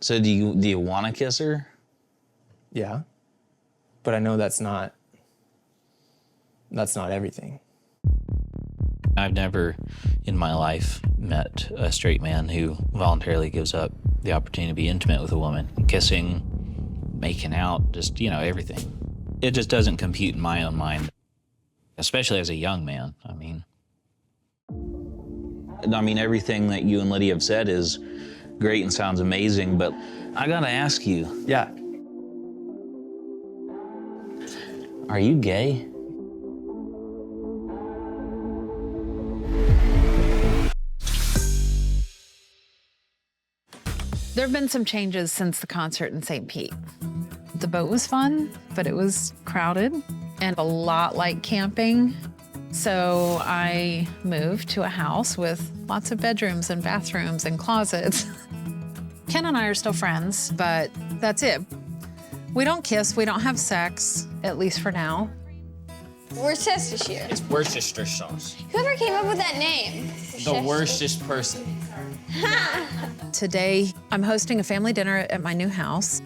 So do you want to kiss her? Yeah, but I know that's not everything. I've never in my life met a straight man who voluntarily gives up the opportunity to be intimate with a woman. Kissing, making out, just, everything. It just doesn't compute in my own mind, especially as a young man. I mean, everything that you and Lydia have said is great and sounds amazing, but I gotta ask you. Yeah. Are you gay? There have been some changes since the concert in St. Pete. The boat was fun, but it was crowded and a lot like camping. So I moved to a house with lots of bedrooms and bathrooms and closets. Ken and I are still friends, but that's it. We don't kiss, we don't have sex, at least for now. Worcestershire. It's Worcestershire sauce. Whoever came up with that name? The worstest person. Today, I'm hosting a family dinner at my new house,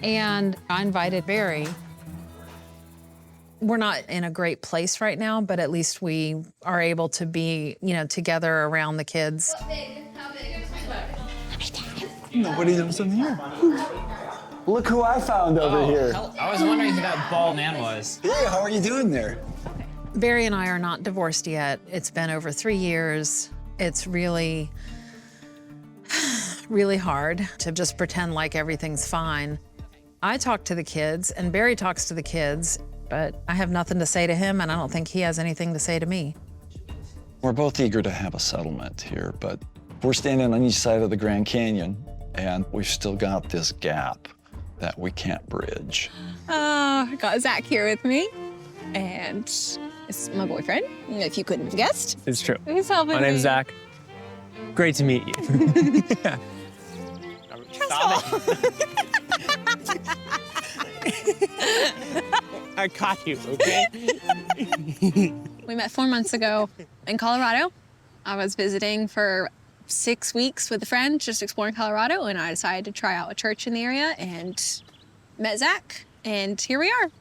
and I invited Barry. We're not in a great place right now, but at least we are able to be, together around the kids. Nobody knows I'm here. Look who I found over here. I was wondering who that bald man was. Hey, how are you doing there? Barry and I are not divorced yet. It's been over 3 years. It's really hard to just pretend like everything's fine. I talk to the kids, and Barry talks to the kids, but I have nothing to say to him, and I don't think he has anything to say to me. We're both eager to have a settlement here, but we're standing on each side of the Grand Canyon, and we've still got this gap that we can't bridge. I got Zach here with me, and it's my boyfriend, if you couldn't have guessed. It's true. He's helping My name's me. Zach. Great to meet you. I caught you, okay? We met 4 months ago in Colorado. I was visiting for 6 weeks with a friend, just exploring Colorado, and I decided to try out a church in the area and met Zach, and here we are.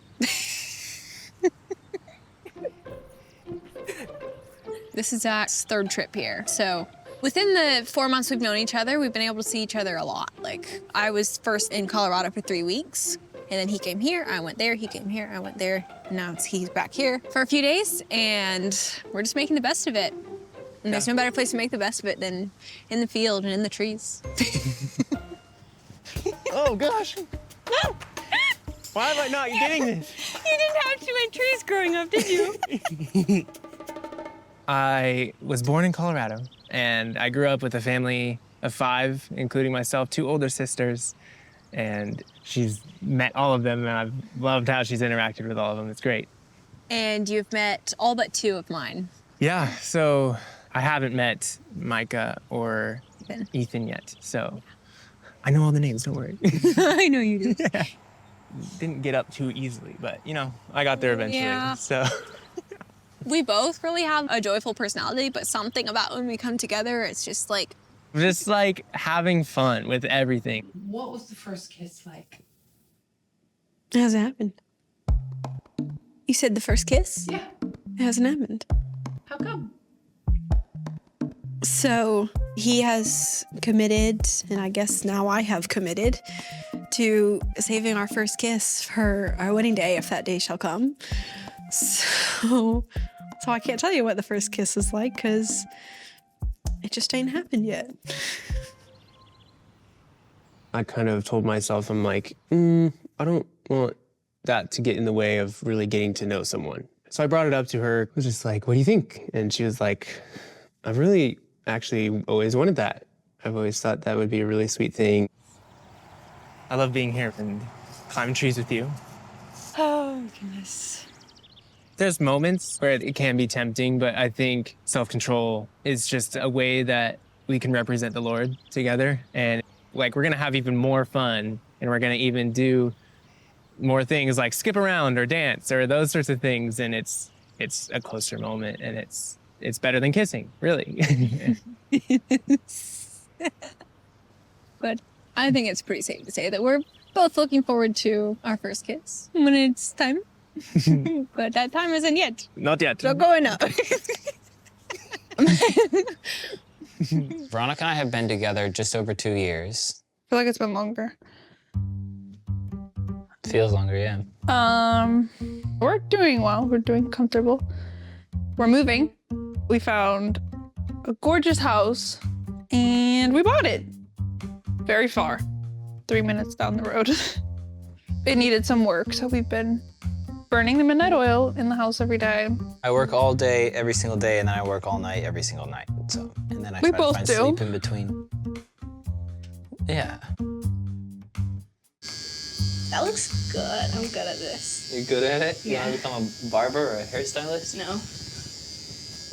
This is Zach's 3rd trip here, so within the 4 months we've known each other, we've been able to see each other a lot. Like, I was first in Colorado for 3 weeks, and then he came here, I went there, he came here, I went there. Now he's back here for a few days, and we're just making the best of it. And there's no better place to make the best of it than in the field and in the trees. Oh, gosh. Why am I not getting this? You didn't have too many trees growing up, did you? I was born in Colorado, and I grew up with a family of 5, including myself, 2 older sisters. And she's met all of them, and I've loved how she's interacted with all of them. It's great. And you've met all but 2 of mine. Yeah, so I haven't met Micah or Ethan yet, so I know all the names, don't worry. I know you do. Yeah. Didn't get up too easily, but, I got there eventually, Yeah. so. We both really have a joyful personality, but something about when we come together, it's just like... Just like having fun with everything. What was the first kiss like? It hasn't happened. You said the first kiss? Yeah. It hasn't happened. How come? So he has committed, and I guess now I have committed, to saving our first kiss for our wedding day, if that day shall come. So I can't tell you what the first kiss is like, because it just ain't happened yet. I kind of told myself, I'm like, I don't want that to get in the way of really getting to know someone. So I brought it up to her. I was just like, what do you think? And she was like, I've really actually always wanted that. I've always thought that would be a really sweet thing. I love being here and climbing trees with you. Oh, goodness. There's moments where it can be tempting, but I think self-control is just a way that we can represent the Lord together. And like, we're gonna have even more fun, and we're gonna even do more things like skip around or dance or those sorts of things. And it's a closer moment, and it's better than kissing, really. But I think it's pretty safe to say that we're both looking forward to our first kiss when it's time. But that time isn't yet. Not yet. So going up. Veronica and I have been together just over 2 years. I feel like it's been longer. Feels longer, yeah. We're doing well. We're doing comfortable. We're moving. We found a gorgeous house and we bought it. Very far. 3 minutes down the road. It needed some work, so we've been burning the midnight oil in the house every day. I work all day, every single day, and then I work all night, every single night. So, and then I We try to both find do. sleep in between. Yeah. That looks good. I'm good at this. You're good at it? You Yeah. want to become a barber or a hairstylist? No.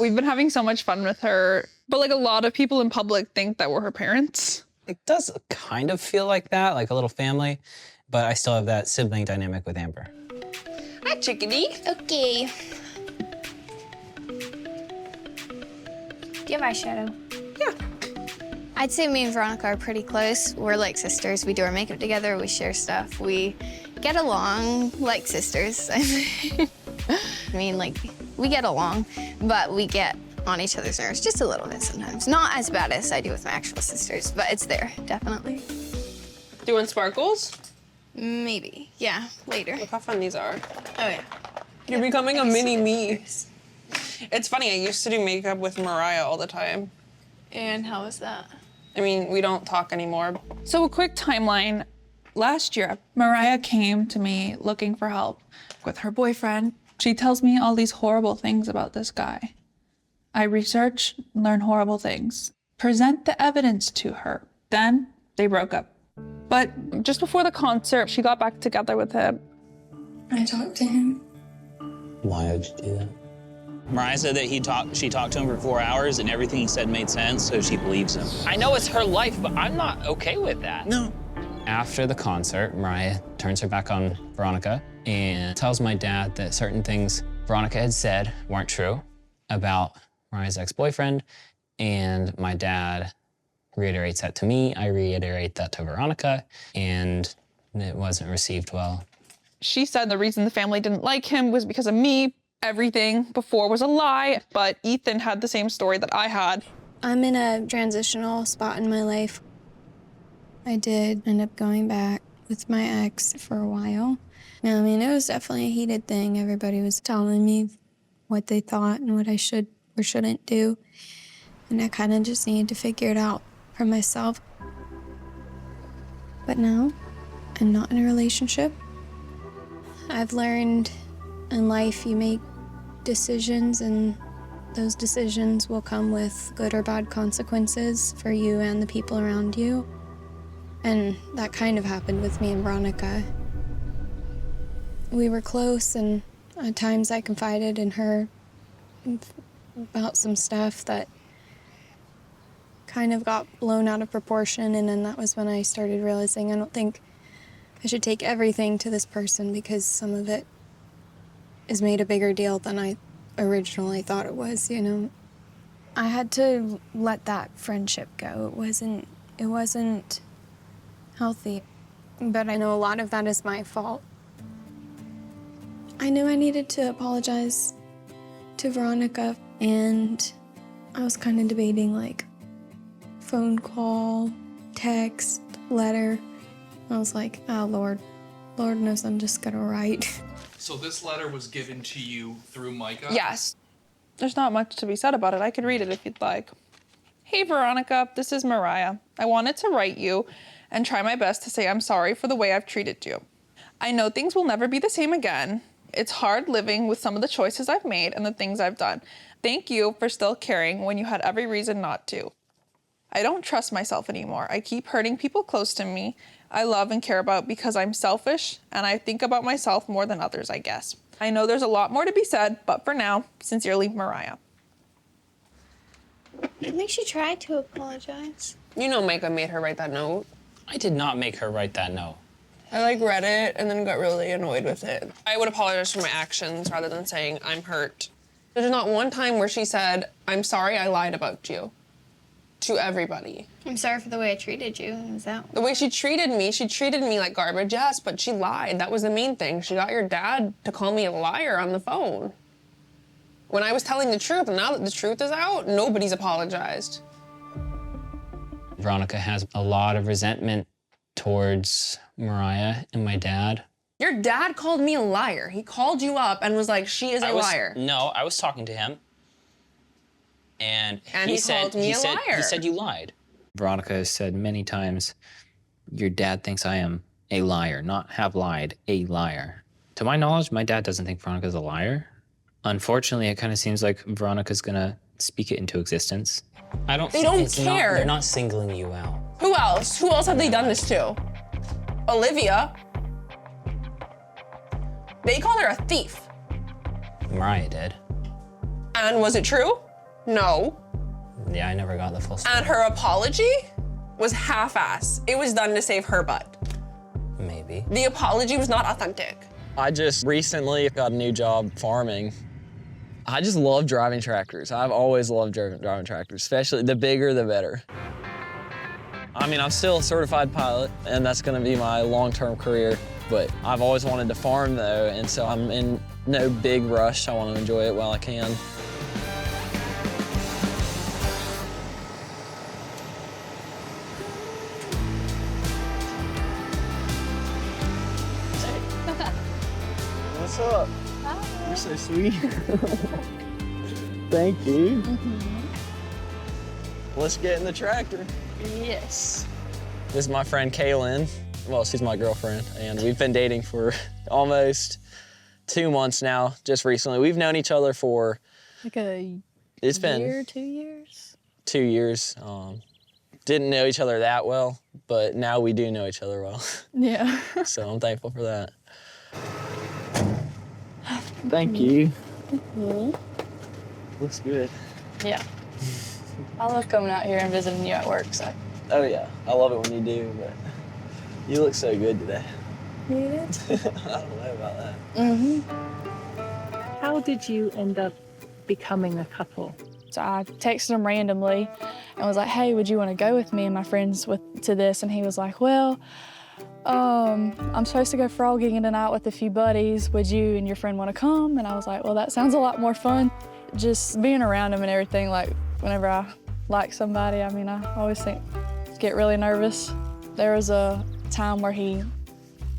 We've been having so much fun with her, but like a lot of people in public think that we're her parents. It does kind of feel like that, like a little family, but I still have that sibling dynamic with Amber. Hi, chickadee. Okay. Do you have eyeshadow? Yeah. I'd say me and Veronica are pretty close. We're like sisters. We do our makeup together. We share stuff. We get along like sisters. I mean, like, we get along, but we get on each other's nerves just a little bit sometimes. Not as bad as I do with my actual sisters, but it's there, definitely. Do you want sparkles? Maybe. Yeah, later. Look how fun these are. Oh, yeah. You're becoming a mini me. It's funny, I used to do makeup with Mariah all the time. And how was that? I mean, we don't talk anymore. So a quick timeline. Last year, Mariah came to me looking for help with her boyfriend. She tells me all these horrible things about this guy. I research, learn horrible things, present the evidence to her. Then they broke up. But just before the concert, she got back together with him. I talked to him. Why did you do that? Mariah said that she talked to him for 4 hours and everything he said made sense, so she believes him. I know it's her life, but I'm not okay with that. No. After the concert, Mariah turns her back on Veronica and tells my dad that certain things Veronica had said weren't true about Mariah's ex-boyfriend, and my dad reiterates that to me. I reiterate that to Veronica, and it wasn't received well. She said the reason the family didn't like him was because of me. Everything before was a lie, but Ethan had the same story that I had. I'm in a transitional spot in my life. I did end up going back with my ex for a while. I mean, it was definitely a heated thing. Everybody was telling me what they thought and what I should or shouldn't do. And I kind of just needed to figure it out for myself. But now, I'm not in a relationship. I've learned in life you make decisions, and those decisions will come with good or bad consequences for you and the people around you. And that kind of happened with me and Veronica. We were close, and at times I confided in her about some stuff that kind of got blown out of proportion, and then that was when I started realizing I don't think I should take everything to this person because some of it is made a bigger deal than I originally thought it was, you know. I had to let that friendship go. It wasn't healthy, but I know a lot of that is my fault. I knew I needed to apologize to Veronica, and I was kind of debating like phone call, text, letter. I was like, oh, Lord knows I'm just gonna write. So this letter was given to you through Micah? Yes. There's not much to be said about it. I could read it if you'd like. Hey, Veronica, this is Mariah. I wanted to write you and try my best to say I'm sorry for the way I've treated you. I know things will never be the same again. It's hard living with some of the choices I've made and the things I've done. Thank you for still caring when you had every reason not to. I don't trust myself anymore. I keep hurting people close to me I love and care about because I'm selfish and I think about myself more than others, I guess. I know there's a lot more to be said, but for now, sincerely, Mariah. At least she tried to apologize. You know Micah made her write that note. I did not make her write that note. I read it and then got really annoyed with it. I would apologize for my actions rather than saying I'm hurt. There's not one time where she said, I'm sorry I lied about you. to everybody. I'm sorry for the way I treated you. Is that The way she treated me like garbage, yes, but she lied. That was the main thing. She got your dad to call me a liar on the phone. When I was telling the truth, and now that the truth is out, nobody's apologized. Veronica has a lot of resentment towards Mariah and my dad. Your dad called me a liar. He called you up and was like, she is a liar. No, I was talking to him. And he called me a liar. He said you lied. Veronica has said many times, your dad thinks I am a liar, not have lied, a liar. To my knowledge, my dad doesn't think Veronica's a liar. Unfortunately, it kind of seems like Veronica's gonna speak it into existence. They don't care. They're not singling you out. Who else? Who else have they done this to? Olivia. They called her a thief. Mariah did. And was it true? No. Yeah, I never got the full story. And her apology was half-ass. It was done to save her butt. Maybe. The apology was not authentic. I just recently got a new job farming. I just love driving tractors. I've always loved driving tractors, especially the bigger, the better. I mean, I'm still a certified pilot, and that's gonna be my long-term career, but I've always wanted to farm though, and so I'm in no big rush. I want to enjoy it while I can. What's up? Hi. You're so sweet. Thank you. Let's get in the tractor. Yes. This is my friend Kaylin. Well, she's my girlfriend, and we've been dating for almost 2 months now, just recently. We've known each other for Like a it's been year, 2 years? 2 years. Didn't know each other that well, but now we do know each other well. Yeah. So I'm thankful for that. Thank you. Looks good. Yeah. I love coming out here and visiting you at work, so. Oh yeah, I love it when you do, but you look so good today. You did? I don't know about that. How did you end up becoming a couple? So I texted him randomly and was like, hey, would you want to go with me and my friends to this? And he was like, well, I'm supposed to go frogging tonight with a few buddies. Would you and your friend want to come? And I was like, well, that sounds a lot more fun. Just being around him and everything, like whenever I like somebody, I mean, I always get really nervous. There was a time where he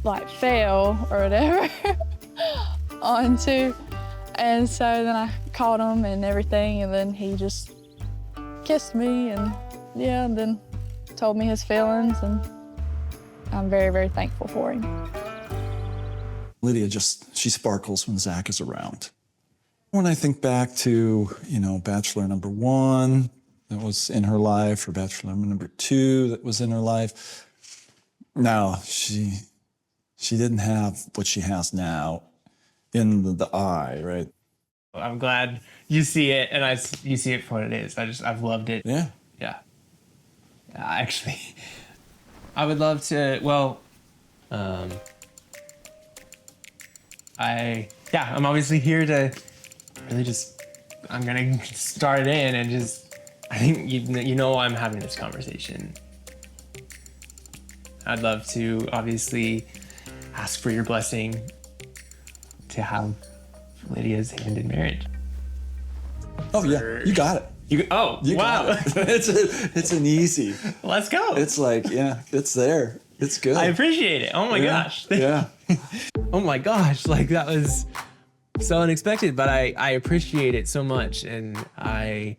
like fell or whatever onto, and so then I caught him and everything, and then he just kissed me and yeah, and then told me his feelings, and I'm very, very thankful for him. Lydia she sparkles when Zach is around. When I think back to, bachelor number 1 that was in her life, or bachelor number 2 that was in her life, no, she didn't have what she has now in the eye, right? I'm glad you see it, and you see it for what it is. I've loved it. Yeah. Yeah. Actually, I would love to, well, I'm obviously here to really I'm gonna start it in and I think you know I'm having this conversation. I'd love to obviously ask for your blessing to have Lydia's hand in marriage. Oh yeah, you got it. You wow. got it. It's an easy. Let's go. It's like, yeah, it's there. It's good. I appreciate it. Oh my gosh. Yeah. Oh my gosh, like that was so unexpected, but I appreciate it so much, and I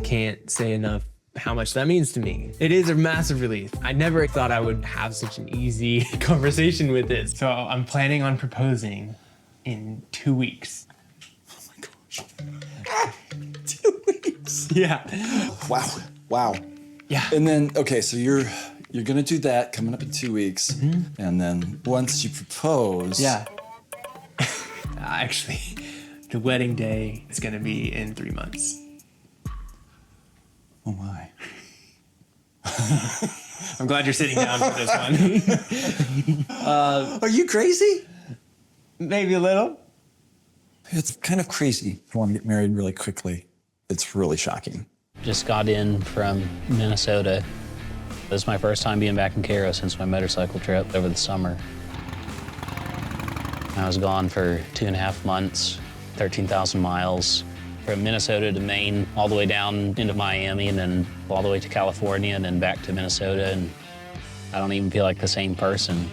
can't say enough how much that means to me. It is a massive relief. I never thought I would have such an easy conversation with this. So I'm planning on proposing in 2 weeks. Oh my gosh. 2 weeks. Yeah. Wow. Yeah. And then, okay, so you're gonna do that coming up in 2 weeks, and then once you propose. Yeah. Actually, the wedding day is gonna be in 3 months. Oh my. I'm glad you're sitting down for this one. Are you crazy? Maybe a little. It's kind of crazy. If you want to get married really quickly, it's really shocking. just got in from Minnesota. This is my first time being back in Cairo since my motorcycle trip over the summer. I was gone for 2.5 months, 13,000 miles, from Minnesota to Maine, all the way down into Miami, and then all the way to California, and then back to Minnesota, and I don't even feel like the same person.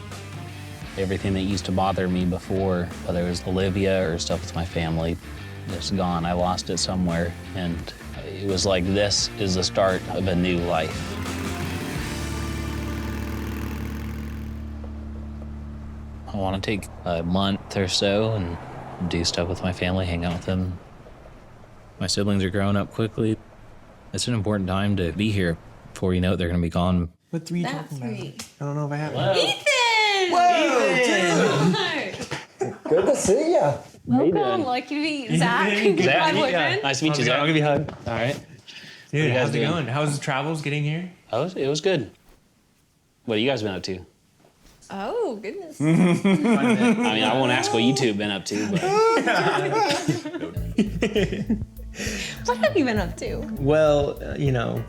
Everything that used to bother me before, whether it was Olivia or stuff with my family, just gone. I lost it somewhere, and it was like, this is the start of a new life. I want to take a month or so and do stuff with my family, hang out with them. My siblings are growing up quickly. It's an important time to be here. Before you know it, they're going to be gone. What 3 are you talking about? I don't know if I have it. Ethan! Whoa, good to see ya. Welcome, lucky to meet Zach, my boyfriend. Nice to meet you, Zach. I'll give you a hug. All right. Dude, guys how's it doing? going? How's the travels getting here? It was good. What have you guys been up to? Oh, goodness. I mean, I won't ask what you two have been up to, but... What have you been up to? Well, you know,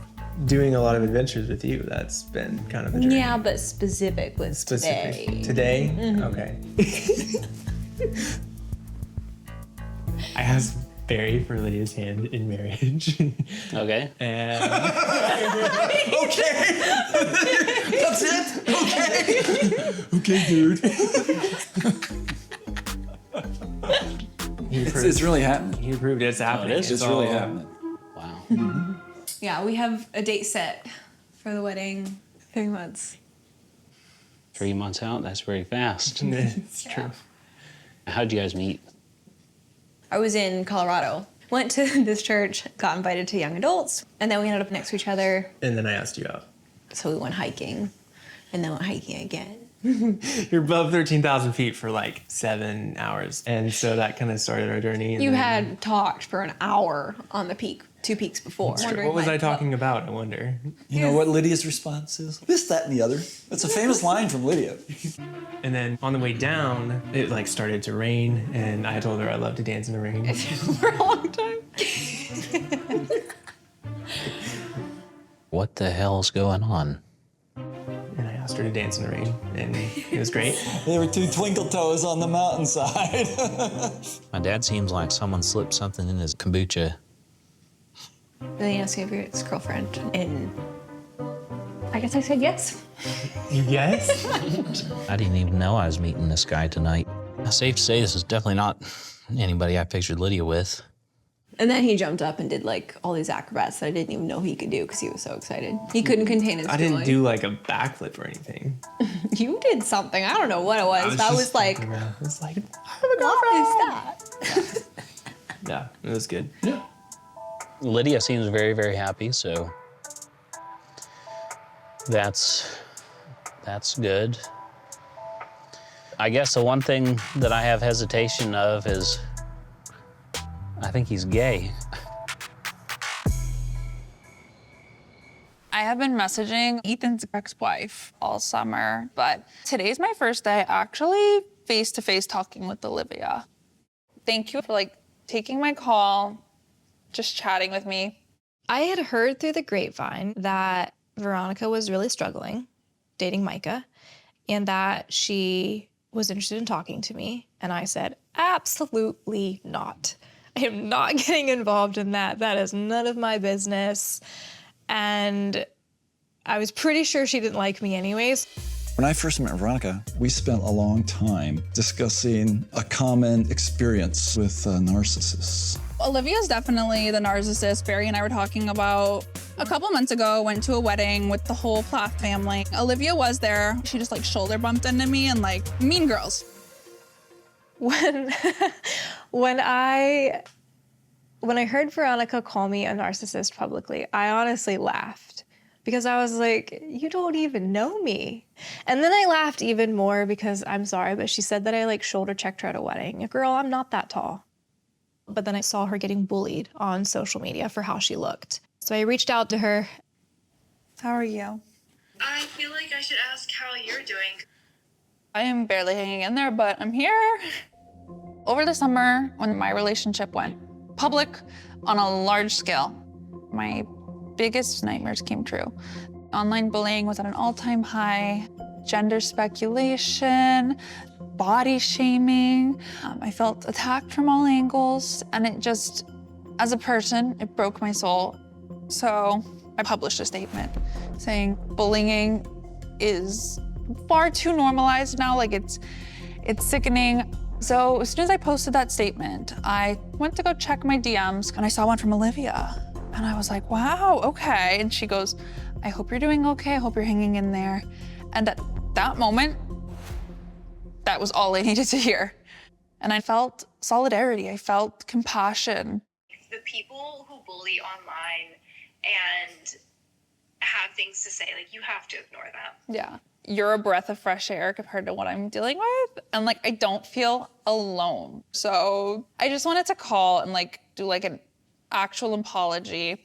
doing a lot of adventures with you. That's been kind of a journey. Yeah, but specific was today. Today? Okay. I asked Barry for Lydia's hand in marriage. Okay. And Okay. That's it? Okay. Okay, dude. It's really happening. he proved it's happening. it is? It's really happening. Wow. Yeah, we have a date set for the wedding. 3 months. 3 months out, that's very fast. It's true. How'd you guys meet? I was in Colorado. Went to this church, got invited to young adults, and then we ended up next to each other. And then I asked you out. So we went hiking, and then went hiking again. You're above 13,000 feet for like 7 hours. And so that kind of started our journey. And You then- had talked for an hour on the peak, 2 peaks before. What was I talking about, I wonder? You know what Lydia's response is? This, that, and the other. That's a famous line from Lydia. And then on the way down, it like started to rain, and I told her I love to dance in the rain. For a long time. What the hell's going on? And I asked her to dance in the rain, and it was great. There were 2 twinkle toes on the mountainside. My dad seems like someone slipped something in his kombucha. Then he asked me if you're his girlfriend, and I guess I said yes. Yes? I didn't even know I was meeting this guy tonight. Safe to say this is definitely not anybody I pictured Lydia with. And then he jumped up and did like all these acrobats that I didn't even know he could do because he was so excited. He couldn't contain his joy. I didn't do like a backflip or anything. You did something. I don't know what it was. That was like, It was like, what is that? yeah, it was good. Yeah. Lydia seems very, very happy, so that's good. I guess the one thing that I have hesitation of is I think he's gay. I have been messaging Ethan's ex-wife all summer, but today's my first day actually face-to-face talking with Olivia. Thank you for like taking my call, just chatting with me. I had heard through the grapevine that Veronica was really struggling dating Micah and that she was interested in talking to me. And I said, absolutely not. I am not getting involved in that. That is none of my business. And I was pretty sure she didn't like me anyways. When I first met Veronica, we spent a long time discussing a common experience with narcissists. Olivia's definitely the narcissist Barry and I were talking about a couple months ago. Went to a wedding with the whole Plath family. Olivia was there. She just like shoulder bumped into me and like Mean Girls. When I heard Veronica call me a narcissist publicly, I honestly laughed because I was like, you don't even know me. And then I laughed even more because I'm sorry, but she said that I like shoulder checked her at a wedding. Girl, I'm not that tall. But then I saw her getting bullied on social media for how she looked. So I reached out to her. How are you? I feel like I should ask how you're doing. I am barely hanging in there, but I'm here. Over the summer, when my relationship went public on a large scale, my biggest nightmares came true. Online bullying was at an all-time high, gender speculation, body shaming. I felt attacked from all angles, and it just, as a person, it broke my soul. So I published a statement saying bullying is far too normalized now, like it's sickening. So as soon as I posted that statement, I went to go check my DMs and I saw one from Olivia. And I was like, wow, okay. And she goes, I hope you're doing okay. I hope you're hanging in there. And at that moment, that was all I needed to hear. And I felt solidarity. I felt compassion. The people who bully online and have things to say, like, you have to ignore them. Yeah. You're a breath of fresh air compared to what I'm dealing with. And like, I don't feel alone. So I just wanted to call and like do like an actual apology.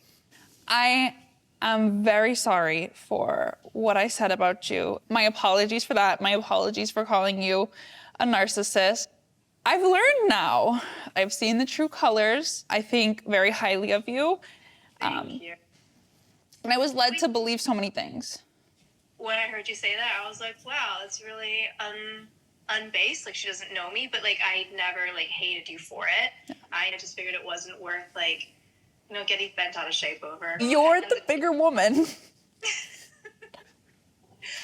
I am very sorry for what I said about you. My apologies for that. My apologies for calling you a narcissist. I've learned now. I've seen the true colors. I think very highly of you. Thank you. And I was led to believe so many things. When I heard you say that, I was like, wow, it's really unbased. Like, she doesn't know me, but like, I never like hated you for it. I just figured it wasn't worth like, you know, getting bent out of shape over. You're the bigger woman.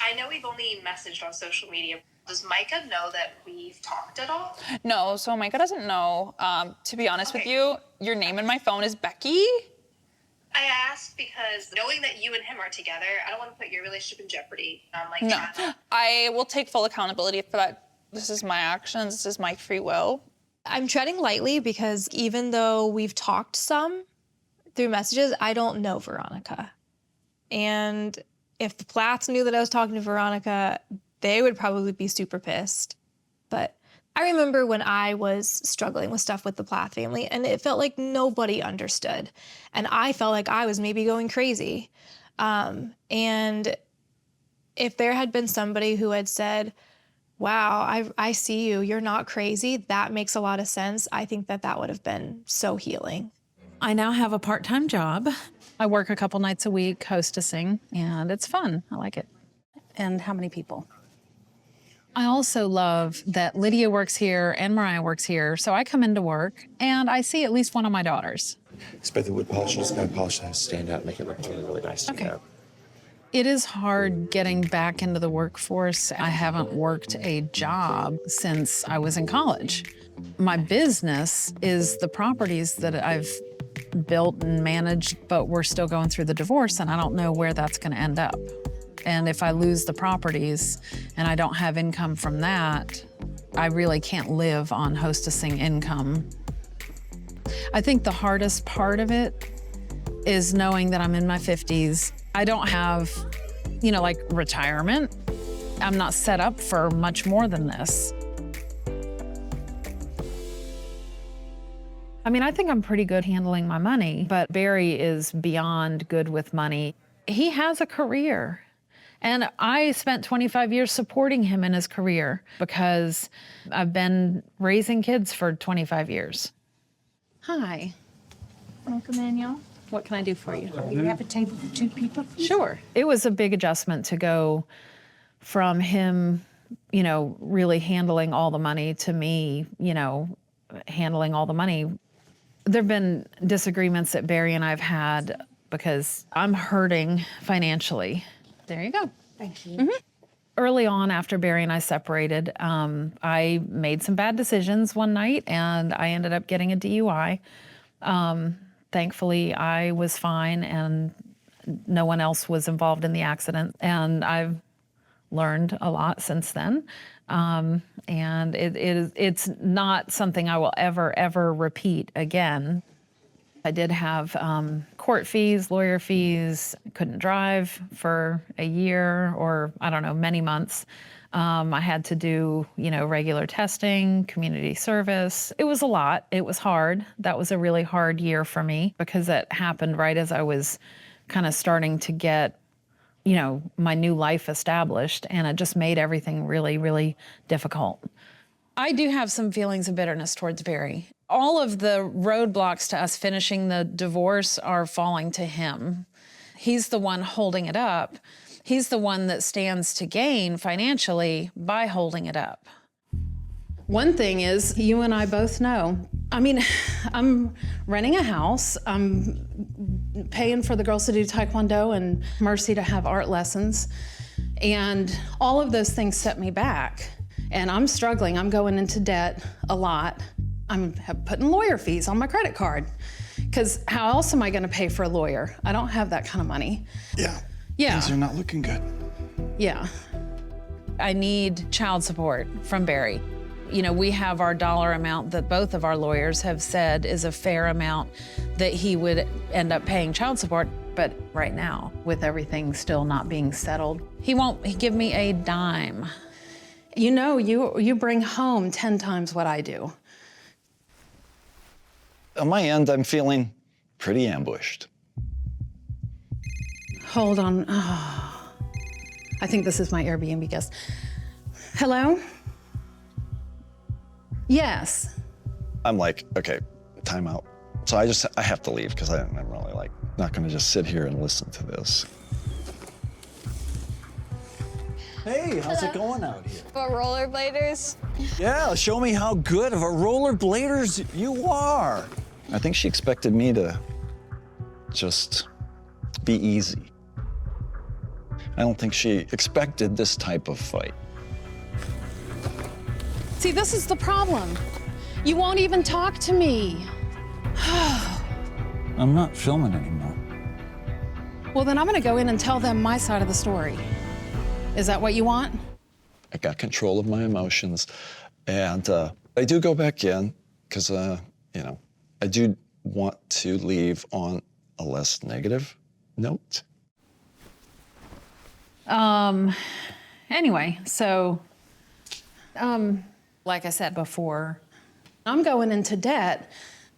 I know we've only messaged on social media. Does Micah know that we've talked at all? No, so Micah doesn't know. To be honest with you, your name in my phone is Becky. I asked because knowing that you and him are together, I don't want to put your relationship in jeopardy. I'm like, No, I will take full accountability for that. This is my actions. This is my free will. I'm treading lightly because even though we've talked some through messages, I don't know Veronica. And if the Plaths knew that I was talking to Veronica, they would probably be super pissed. But I remember when I was struggling with stuff with the Plath family, and it felt like nobody understood. And I felt like I was maybe going crazy. And if there had been somebody who had said, wow, I see you, you're not crazy, that makes a lot of sense, I think that that would have been so healing. I now have a part-time job. I work a couple nights a week hostessing, and it's fun. I like it. And how many people? I also love that Lydia works here and Mariah works here, so I come into work and I see at least one of my daughters. Expect the wood polish, just gotta polish it, stand out, make it look really, really nice. Okay. It is hard getting back into the workforce. I haven't worked a job since I was in college. My business is the properties that I've built and managed, but we're still going through the divorce, and I don't know where that's going to end up. And if I lose the properties and I don't have income from that, I really can't live on hostessing income. I think the hardest part of it is knowing that I'm in my 50s. I don't have, you know, like retirement. I'm not set up for much more than this. I mean, I think I'm pretty good handling my money, but Barry is beyond good with money. He has a career. And I spent 25 years supporting him in his career because I've been raising kids for 25 years. Hi. Welcome, Danielle. What can I do for you? Do you have a table for 2 people? Sure. It was a big adjustment to go from him, you know, really handling all the money to me, you know, handling all the money. There've been disagreements that Barry and I've had because I'm hurting financially. There you go. Thank you. Mm-hmm. Early on, after Barry and I separated, I made some bad decisions one night, and I ended up getting a DUI. Thankfully, I was fine, and no one else was involved in the accident. And I've learned a lot since then. And it's not something I will ever repeat again. I did have court fees, lawyer fees, couldn't drive for a year or, I don't know, many months. I had to do, you know, regular testing, community service. It was a lot. It was hard. That was a really hard year for me because that happened right as I was kind of starting to get, you know, my new life established, and it just made everything really difficult. I do have some feelings of bitterness towards Barry. All of the roadblocks to us finishing the divorce are falling to him. He's the one holding it up. He's the one that stands to gain financially by holding it up. One thing is, you and I both know, I mean, I'm renting a house, I'm paying for the girls to do Taekwondo and Mercy to have art lessons, and all of those things set me back. And I'm struggling, I'm going into debt a lot. I'm putting lawyer fees on my credit card, because how else am I gonna pay for a lawyer? I don't have that kind of money. Yeah. Yeah. Things are not looking good. Yeah. I need child support from Barry. You know, we have our dollar amount that both of our lawyers have said is a fair amount that he would end up paying child support. But right now, with everything still not being settled, he won't give me a dime. You know, you bring home 10 times what I do. On my end, I'm feeling pretty ambushed. Hold on. Oh, I think this is my Airbnb guest. Hello? Yes. I'm like, okay, time out. So I have to leave because I'm really like not gonna just sit here and listen to this. Hey, how's it going out here? For rollerbladers? Yeah, show me how good of a rollerbladers you are. I think she expected me to just be easy. I don't think she expected this type of fight. See, this is the problem. You won't even talk to me. I'm not filming anymore. Well, then I'm gonna go in and tell them my side of the story. Is that what you want? I got control of my emotions, and I do go back in because, you know, I do want to leave on a less negative note. Anyway, so, like I said before, I'm going into debt.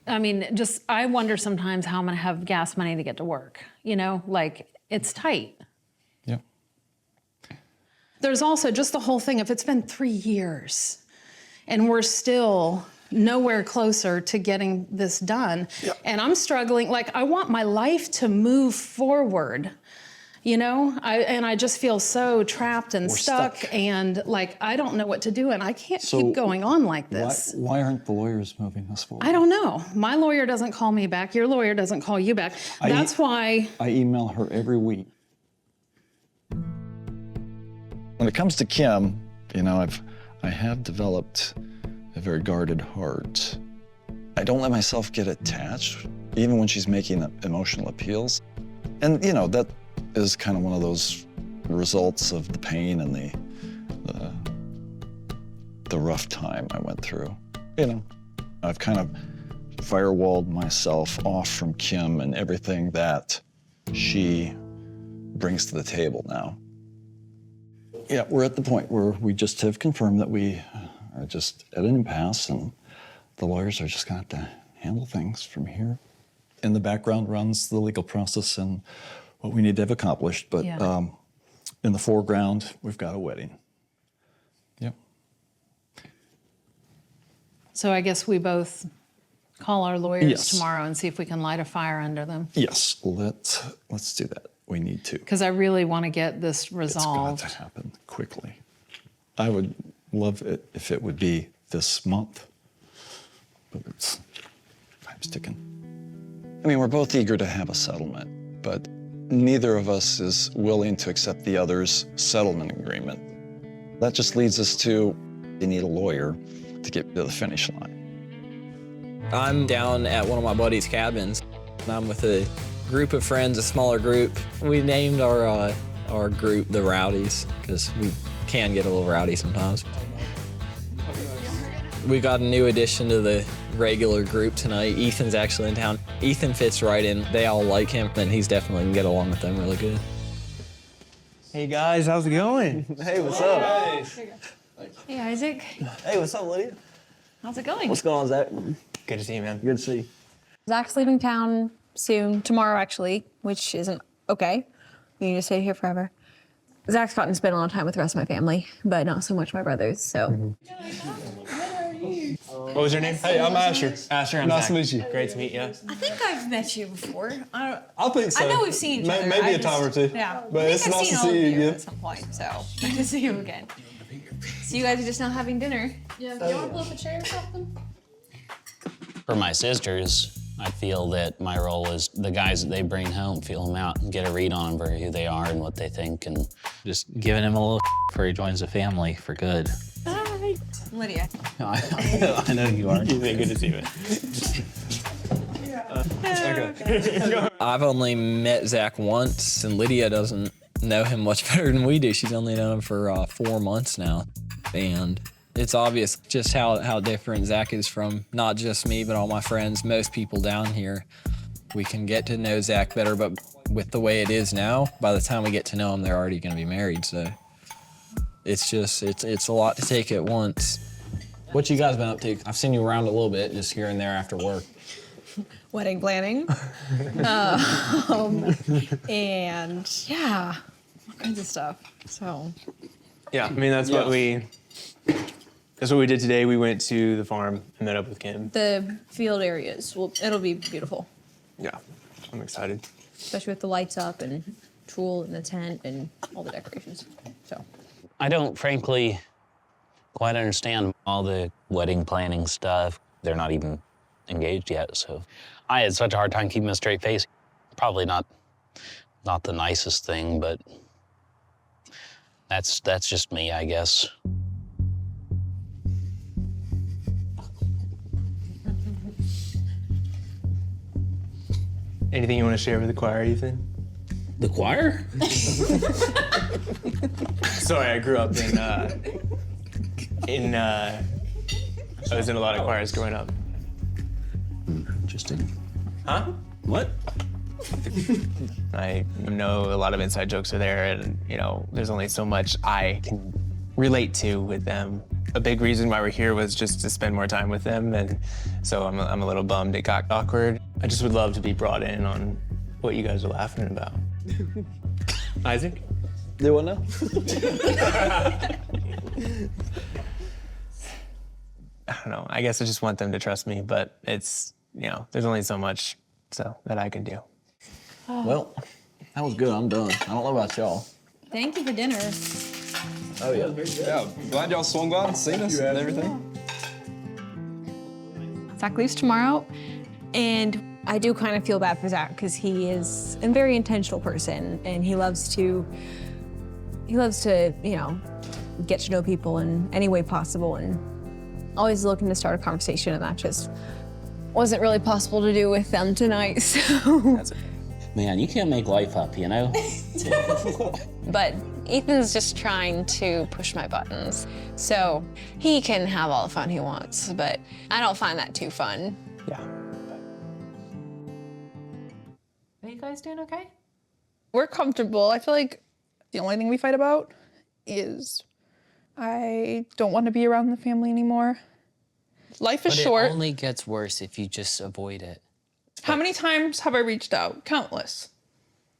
I mean, I wonder sometimes how I'm gonna have gas money to get to work. You know, like, it's tight. Yeah. There's also just the whole thing, if it's been 3 years and we're still nowhere closer to getting this done, and I'm struggling, like, I want my life to move forward. You know, I just feel so trapped and stuck, and like, I don't know what to do, and I can't keep going on like this. Why aren't the lawyers moving us forward? I don't know. My lawyer doesn't call me back. Your lawyer doesn't call you back. That's why. I email her every week. When it comes to Kim, you know, I have developed a very guarded heart. I don't let myself get attached, even when she's making emotional appeals. And, you know, that is kind of one of those results of the pain and the rough time I went through. You know, I've kind of firewalled myself off from Kim and everything that she brings to the table now. Yeah, we're at the point where we just have confirmed that we are just at an impasse, and the lawyers are just gonna have to handle things from here. In the background runs the legal process and what we need to have accomplished, but in the foreground, we've got a wedding. Yep. So I guess we both call our lawyers tomorrow and see if we can light a fire under them. Yes, let's do that. We need to. Because I really want to get this resolved. It's got to happen quickly. I would love it if it would be this month, but time's ticking. I mean, we're both eager to have a settlement, but neither of us is willing to accept the other's settlement agreement. That just leads us to, you need a lawyer to get to the finish line. I'm down at one of my buddy's cabins, and I'm with a group of friends, a smaller group. We named our group the Rowdies, because we can get a little rowdy sometimes. We got a new addition to the regular group tonight. Ethan's actually in town. Ethan fits right in. They all like him, and he's definitely can get along with them really good. Hey guys, how's it going? Hey, what's up? Hey, Isaac. Hey, what's up, Lydia? How's it going? What's going on, Zach? Good to see you, man. Good to see you. Zach's leaving town soon, tomorrow actually, which isn't okay. You need to stay here forever. Zach's gotten to spend a lot of time with the rest of my family, but not so much my brothers, so. What was your name? Hey, I'm Asher. Asher, I'm Nice Zach. to meet you. Great to meet you. I think I've met you before. I think so. I know we've seen each other. Maybe I a time or two. Yeah. But I think it's I've nice seen to all see of you again. at some point, so nice to see you again. So you guys are just now having dinner. Yeah, do you want to pull up a chair or something? For my sisters, I feel that my role is the guys that they bring home, feel them out, and get a read on them for who they are and what they think, and Just giving him a little before he joins the family for good. Hi. Lydia. I know you are. Good to see you. I've only met Zach once, and Lydia doesn't know him much better than we do. She's only known him for 4 months now. And it's obvious just how different Zach is from not just me, but all my friends, most people down here. We can get to know Zach better, but with the way it is now, by the time we get to know him, they're already going to be married. So it's a lot to take at once. what you guys been up to? I've seen you around a little bit, just here and there after work. Wedding planning. And yeah, all kinds of stuff. So. Yeah, I mean, that's what we did today. We went to the farm and met up with Kim. The field areas, it'll be beautiful, Yeah, I'm excited. especially with the lights up and Tool and the tent and all the decorations. So. I don't, frankly, quite understand all the wedding planning stuff. They're not even engaged yet, so I had such a hard time keeping a straight face. Probably not the nicest thing, but that's just me, I guess. Anything you want to share with the choir, Ethan? The choir? Sorry, I grew up I was in a lot of choirs growing up. Interesting. Huh? What? I know a lot of inside jokes are there, and there's only so much I can relate to with them. A big reason why we're here was just to spend more time with them, and so I'm a little bummed it got awkward. I just would love to be brought in on what you guys are laughing about. Isaac? Do what now? I don't know. I guess I just want them to trust me, but it's, there's only so much that I can do. Well, that was good. I'm done. I don't know about y'all. Thank you for dinner. Oh, yeah. Yeah, glad y'all swung by and seen us and everything. Zach leaves tomorrow, and I do kind of feel bad for Zach because he is a very intentional person, and he loves to, get to know people in any way possible, and always looking to start a conversation, and that just wasn't really possible to do with them tonight. So. Man, you can't make life up, you know? But Ethan's just trying to push my buttons. So he can have all the fun he wants, but I don't find that too fun. Yeah. Are you guys doing okay? We're comfortable. I feel like the only thing we fight about is I don't want to be around the family anymore. Life is short. It only gets worse if you just avoid it. How many times have I reached out? Countless.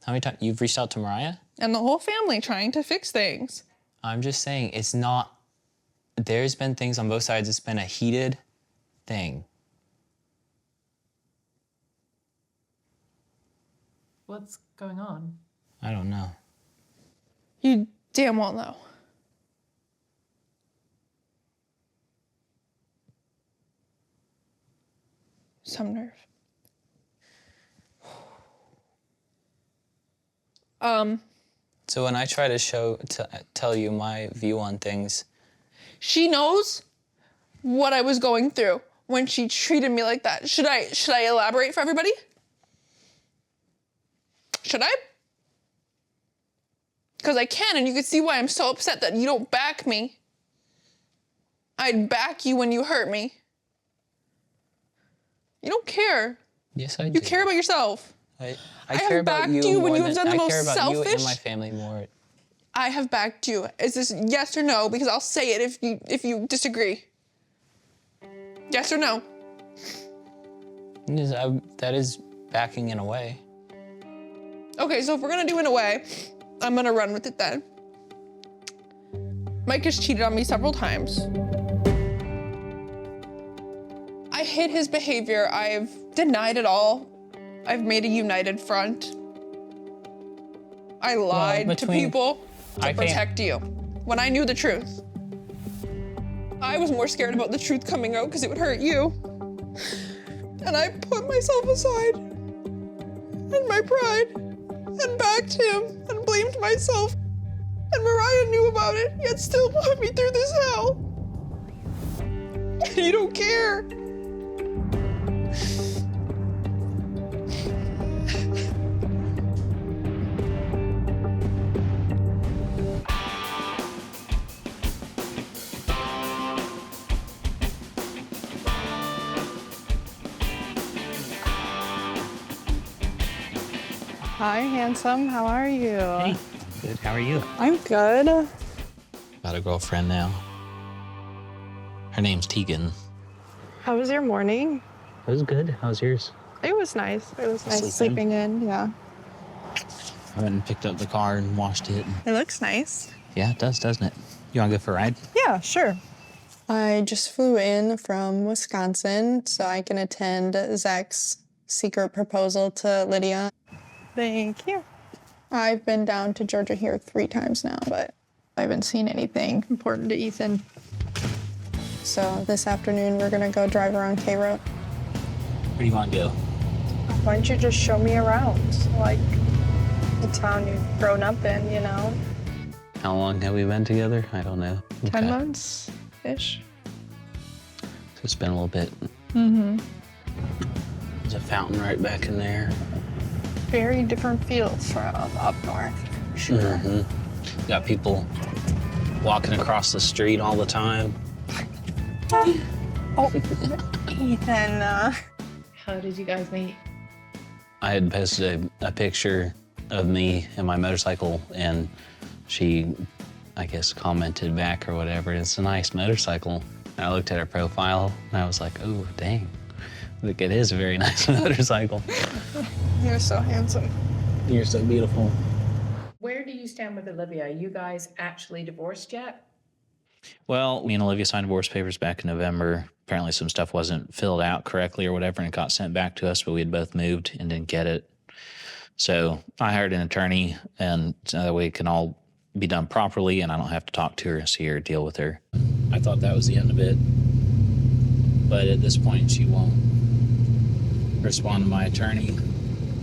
How many times? You've reached out to Mariah? And the whole family trying to fix things. I'm just saying, it's not, there's been things on both sides. It's been a heated thing. What's going on? I don't know. You damn well know. Some nerve. So when I try to tell you my view on things, she knows what I was going through when she treated me like that. Should I elaborate for everybody? Should I? Because I can, and you can see why I'm so upset that you don't back me. I'd back you when you hurt me. You don't care. yes, I do. You care about yourself. I have care about backed you you when more you have than- done the I care most about you and selfish. my family more. I have backed you. Is this yes or no? Because I'll say it if you disagree. Yes or no? That is backing in a way. Okay, so if we're gonna do in a way, I'm gonna run with it then. Mike has cheated on me several times. hid his behavior. I've denied it all. I've made a united front. I lied to people to protect you when I knew the truth. I was more scared about the truth coming out because it would hurt you. And I put myself aside and my pride and backed him and blamed myself. And Mariah knew about it, yet still put me through this hell. And you don't care. Hi, handsome. How are you? Hey, good. How are you? I'm good. Got a girlfriend now. Her name's Tegan. How was your morning? It was good. How's yours? It was nice. It was nice sleeping in, yeah. I went and picked up the car and washed it. It looks nice. Yeah, it does, doesn't it? You want to go for a ride? Yeah, sure. I just flew in from Wisconsin so I can attend Zach's secret proposal to Lydia. Thank you. I've been down to Georgia here 3 times now, but I haven't seen anything important to Ethan. So this afternoon, we're gonna go drive around K-Road. Where do you want to go? Why don't you just show me around, like the town you've grown up in, you know? How long have we been together? I don't know. 10 months-ish. So it's been a little bit. Mm-hmm. There's a fountain right back in there. Very different feels from up north, for sure. Mm-hmm. Got people walking across the street all the time. Oh, Ethan. How did you guys meet? I had posted a picture of me and my motorcycle, and she, I guess, commented back or whatever. It's a nice motorcycle. And I looked at her profile, and I was like, oh, dang. Look, it is a very nice motorcycle. You're so handsome. You're so beautiful. Where do you stand with Olivia? Are you guys actually divorced yet? Well, me and Olivia signed divorce papers back in November. Apparently some stuff wasn't filled out correctly or whatever, and it got sent back to us, but we had both moved and didn't get it. So I hired an attorney, and so that way it can all be done properly, and I don't have to talk to her, see her, deal with her. I thought that was the end of it, but at this point she won't respond to my attorney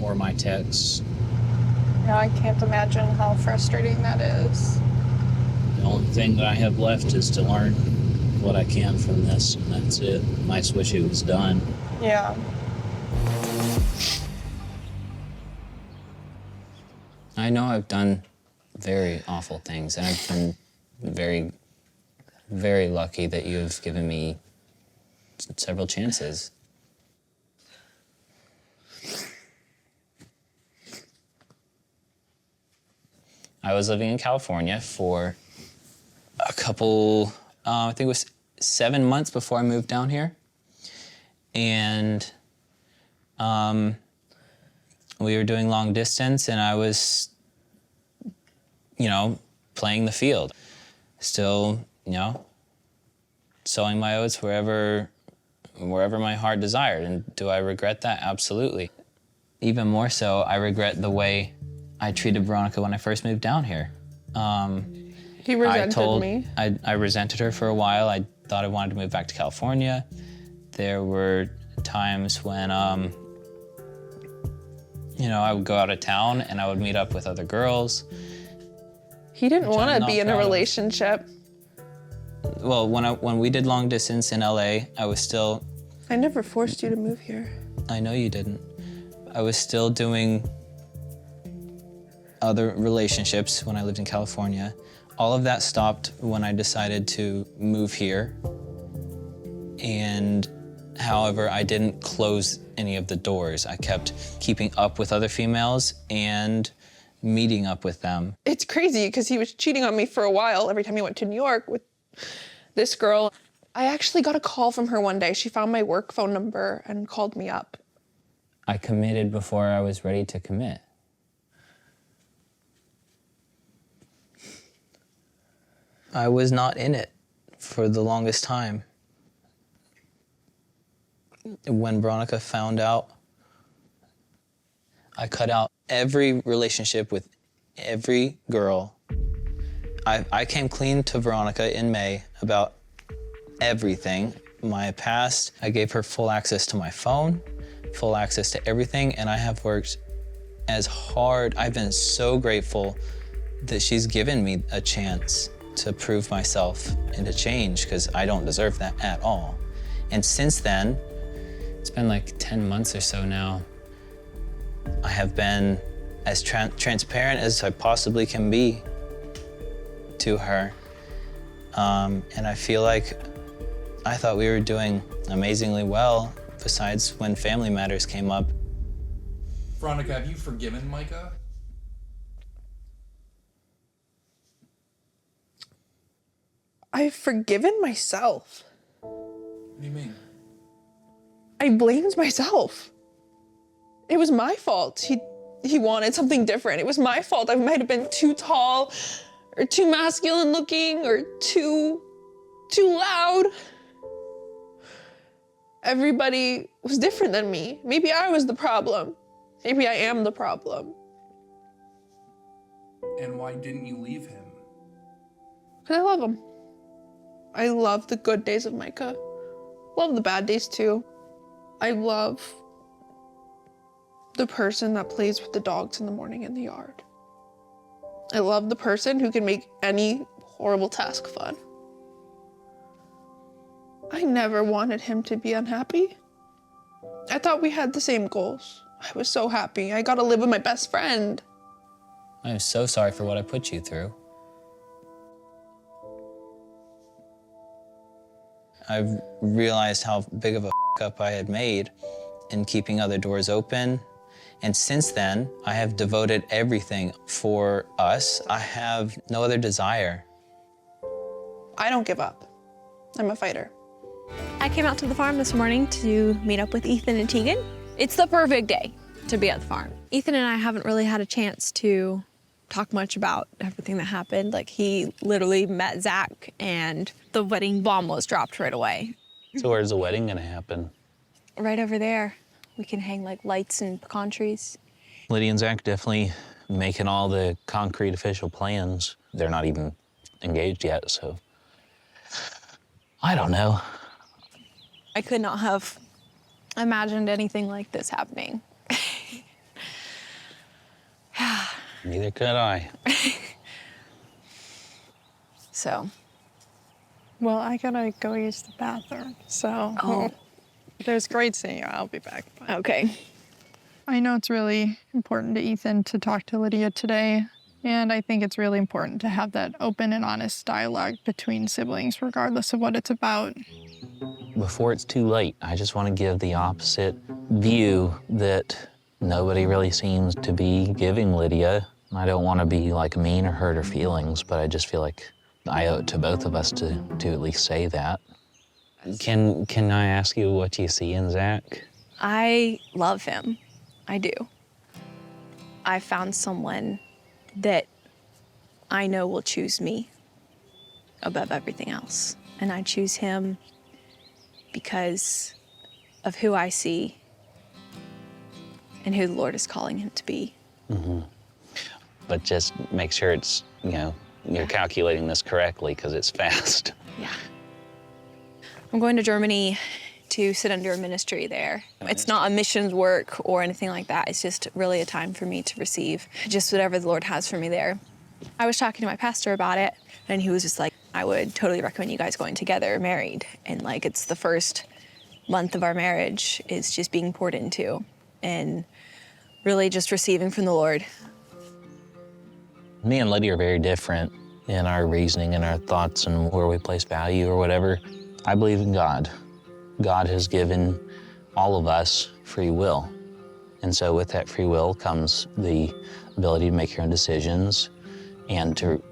or my texts. Yeah, I can't imagine how frustrating that is. The only thing that I have left is to learn what I can from this, and that's it. I just wish it was done. Yeah. I know I've done very awful things, and I've been very, very lucky that you've given me several chances. I was living in California for a couple, I think it was 7 months before I moved down here. And we were doing long distance, and I was, playing the field. Still, sowing my oats wherever my heart desired. And do I regret that? Absolutely. Even more so, I regret the way I treated Veronica when I first moved down here. He resented me. I resented her for a while. I thought I wanted to move back to California. There were times when, I would go out of town and I would meet up with other girls. He didn't want to be in a relationship. Well, when we did long distance in LA, I was still... I never forced you to move here. I know you didn't. I was still doing other relationships when I lived in California. All of that stopped when I decided to move here. And however, I didn't close any of the doors. I kept keeping up with other females and meeting up with them. It's crazy because he was cheating on me for a while every time he went to New York with this girl. I actually got a call from her one day. She found my work phone number and called me up. I committed before I was ready to commit. I was not in it for the longest time. When Veronica found out, I cut out every relationship with every girl. I came clean to Veronica in May about everything. My past, I gave her full access to my phone, full access to everything, and I have worked as hard. I've been so grateful that she's given me a chance to prove myself and to change, because I don't deserve that at all. And since then, it's been like 10 months or so now. I have been as transparent as I possibly can be to her. And I feel like I thought we were doing amazingly well, besides when family matters came up. Veronica, have you forgiven Micah? I've forgiven myself. What do you mean? I blamed myself. It was my fault. He wanted something different. It was my fault. I might have been too tall or too masculine looking or too loud. Everybody was different than me. Maybe I was the problem. Maybe I am the problem. And why didn't you leave him? Because I love him. I love the good days of Micah. Love the bad days too. I love the person that plays with the dogs in the morning in the yard. I love the person who can make any horrible task fun. I never wanted him to be unhappy. I thought we had the same goals. I was so happy. I got to live with my best friend. I'm so sorry for what I put you through. I've realized how big of a up I had made in keeping other doors open. And since then, I have devoted everything for us. I have no other desire. I don't give up. I'm a fighter. I came out to the farm this morning to meet up with Ethan and Tegan. It's the perfect day to be at the farm. Ethan and I haven't really had a chance to talk much about everything that happened. Like, he literally met Zach and the wedding bomb was dropped right away. So where's the wedding gonna happen? Right over there. We can hang like lights and pecan trees. Lydia and Zach definitely making all the concrete official plans. They're not even engaged yet, so I don't know. I could not have imagined anything like this happening. Neither could I. So. Well, I gotta go use the bathroom, so. Oh. It was great seeing you. I'll be back. Bye. Okay. I know it's really important to Ethan to talk to Lydia today, and I think it's really important to have that open and honest dialogue between siblings, regardless of what it's about. Before it's too late, I just want to give the opposite view that nobody really seems to be giving Lydia. I don't want to be like mean or hurt her feelings, but I just feel like I owe it to both of us to at least say that. Can I ask you what you see in Zach? I love him. I do. I found someone that I know will choose me above everything else. And I choose him because of who I see and who the Lord is calling him to be. Mm-hmm. But just make sure it's, you're calculating this correctly, because it's fast. Yeah. I'm going to Germany to sit under a ministry there. It's not a missions work or anything like that. It's just really a time for me to receive just whatever the Lord has for me there. I was talking to my pastor about it, and he was just like, I would totally recommend you guys going together, married. And like, it's the first month of our marriage is just being poured into and really just receiving from the Lord. Me and Lydia are very different in our reasoning and our thoughts and where we place value or whatever. I believe in God. God has given all of us free will. And so with that free will comes the ability to make your own decisions and to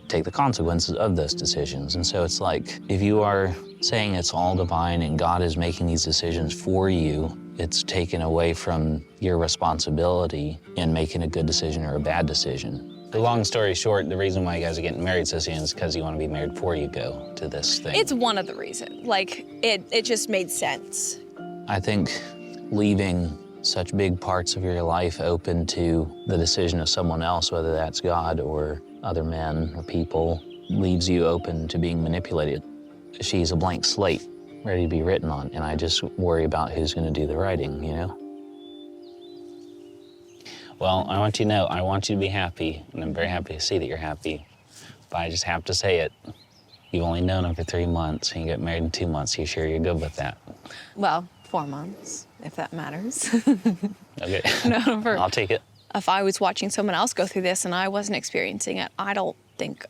take the consequences of those decisions. And so it's like, if you are saying it's all divine and God is making these decisions for you, it's taken away from your responsibility in making a good decision or a bad decision. The long story short, the reason why you guys are getting married so soon is because you want to be married before you go to this thing. It's one of the reasons. Like, it just made sense. I think leaving such big parts of your life open to the decision of someone else, whether that's God or other men or people, leaves you open to being manipulated. She's a blank slate ready to be written on, and I just worry about who's going to do the writing, you know? Well, I want you to know, I want you to be happy, and I'm very happy to see that you're happy. But I just have to say it. You've only known him for 3 months, and you get married in 2 months. You sure you're good with that? Well, 4 months, if that matters. Okay. No, I'll take it. If I was watching someone else go through this and I wasn't experiencing it, I don't think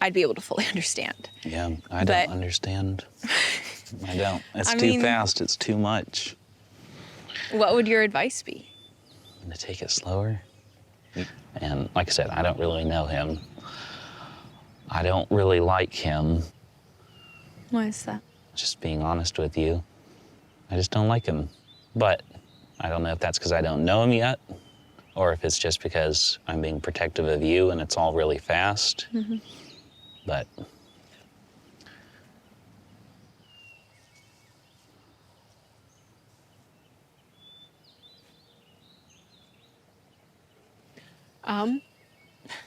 I'd be able to fully understand. Yeah, I don't understand. I don't. It's too fast. It's too much. What would your advice be? To take it slower. And like I said, I don't really know him. I don't really like him. Why is that? Just being honest with you. I just don't like him. But I don't know if that's because I don't know him yet, or if it's just because I'm being protective of you and it's all really fast. Mm-hmm. But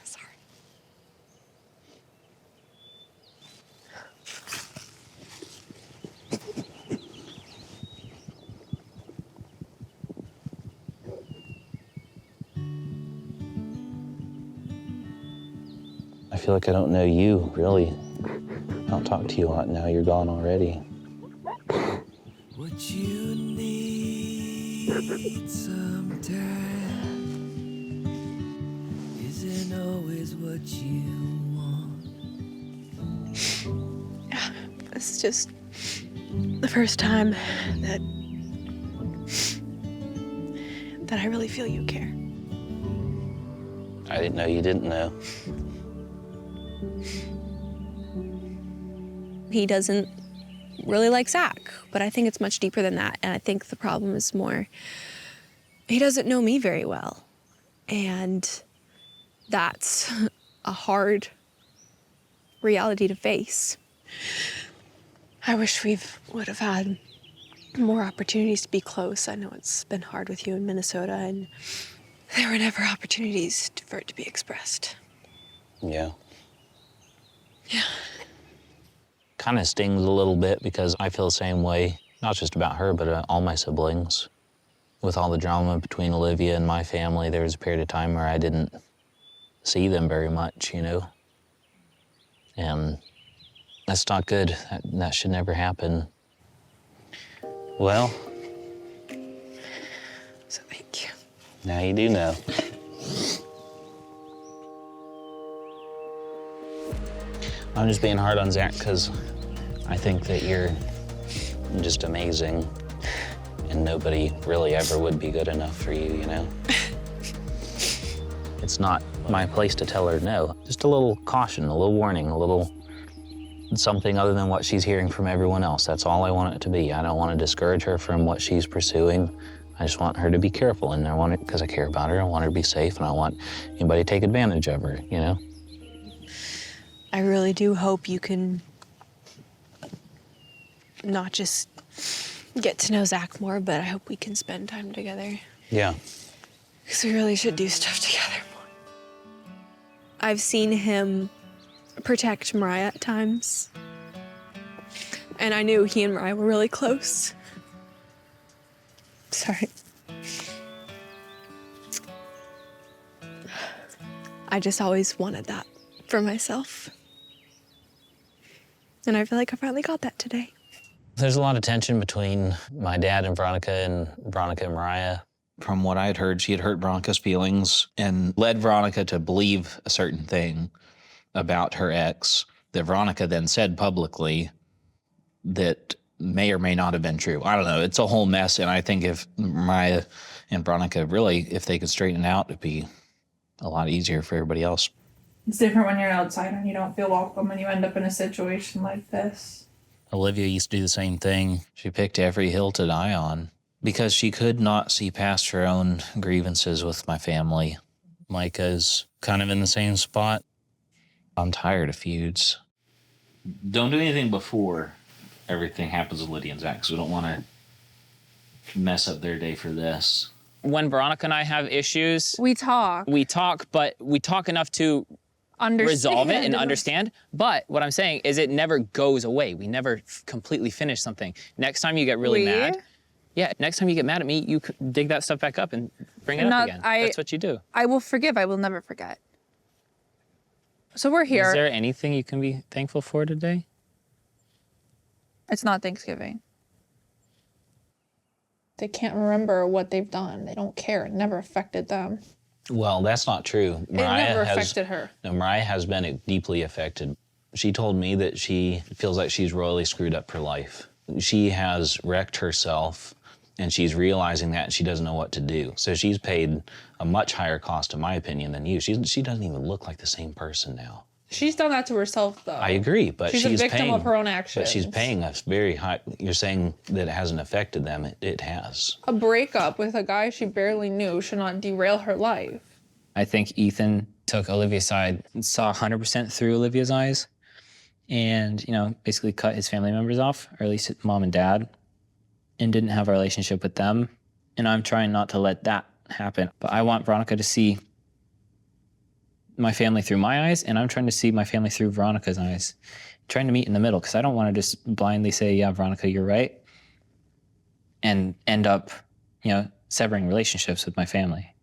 Sorry. I feel like I don't know you, really. I don't talk to you a lot now you're gone already. What you need sometimes isn't always what you want. This is just the first time that I really feel you care. I didn't know you didn't know. He doesn't really like Zach, but I think it's much deeper than that. And I think the problem is more, he doesn't know me very well. And that's a hard reality to face. I wish we would have had more opportunities to be close. I know it's been hard with you in Minnesota, and there were never opportunities for it to be expressed. Yeah. Yeah. Kind of stings a little bit because I feel the same way, not just about her, but all my siblings. With all the drama between Olivia and my family, there was a period of time where I didn't see them very much, you know? And that's not good. That should never happen. Well. So thank you. Now you do know. I'm just being hard on Zach because I think that you're just amazing and nobody really ever would be good enough for you, you know? It's not my place to tell her no. Just a little caution, a little warning, a little something other than what she's hearing from everyone else. That's all I want it to be. I don't want to discourage her from what she's pursuing. I just want her to be careful, and I want it because I care about her. I want her to be safe, and I want anybody to take advantage of her, you know? I really do hope you can not just get to know Zach more, but I hope we can spend time together. Yeah. Because we really should do stuff together more. I've seen him protect Mariah at times. And I knew he and Mariah were really close. Sorry. I just always wanted that for myself. And I feel like I finally got that today. There's a lot of tension between my dad and Veronica and Mariah. From what I had heard, she had hurt Veronica's feelings and led Veronica to believe a certain thing about her ex that Veronica then said publicly that may or may not have been true. I don't know. It's a whole mess, and I think if Mariah and Veronica really, if they could straighten it out, it'd be a lot easier for everybody else. It's different when you're outside and you don't feel welcome and you end up in a situation like this. Olivia used to do the same thing. She picked every hill to die on because she could not see past her own grievances with my family. Micah's kind of in the same spot. I'm tired of feuds. Don't do anything before everything happens with Lydia and Zach, because we don't want to mess up their day for this. When Veronica and I have issues, We talk. but we talk enough to resolve it and understand. But what I'm saying is it never goes away. We never completely finish something. Next time you get really mad, next time you get mad at me, you dig that stuff back up and bring it up again. That's what you do. I will forgive. I will never forget. So we're here. Is there anything you can be thankful for today? It's not Thanksgiving. They can't remember what they've done. They don't care. It never affected them. Well, that's not true. It never affected her. No, Mariah has been deeply affected. She told me that she feels like she's royally screwed up her life. She has wrecked herself, and she's realizing that, and she doesn't know what to do. So she's paid a much higher cost, in my opinion, than you. She doesn't even look like the same person now. She's done that to herself, though. I agree, but she's a victim of her own actions. But she's paying a very high. You're saying that it hasn't affected them. It has. A breakup with a guy she barely knew should not derail her life. I think Ethan took Olivia's side and saw 100% through Olivia's eyes and, basically cut his family members off, or at least mom and dad, and didn't have a relationship with them. And I'm trying not to let that happen. But I want Veronica to see my family through my eyes, and I'm trying to see my family through Veronica's eyes. Trying to meet in the middle, because I don't want to just blindly say, yeah, Veronica, you're right, and end up, severing relationships with my family.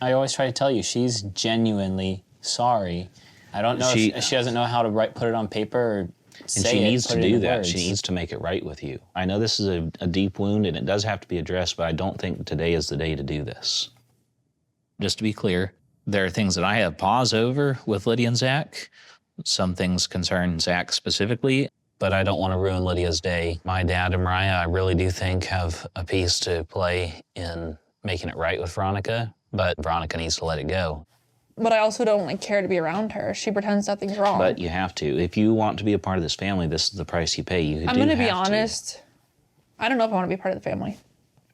I always try to tell you, she's genuinely sorry. I don't know if she doesn't know how to put it on paper or say it. And she needs to do that. Words. She needs to make it right with you. I know this is a deep wound, and it does have to be addressed, but I don't think today is the day to do this. Just to be clear, there are things that I have pause over with Lydia and Zach. Some things concern Zach specifically. But I don't want to ruin Lydia's day. My dad and Mariah, I really do think, have a piece to play in making it right with Veronica, but Veronica needs to let it go. But I also don't care to be around her. She pretends nothing's wrong. But you have to. If you want to be a part of this family, this is the price you pay. I'm going to be honest. I don't know if I want to be part of the family.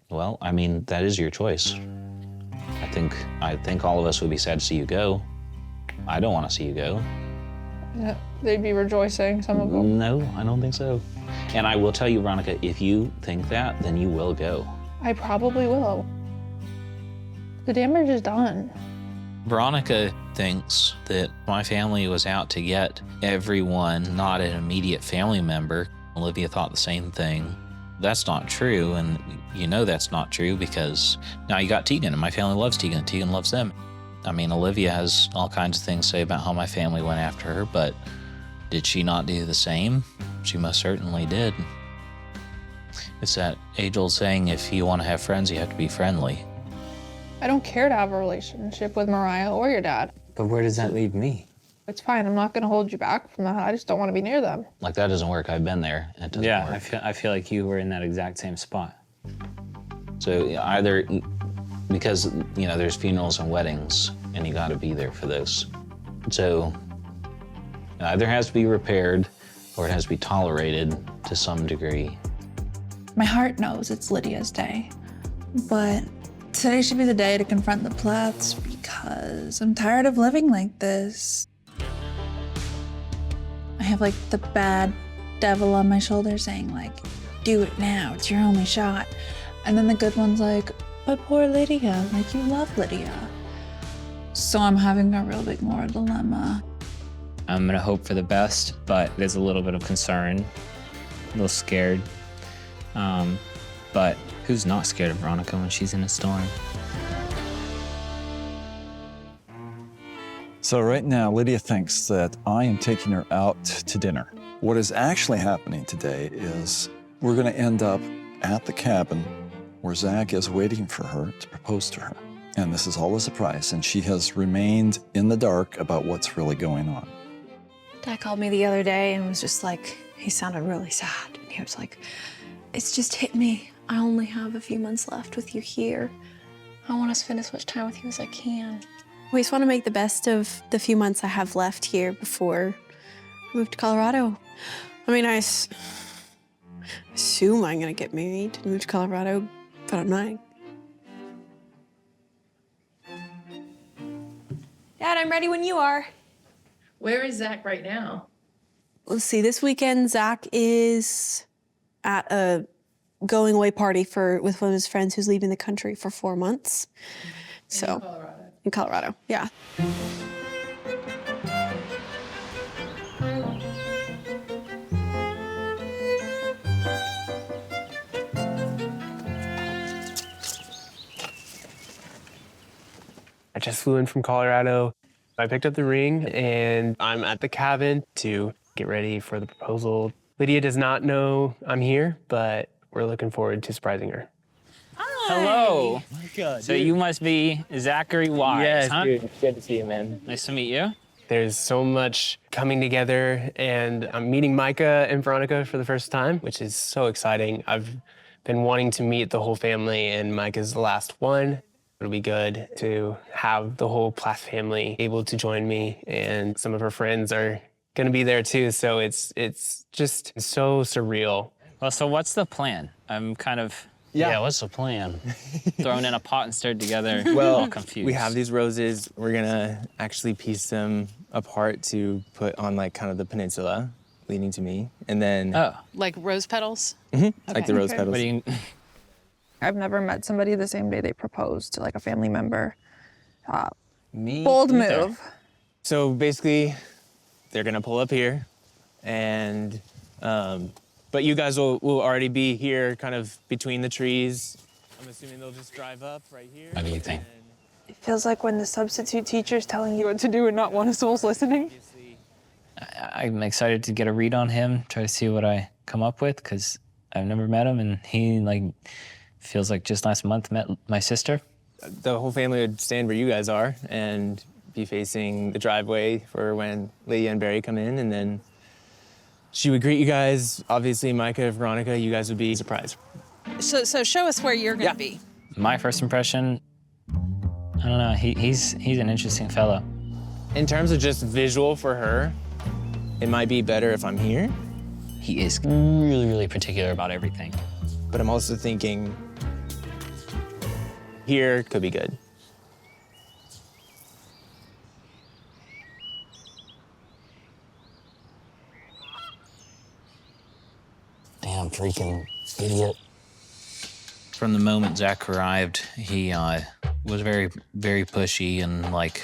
Well, I mean, that is your choice. I think all of us would be sad to see you go. I don't want to see you go. Yeah, they'd be rejoicing, some of them. No, I don't think so. And I will tell you, Veronica, if you think that, then you will go. I probably will. The damage is done. Veronica thinks that my family was out to get everyone, not an immediate family member. Olivia thought the same thing. That's not true, and that's not true because now you got Tegan, and my family loves Tegan, and Tegan loves them. I mean, Olivia has all kinds of things to say about how my family went after her, but did she not do the same? She most certainly did. It's that age-old saying, if you want to have friends, you have to be friendly. I don't care to have a relationship with Mariah or your dad. But where does that leave me? It's fine. I'm not going to hold you back from that. I just don't want to be near them. Like, that doesn't work. I've been there. It doesn't work. I feel like you were in that exact same spot. So either, because, there's funerals and weddings, and you got to be there for those. So it either has to be repaired or it has to be tolerated to some degree. My heart knows it's Lydia's day, but today should be the day to confront the Plaths because I'm tired of living like this. I have the bad devil on my shoulder saying do it now, it's your only shot. And then the good one's but poor Lydia, you love Lydia. So I'm having a real big moral dilemma. I'm gonna hope for the best, but there's a little bit of concern, a little scared. But who's not scared of Veronica when she's in a storm? So right now, Lydia thinks that I am taking her out to dinner. What is actually happening today is we're going to end up at the cabin where Zach is waiting for her to propose to her. And this is all a surprise, and she has remained in the dark about what's really going on. Dad called me the other day and was just he sounded really sad. And he was it's just hit me. I only have a few months left with you here. I want to spend as much time with you as I can. We just want to make the best of the few months I have left here before I move to Colorado. I mean, I assume I'm going to get married and move to Colorado, but I'm not. Dad, I'm ready when you are. Where is Zach right now? Let's see, this weekend Zach is at a going away party with one of his friends who's leaving the country for 4 months. So in Colorado, yeah. I just flew in from Colorado. I picked up the ring and I'm at the cabin to get ready for the proposal. Lydia does not know I'm here, but we're looking forward to surprising her. Hello. So you must be Zachary Wise, Yes, huh? dude. It's good to see you, man. Nice to meet you. There's so much coming together, and I'm meeting Micah and Veronica for the first time, which is so exciting. I've been wanting to meet the whole family, and Micah's the last one. It'll be good to have the whole Plath family able to join me, and some of her friends are gonna be there too, so it's just so surreal. Well, so what's the plan? I'm kind of, what's the plan? Thrown in a pot and stirred together, all confused. We have these roses. We're gonna actually piece them apart to put on like kind of the peninsula leading to me, and then Like rose petals? like the rose Okay. petals. What do you... I've never met somebody the same day they proposed to like a family member. Me Bold either. move. So basically, they're gonna pull up here, and but you guys will already be here, kind of between the trees. I'm assuming they'll just drive up right here. What do you think? It feels like when the substitute teacher's telling you what to do and not one of souls listening. I'm excited to get a read on him, try to see what I come up with, because I've never met him, and he like feels like just last month met my sister. The whole family would stand where you guys are and be facing the driveway for when Lydia and Barry come in, and then she would greet you guys. Obviously, Micah, Veronica, you guys would be surprised. So show us where you're gonna be. My first impression, I don't know, he's an interesting fellow. In terms of just visual for her, it might be better if I'm here. He is really, really particular about everything. But I'm also thinking here could be good. Damn freaking idiot. From the moment Zach arrived, he was very, very pushy and like,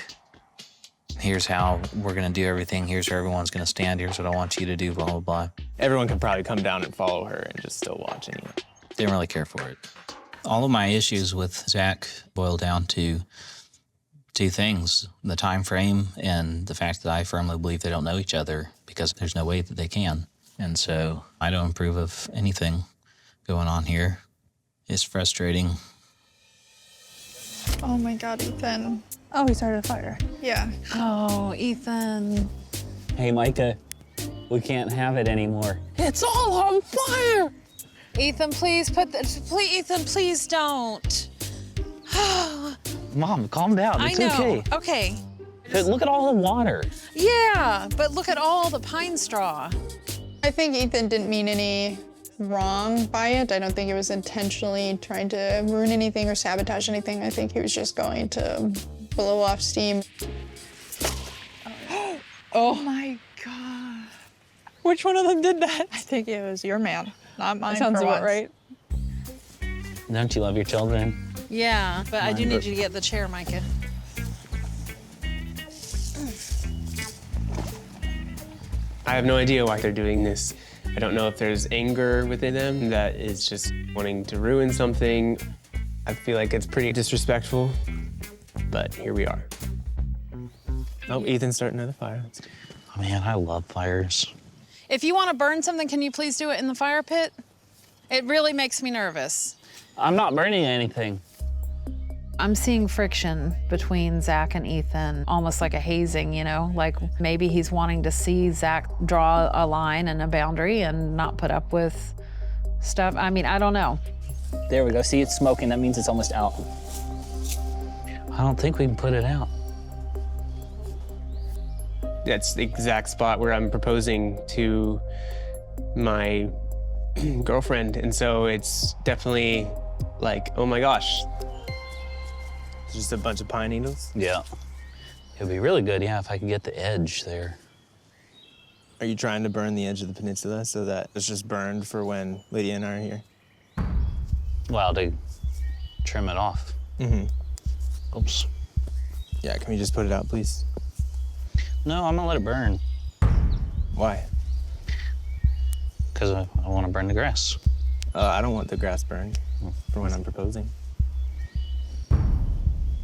here's how we're gonna do everything, here's where everyone's gonna stand, here's what I want you to do, blah, blah, blah. Everyone could probably come down and follow her and just still watch anyway. Didn't really care for it. All of my issues with Zach boil down to two things: the time frame and the fact that I firmly believe they don't know each other, because there's no way that they can. And so I don't approve of anything going on here. It's frustrating. Oh my God, Ethan. Oh, he started a fire. Yeah. Oh, Ethan. Hey, Micah, we can't have it anymore. It's all on fire! Ethan, please Ethan, please don't. Mom, calm down. I It's know. okay. Okay. But look at all the water. Yeah, but look at all the pine straw. I think Ethan didn't mean any wrong by it. I don't think he was intentionally trying to ruin anything or sabotage anything. I think he was just going to blow off steam. Oh my God. Which one of them did that? I think it was your man, not mine. That sounds for about once. right. Don't you love your children? Yeah, but I do need you to get the chair, Micah. I have no idea why they're doing this. I don't know if there's anger within them that is just wanting to ruin something. I feel like it's pretty disrespectful, but here we are. Oh, Ethan's starting another fire. Oh, man, I love fires. If you want to burn something, can you please do it in the fire pit? It really makes me nervous. I'm not burning anything. I'm seeing friction between Zach and Ethan, almost like a hazing, you know? Like maybe he's wanting to see Zach draw a line and a boundary and not put up with stuff. I mean, I don't know. There we go. See, it's smoking. That means it's almost out. I don't think we can put it out. That's the exact spot where I'm proposing to my girlfriend. And so it's definitely like, oh my gosh. It's just a bunch of pine needles. Yeah. It'd be really good, yeah, if I could get the edge there. Are you trying to burn the edge of the peninsula so that it's just burned for when Lydia and I are here? Well, to trim it off. Mm-hmm. Oops. Yeah, can we just put it out, please? No, I'm gonna let it burn. Why? Because I want to burn the grass. I don't want the grass burned for when I'm proposing.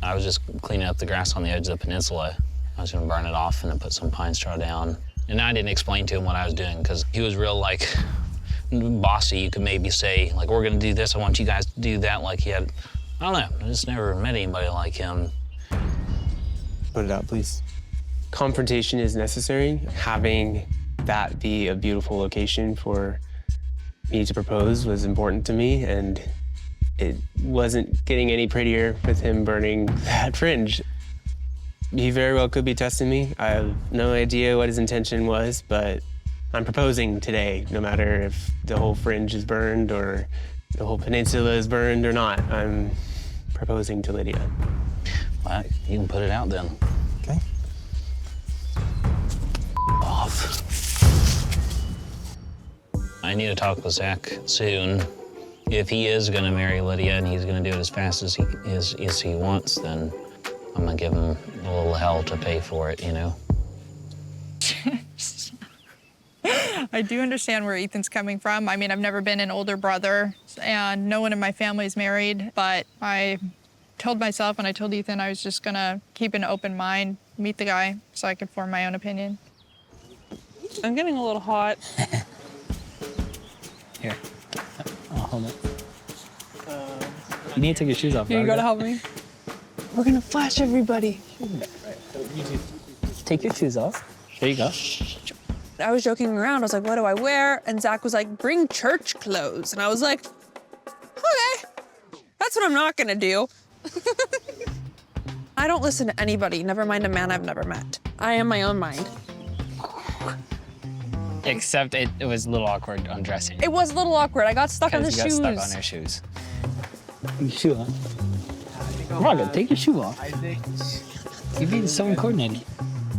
I was just cleaning up the grass on the edge of the peninsula. I was gonna burn it off and then put some pine straw down. And I didn't explain to him what I was doing because he was real, like, bossy. You could maybe say, like, we're gonna do this, I want you guys to do that. Like he had, I don't know, I just never met anybody like him. Put it out, please. Confrontation is necessary. Having that be a beautiful location for me to propose was important to me, and it wasn't getting any prettier with him burning that fringe. He very well could be testing me. I have no idea what his intention was, but I'm proposing today, no matter if the whole fringe is burned or the whole peninsula is burned or not. I'm proposing to Lydia. Well, you can put it out then. Okay. Off. I need to talk with Zach soon. If he is gonna marry Lydia and he's gonna do it as fast as he wants, then I'm gonna give him a little hell to pay for it, you know? I do understand where Ethan's coming from. I mean, I've never been an older brother, and no one in my family is married, but I told myself and I told Ethan I was just gonna keep an open mind, meet the guy, so I could form my own opinion. I'm getting a little hot. Here. Oh, hold it. You need to take your shoes off. Here, you gotta help me. We're gonna flash everybody. Take your shoes off. There you go. I was joking around. I was like, what do I wear? And Zach was like, bring church clothes. And I was like, okay, that's what I'm not gonna do. I don't listen to anybody, never mind a man I've never met. I am my own mind. Except it was a little awkward undressing. It was a little awkward. I got stuck on the shoes. You got stuck on her shoes. Your shoe on. Veronica, take your shoe off. You're being so uncoordinated.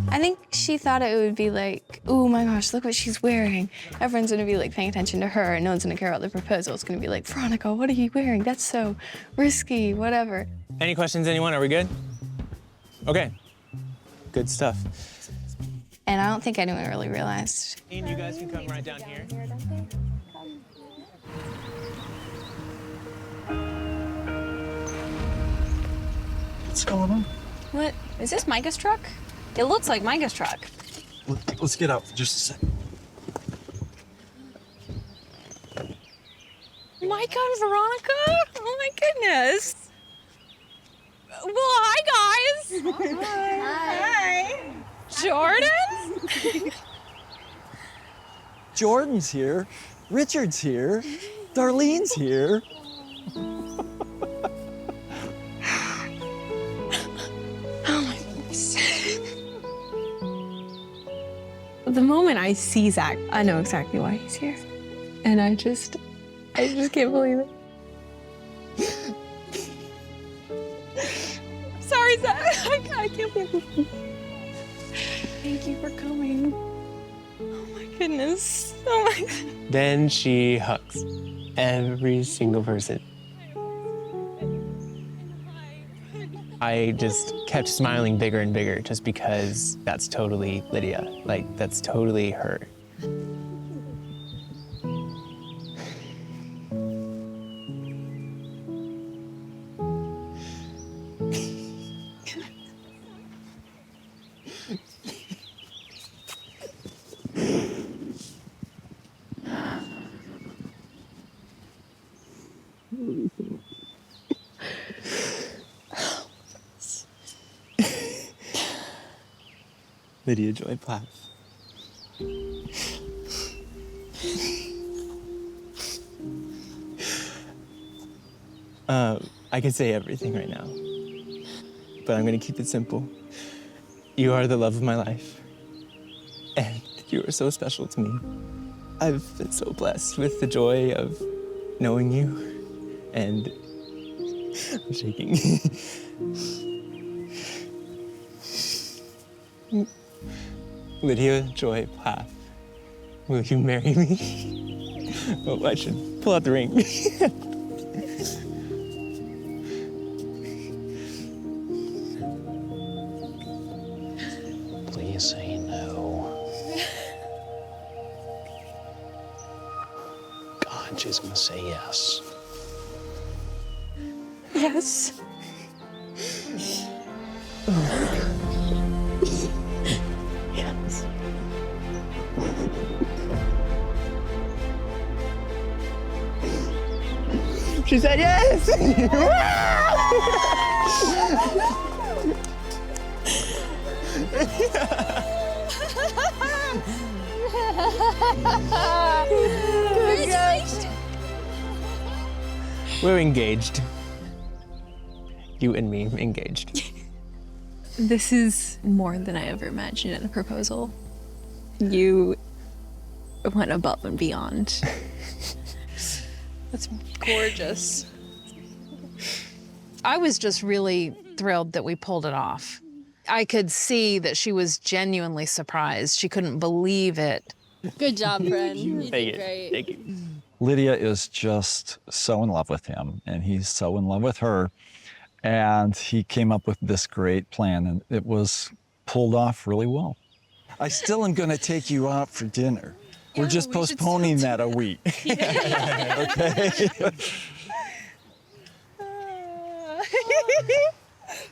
I think she thought it would be like, oh my gosh, look what she's wearing. Everyone's gonna be like paying attention to her and no one's gonna care about the proposal. It's gonna be like, Veronica, what are you wearing? That's so risky, whatever. Any questions, anyone? Are we good? Okay. Good stuff. And I don't think anyone really realized. And you guys can come right down here. What's going on? What? Is this Micah's truck? It looks like Micah's truck. Let's get out for just a second. Micah and Veronica? Oh my goodness. Well, hi guys. Hi. Jordan? Jordan's here. Richard's here. Darlene's here. The moment I see Zach, I know exactly why he's here. And I just can't believe it. Sorry, Zach. I can't believe it. Thank you for coming. Oh my goodness. Oh my goodness. Then she hugs every single person. I just kept smiling bigger and bigger just because that's totally Lydia. Like, that's totally her. Lydia Joy Plath. I could say everything right now, but I'm gonna keep it simple. You are the love of my life, and you are so special to me. I've been so blessed with the joy of knowing you, and I'm shaking. Lydia Joy Plath, will you marry me? Oh, I should pull out the ring. Please say no. God, she's gonna say yes. Yes. Yes. She said yes! We're engaged. You and me engaged. This is more than I ever imagined in a proposal. You went above and beyond. That's gorgeous. I was just really thrilled that we pulled it off. I could see that she was genuinely surprised. She couldn't believe it. Good job, friend. You did great. Thank you. Lydia is just so in love with him, and he's so in love with her. And he came up with this great plan, and it was pulled off really well. I still am going to take you out for dinner. We're just postponing that a week. Okay?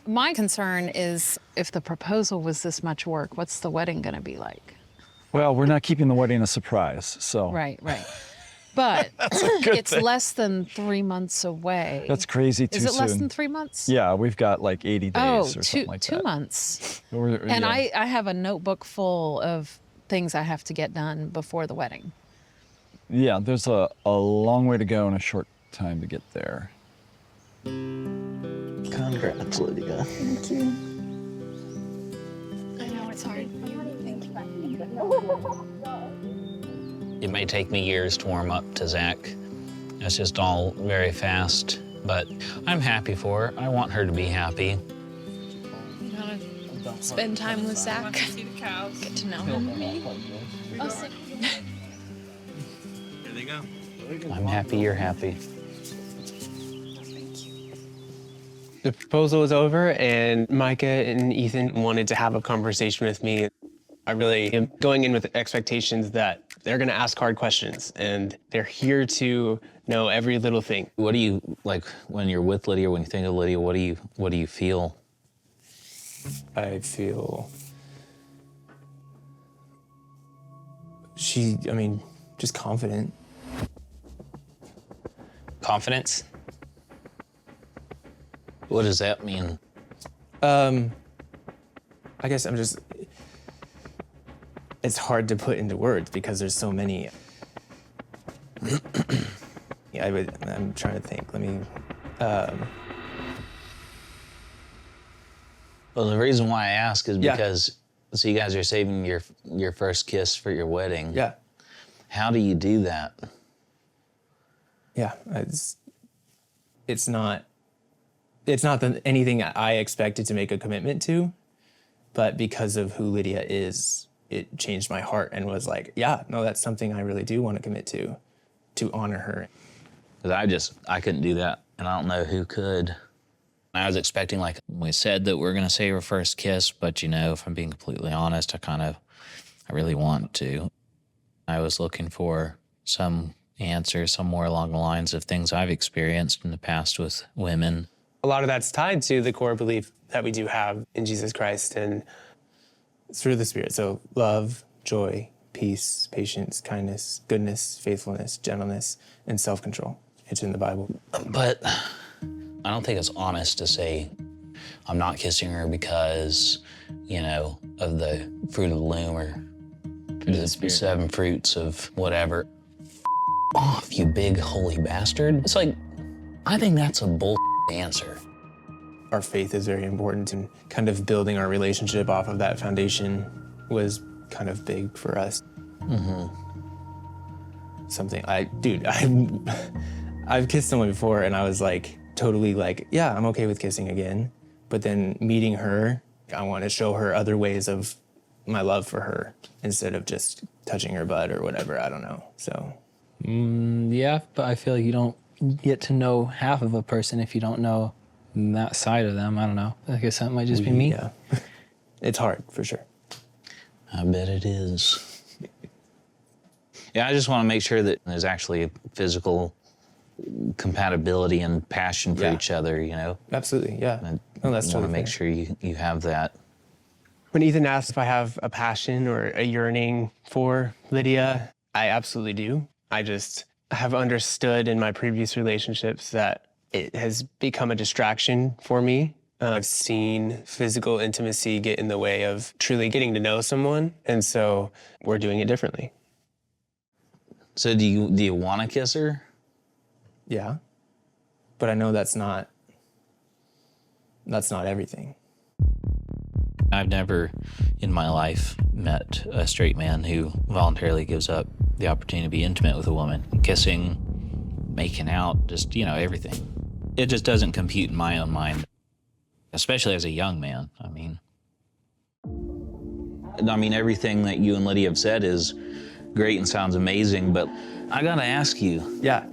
My concern is if the proposal was this much work, what's the wedding going to be like? Well, we're not keeping the wedding a surprise, so. Right. But That's a good it's thing. less than 3 months away. That's crazy too soon. Is it less than 3 months? Yeah, we've got like 80 days or something like that. 2 months. And I have a notebook full of things I have to get done before the wedding. Yeah, there's a long way to go and a short time to get there. Congrats, Lydia. Thank you. I know it's hard. Thank you. It may take me years to warm up to Zach. It's just all very fast, but I'm happy for her. I want her to be happy. You wanna spend time with Zach? Get to know him. Oh, sit. There they go. I'm happy you're happy. The proposal was over, and Micah and Ethan wanted to have a conversation with me. I really am going in with expectations that they're going to ask hard questions, and they're here to know every little thing. What do you, like, when you're with Lydia, when you think of Lydia, what do you feel? I feel just confident. Confidence? What does that mean? I guess it's hard to put into words because there's so many. Yeah, I'm trying to think. Let me. Well, the reason why I ask is Yeah. because, so you guys are saving your first kiss for your wedding. Yeah. How do you do that? Yeah, it's not anything I expected to make a commitment to, but because of who Lydia is, it changed my heart and was like, yeah, no, that's something I really do want to commit to honor her. Because I couldn't do that, and I don't know who could. I was expecting, like, we said that we're gonna say our first kiss, but if I'm being completely honest, I really want to. I was looking for some answer somewhere along the lines of things I've experienced in the past with women. A lot of that's tied to the core belief that we do have in Jesus Christ and through the Spirit. So love, joy, peace, patience, kindness, goodness, faithfulness, gentleness, and self-control. It's in the Bible. But I don't think it's honest to say I'm not kissing her because, of the fruit of the loom or the 7 fruits of whatever. Off, you big holy bastard. It's like, I think that's a bull answer. Our faith is very important, and kind of building our relationship off of that foundation was kind of big for us. Mm-hmm. I've kissed someone before, and I was like, totally like, yeah, I'm okay with kissing again. But then meeting her, I want to show her other ways of my love for her instead of just touching her butt or whatever, I don't know, so. Yeah, but I feel like you don't get to know half of a person if you don't know that side of them. I don't know. I guess that might just be me. Yeah. It's hard, for sure. I bet it is. Yeah, I just want to make sure that there's actually physical compatibility and passion for each other, you know? Absolutely, yeah. And No, that's you want totally to make fair. sure you have that. When Ethan asked if I have a passion or a yearning for Lydia, I absolutely do. I just have understood in my previous relationships that it has become a distraction for me. I've seen physical intimacy get in the way of truly getting to know someone, and so we're doing it differently. So do you want to kiss her? Yeah, but I know that's not everything. I've never in my life met a straight man who voluntarily gives up the opportunity to be intimate with a woman. Kissing, making out, just, you know, everything. It just doesn't compute in my own mind, especially as a young man. I mean, everything that you and Lydia have said is great and sounds amazing, but I gotta ask you. Yeah.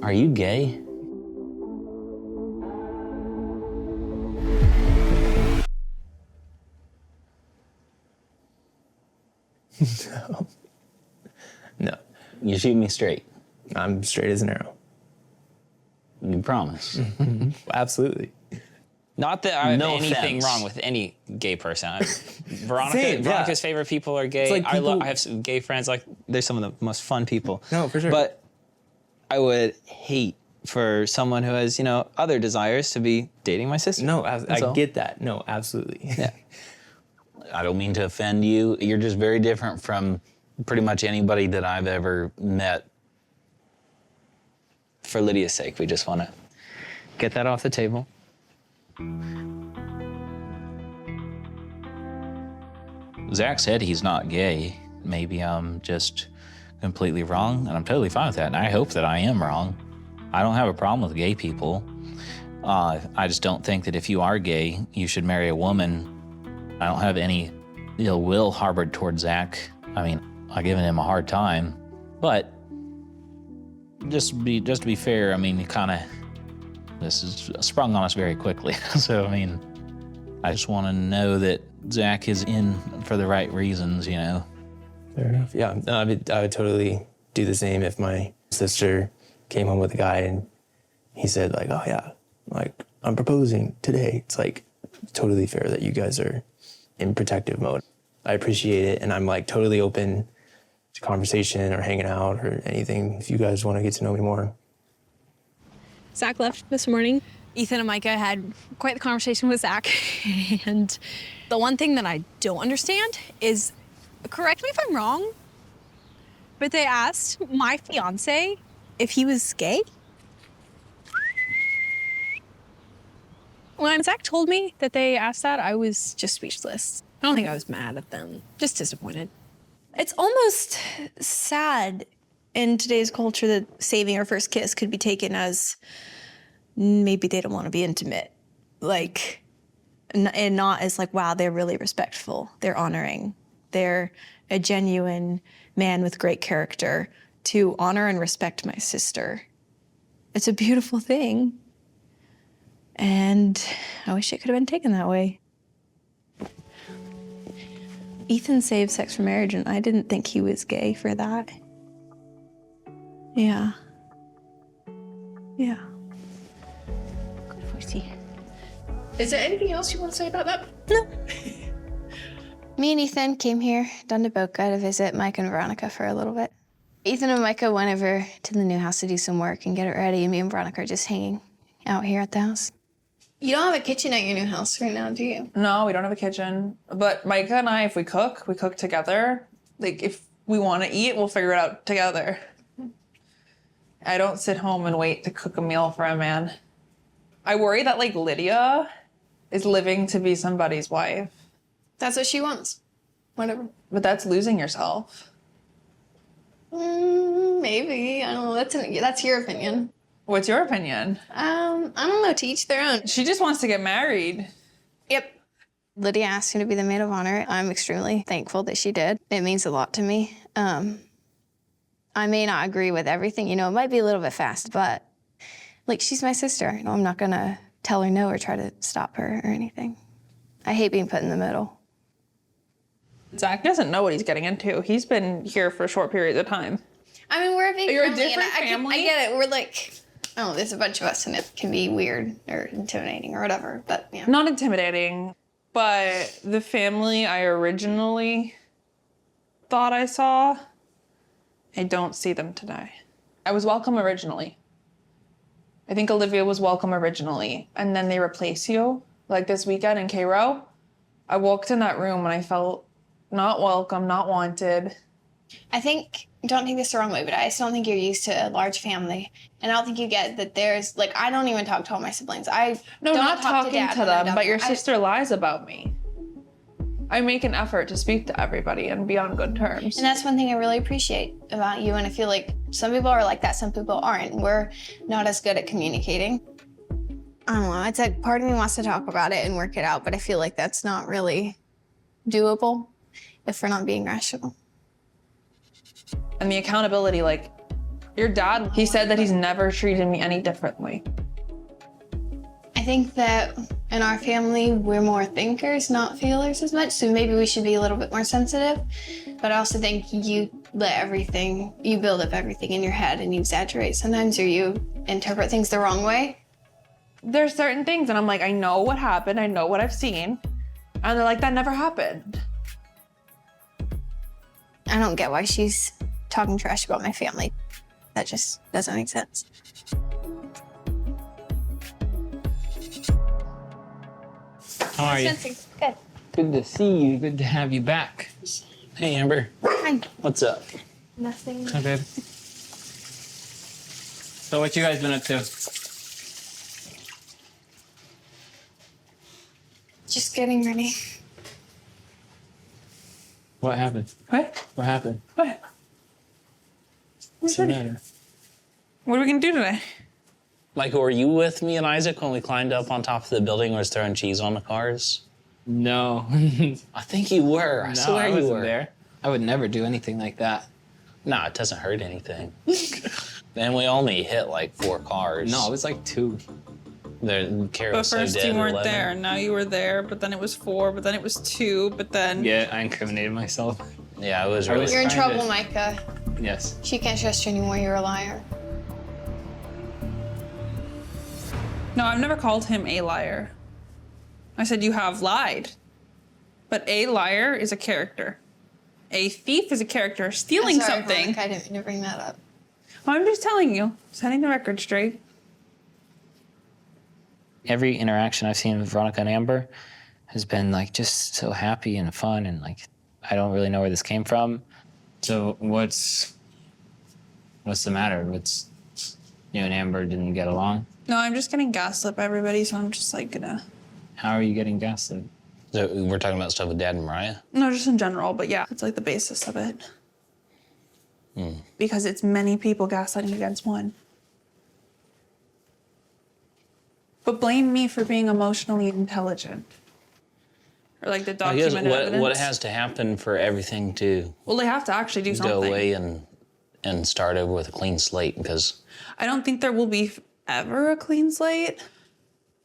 Are you gay? No. No. You shoot me straight. I'm straight as an arrow. You promise? Absolutely. Not that I have No anything offense. wrong with any gay person. Same, Veronica's yeah. favorite people are gay. It's like people- I have some gay friends. Like, they're some of the most fun people. No, for sure. But I would hate for someone who has, other desires to be dating my sister. No, That's I all. get that. No, absolutely. Yeah. I don't mean to offend you. You're just very different from pretty much anybody that I've ever met. For Lydia's sake, we just want to get that off the table. Zach said he's not gay. Maybe I'm just completely wrong, and I'm totally fine with that, and I hope that I am wrong. I don't have a problem with gay people. I just don't think that if you are gay, you should marry a woman. I don't have any ill will harbored towards Zach. I mean, I've given him a hard time, but just to be fair, I mean, this is sprung on us very quickly. So, I mean, I just want to know that Zach is in for the right reasons, you know? Fair enough. Yeah, no, I would totally do the same if my sister came home with a guy and he said, like, oh, yeah, like, I'm proposing today. It's like totally fair that you guys are in protective mode. I appreciate it, and I'm like totally open to conversation or hanging out or anything if you guys want to get to know me more. Zach left this morning. Ethan and Micah had quite the conversation with Zach. And the one thing that I don't understand is, correct me if I'm wrong, but they asked my fiance if he was gay. When Zach told me that they asked that, I was just speechless. I don't think I was mad at them, just disappointed. It's almost sad in today's culture that saving our first kiss could be taken as maybe they don't want to be intimate. Like, and not as like, wow, they're really respectful. They're honoring. They're a genuine man with great character to honor and respect my sister. It's a beautiful thing. And I wish it could have been taken that way. Ethan saved sex for marriage, and I didn't think he was gay for that. Yeah. Yeah. Good voicey. Is there anything else you want to say about that? No. Me and Ethan came here down to Boca to visit Mike and Veronica for a little bit. Ethan and Micah went over to the new house to do some work and get it ready, and me and Veronica are just hanging out here at the house. You don't have a kitchen at your new house right now, do you? No, we don't have a kitchen. But Micah and I, if we cook together. Like, if we want to eat, we'll figure it out together. I don't sit home and wait to cook a meal for a man. I worry that, like, Lydia is living to be somebody's wife. That's what she wants. Whatever. But that's losing yourself. Maybe. I don't know. That's your opinion. What's your opinion? I don't know. To each their own. She just wants to get married. Yep. Lydia asked me to be the maid of honor. I'm extremely thankful that she did. It means a lot to me. I may not agree with everything, you know, it might be a little bit fast, but like, she's my sister. You know, I'm not gonna tell her no or try to stop her or anything. I hate being put in the middle. Zach doesn't know what he's getting into. He's been here for short periods of time. I mean, we're a big You're family. a different and family? I get it. We're like, oh, there's a bunch of us and it can be weird or intimidating or whatever, but yeah. Not intimidating, but the family I originally thought I saw, I don't see them today. I was welcome originally. I think Olivia was welcome originally, and then they replace you. Like this weekend in Cairo, I walked in that room and I felt not welcome, not wanted. I think, don't take this the wrong way, but I just don't think you're used to a large family. And I don't think you get that there's, like, I don't even talk to all my siblings. I No, don't not talk talking Dad to when I'm them, down but your there. sister lies about me. I make an effort to speak to everybody and be on good terms. And that's one thing I really appreciate about you. And I feel like some people are like that, some people aren't. We're not as good at communicating. I don't know, it's like part of me wants to talk about it and work it out, but I feel like that's not really doable if we're not being rational. And the accountability, like, your dad, he said that he's never treated me any differently. I think that in our family, we're more thinkers, not feelers as much, so maybe we should be a little bit more sensitive. But I also think you build up everything in your head and you exaggerate sometimes, or you interpret things the wrong way. There's certain things, and I'm like, I know what happened, I know what I've seen. And they're like, that never happened. I don't get why she's talking trash about my family. That just doesn't make sense. How are you? Good. Good to see you. Good to have you back. Hey, Amber. Hi. What's up? Nothing. Hi, babe. So what you guys been up to? Just getting ready. What happened? What? What happened? What? What's the matter? What are we gonna do today? Like, were you with me and Isaac when we climbed up on top of the building and was throwing cheese on the cars? No. I think you were. I swear you wasn't were. there. I would never do anything like that. No, it doesn't hurt anything. And we only hit like 4 cars. No, it was like 2. Carol But was so first dead you at weren't 11. there, now you were there, but then it was 4, but then it was 2, but then... Yeah, I incriminated myself. Yeah, it was really... You're in trouble, Micah. Yes. She can't trust you anymore. You're a liar. No, I've never called him a liar. I said you have lied. But a liar is a character. A thief is a character. Stealing I'm sorry, something. Veronica, I didn't mean to bring that up. I'm just telling you, setting the record straight. Every interaction I've seen with Veronica and Amber has been like just so happy and fun, and like I don't really know where this came from. So what's the matter? You and Amber didn't get along? No, I'm just getting gaslit by everybody, so I'm just like gonna... How are you getting gaslit? So we're talking about stuff with Dad and Mariah? No, just in general, but yeah, it's like the basis of it. Because it's many people gaslighting against one. But blame me for being emotionally intelligent. Or like the I guess documented evidence. what has to happen for everything to Well, they have to actually do go something. away and start over with a clean slate? Because I don't think there will be ever a clean slate.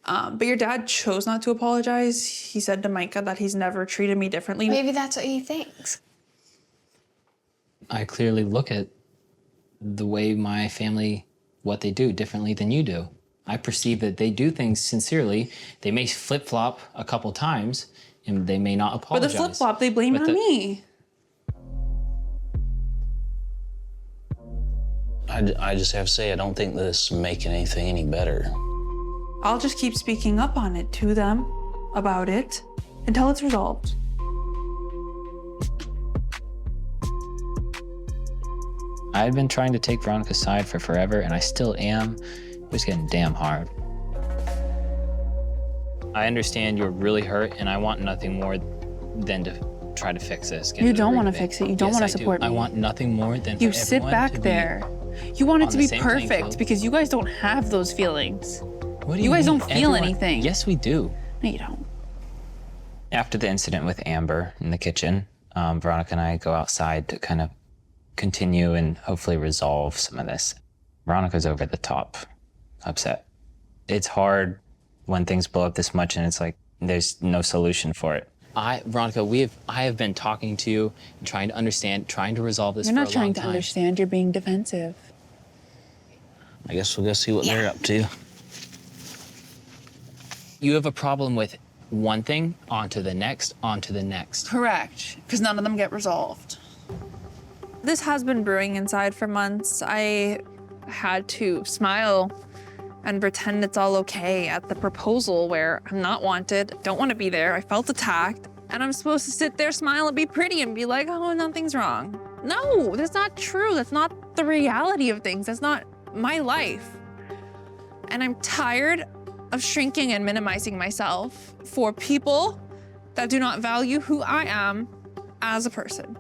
But your dad chose not to apologize. He said to Micah that he's never treated me differently. Maybe that's what he thinks. I clearly look at the way my family, what they do, differently than you do. I perceive that they do things sincerely. They may flip-flop a couple times, and they may not But apologize. the flip-flop, they blame it on me. I just have to say, I don't think this is making anything any better. I'll just keep speaking up on it to them about it until it's resolved. I've been trying to take Veronica's side for forever, and I still am. It was getting damn hard. I understand you're really hurt, and I want nothing more than to try to fix this. You don't want to fix it. You don't want to support me. I want nothing more than You for sit everyone back to be there. You want it on to the be same playing perfect field. because you guys don't have those feelings. What do You guys mean? don't feel Everyone- anything. Yes, we do. No, you don't. After the incident with Amber in the kitchen, Veronica and I go outside to kind of continue and hopefully resolve some of this. Veronica's over the top upset. It's hard when things blow up this much and it's like there's no solution for it. Veronica, I have been talking to you and trying to understand, trying to resolve this You're for not a long trying to time. understand, you're being defensive. I guess we'll go see what they're up to. You have a problem with one thing, onto the next, onto the next. Correct, because none of them get resolved. This has been brewing inside for months. I had to smile and pretend it's all okay at the proposal where I'm not wanted, don't want to be there, I felt attacked, and I'm supposed to sit there, smile, and be pretty and be like, oh, nothing's wrong. No, that's not true. That's not the reality of things. That's not my life. And I'm tired of shrinking and minimizing myself for people that do not value who I am as a person.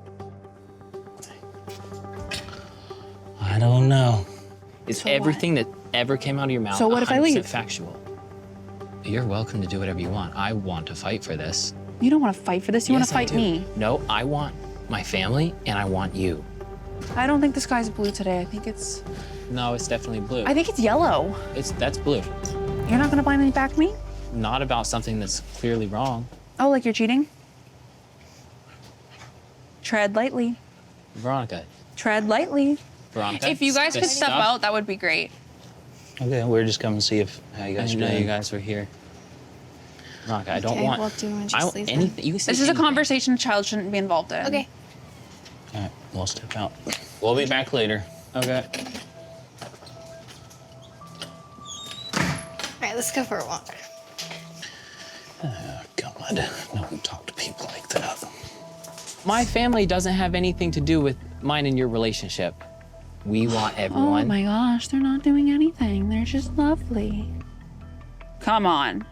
I don't know. It's So everything that ever came out of your mouth. So what if I 100% leave? Factual. You're welcome to do whatever you want. I want to fight for this. You don't want to fight for this, you want Yes, to I fight do. me. No, I want my family and I want you. I don't think the sky's blue today. I think it's definitely blue. I think it's yellow. That's blue. You're not gonna blindly back me? Not about something that's clearly wrong. Oh, like you're cheating? Tread lightly. Veronica. Tread lightly. Veronica. If you guys could step out, that would be great. Okay, we're just coming to see how you I guys are didn't know doing. you guys were here. Veronica, I don't Okay, want. well, do you want to I just don't leave anything. You can say This is a anything. conversation a child shouldn't be involved in. Okay. All right, we'll step out. We'll be back later. Okay. All right, let's go for a walk. God, no one talk to people like that. My family doesn't have anything to do with mine and your relationship. We want everyone. Oh my gosh, they're not doing anything. They're just lovely. Come on.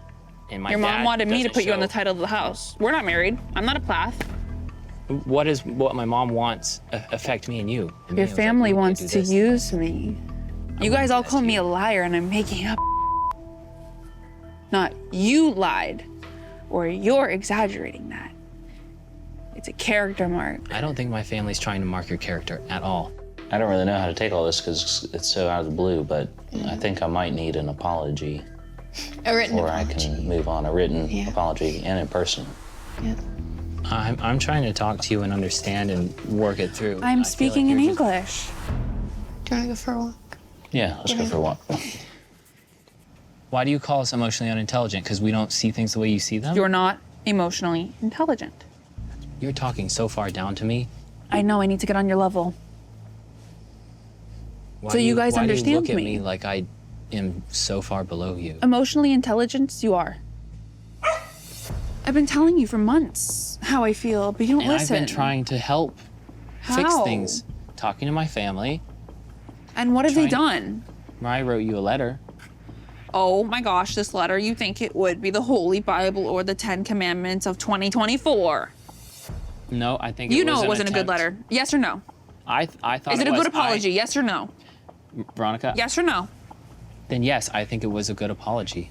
And my Your mom dad wanted me to doesn't put you on the show- title of the house. We're not married. I'm not a Plath. What is what my mom wants affect me and you? And Your me, I was like, family we can't wants do to this. use me. You guys all call me a liar and I'm making up. Not you lied, or you're exaggerating that. It's a character mark. I don't think my family's trying to mark your character at all. I don't really know how to take all this because it's so out of the blue, but I think I might need an apology A written before I apology. can move on. A written Yeah. apology and in person. Yeah. I'm trying to talk to you and understand and work it through. I I'm feel speaking like in you're just- English. Do you want to go for a walk? Yeah, let's go for a walk. Why do you call us emotionally unintelligent? Because we don't see things the way you see them? You're not emotionally intelligent. You're talking so far down to me. I know I need to get on your level. Why So do you guys why do you understand look at me? me like I am so far below you? Emotionally intelligent, you are. I've been telling you for months how I feel, but you don't And listen. I've been trying to help fix How? things. Talking to my family. And what have they trying- done? I wrote you a letter. Oh my gosh, this letter, you think it would be the Holy Bible or the 10 Commandments of 2024. No, I think You it was know it an wasn't a good attempt. letter. Yes or no? I thought Is it a was. good apology? Yes or no? Veronica? Yes or no? Then yes, I think it was a good apology.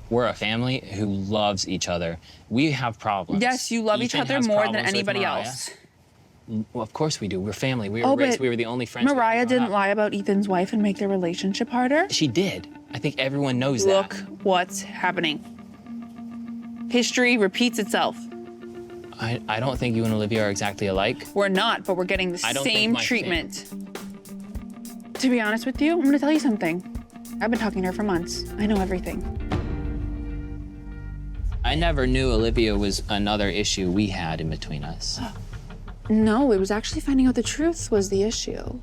We're a family who loves each other. We have problems. Yes, you love each Ethan other has more than problems with anybody Mariah. else. Well, of course we do. We're family. We were Oh, raised. but We were the only friends. we Mariah ever brought didn't up. lie about Ethan's wife and make their relationship harder. She did. I think everyone knows Look that. what's happening. History repeats itself. I don't think you and Olivia are exactly alike. We're not, but we're getting the I don't think same my treatment. To be honest with you, I'm gonna tell you something. I've been talking to her for months. I know everything. I never knew Olivia was another issue we had in between us. No, it was actually finding out the truth was the issue.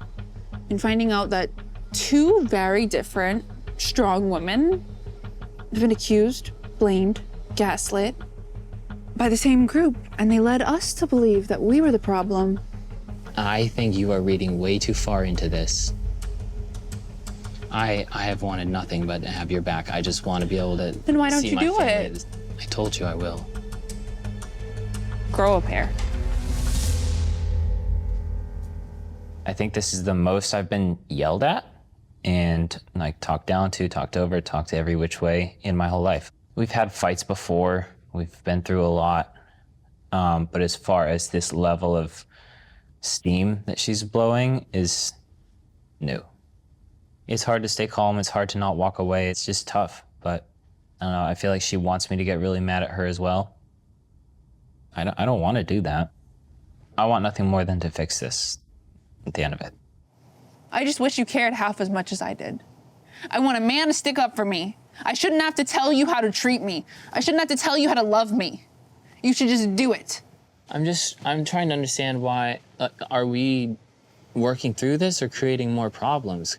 And finding out that two very different, strong women have been accused, blamed, gaslit by the same group. And they led us to believe that we were the problem. I think you are reading way too far into this. I have wanted nothing but to have your back. I just want to be able to. Then why don't see you my do family. it? I told you I will. Grow a pair. I think this is the most I've been yelled at and like talked down to, talked over, talked to every which way in my whole life. We've had fights before. We've been through a lot. But as far as this level of steam that she's blowing is new. It's hard to stay calm. It's hard to not walk away. It's just tough. But I don't know. I feel like she wants me to get really mad at her as well. I don't want to do that. I want nothing more than to fix this at the end of it. I just wish you cared half as much as I did. I want a man to stick up for me. I shouldn't have to tell you how to treat me. I shouldn't have to tell you how to love me. You should just do it. I'm trying to understand why, are we working through this or creating more problems?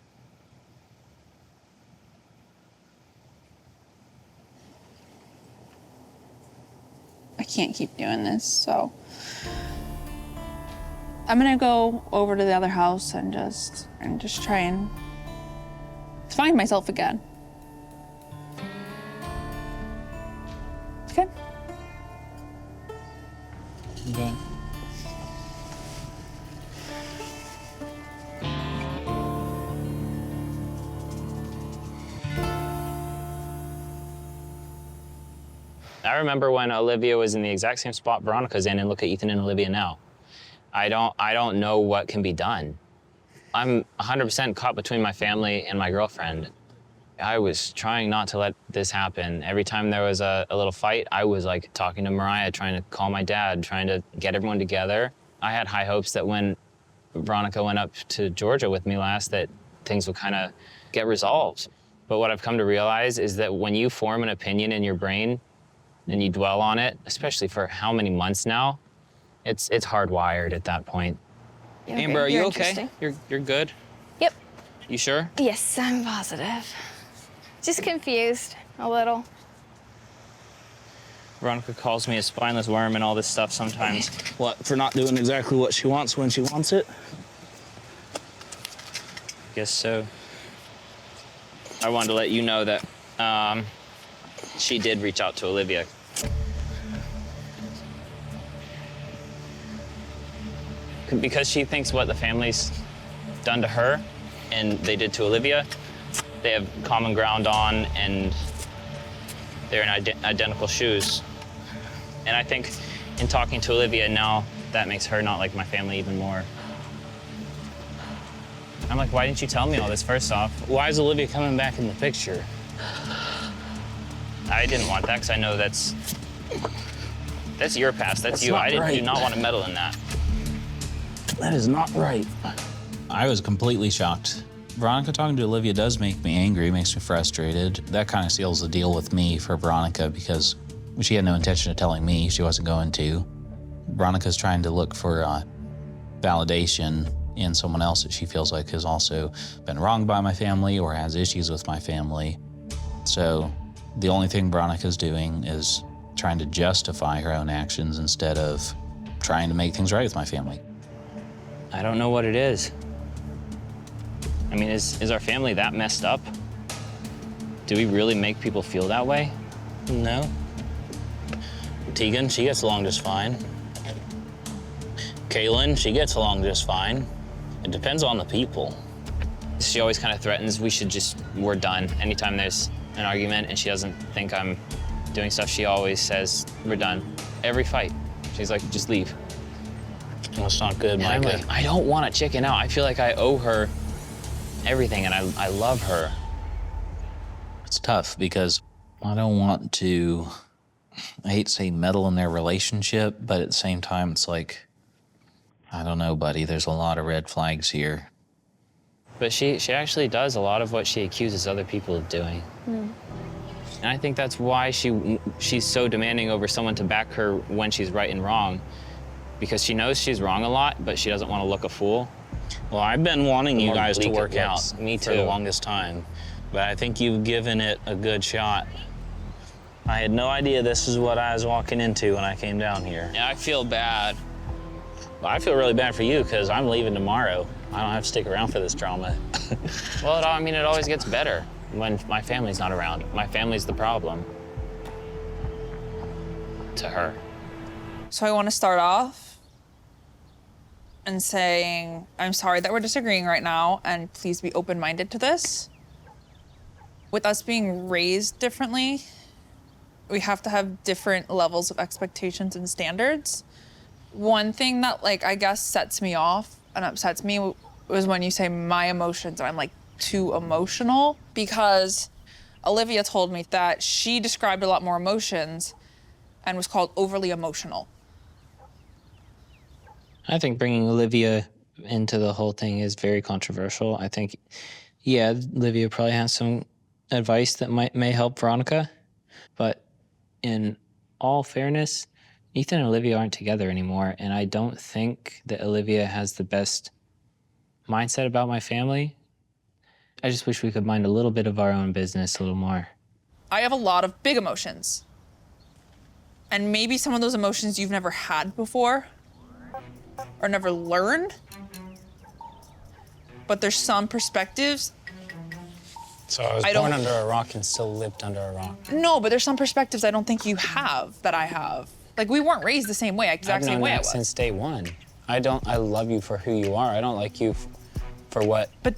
I can't keep doing this, so I'm gonna go over to the other house and just try and find myself again. Okay. Okay. I remember when Olivia was in the exact same spot Veronica's in, and look at Ethan and Olivia now. I don't know what can be done. I'm 100% caught between my family and my girlfriend. I was trying not to let this happen. Every time there was a little fight, I was like talking to Mariah, trying to call my dad, trying to get everyone together. I had high hopes that when Veronica went up to Georgia with me last, that things would kind of get resolved. But what I've come to realize is that when you form an opinion in your brain and you dwell on it, especially for how many months now, it's hardwired at that point. Yeah, Amber, are you you're okay? You're good? Yep. You sure? Yes, I'm positive. Just confused a little. Veronica calls me a spineless worm and all this stuff sometimes. What, for not doing exactly what she wants when she wants it? Guess so. I wanted to let you know that she did reach out to Olivia. Because she thinks what the family's done to her and they did to Olivia, they have common ground on and they're in identical shoes. And I think in talking to Olivia now, that makes her not like my family even more. I'm like, why didn't you tell me all this first off? Why is Olivia coming back in the picture? I didn't want that because I know that's your past. That's you. I do not want to meddle in that. That is not right. I was completely shocked. Veronica talking to Olivia does make me angry, makes me frustrated. That kind of seals the deal with me for Veronica because she had no intention of telling me. She wasn't going to. Veronica's trying to look for validation in someone else that she feels like has also been wronged by my family or has issues with my family. So the only thing Veronica's doing is trying to justify her own actions instead of trying to make things right with my family. I don't know what it is. I mean, is our family that messed up? Do we really make people feel that way? No. Tegan, she gets along just fine. Kaylin, she gets along just fine. It depends on the people. She always kind of threatens we're done. Anytime there's an argument and she doesn't think I'm doing stuff, she always says, we're done. Every fight. She's like, just leave. That's not good, Micah. I'm like, I don't want to chicken out. I feel like I owe her everything and I love her. It's tough because I don't want to, I hate to say meddle in their relationship, but at the same time, it's like, I don't know, buddy, there's a lot of red flags here. But she actually does a lot of what she accuses other people of doing. And I think that's why she's so demanding over someone to back her when she's right and wrong. Because she knows she's wrong a lot, but she doesn't want to look a fool. Well, I've been wanting you guys to work out Me for the too. longest time, but I think you've given it a good shot. I had no idea this is what I was walking into when I came down here. Yeah, I feel bad. Well, I feel really bad for you because I'm leaving tomorrow. I don't have to stick around for this drama. Well, it always gets better when my family's not around. My family's the problem. To her. So I want to start off and saying, I'm sorry that we're disagreeing right now, and please be open-minded to this. With us being raised differently, we have to have different levels of expectations and standards. One thing that like I guess sets me off and upsets me was when you say my emotions and I'm like too emotional, because Olivia told me that she described a lot more emotions and was called overly emotional. I think bringing Olivia into the whole thing is very controversial. I think, yeah, Olivia probably has some advice that may help Veronica, but in all fairness, Ethan and Olivia aren't together anymore, and I don't think that Olivia has the best mindset about my family. I just wish we could mind a little bit of our own business a little more. I have a lot of big emotions. And maybe some of those emotions you've never had before or never learned. But there's some perspectives. So I was born under a rock and still lived under a rock. No, but there's some perspectives I don't think you have that I have. Like, we weren't raised the same way, exact same way I I've known was. that since day one. I love you for who you are. I don't like you for what. But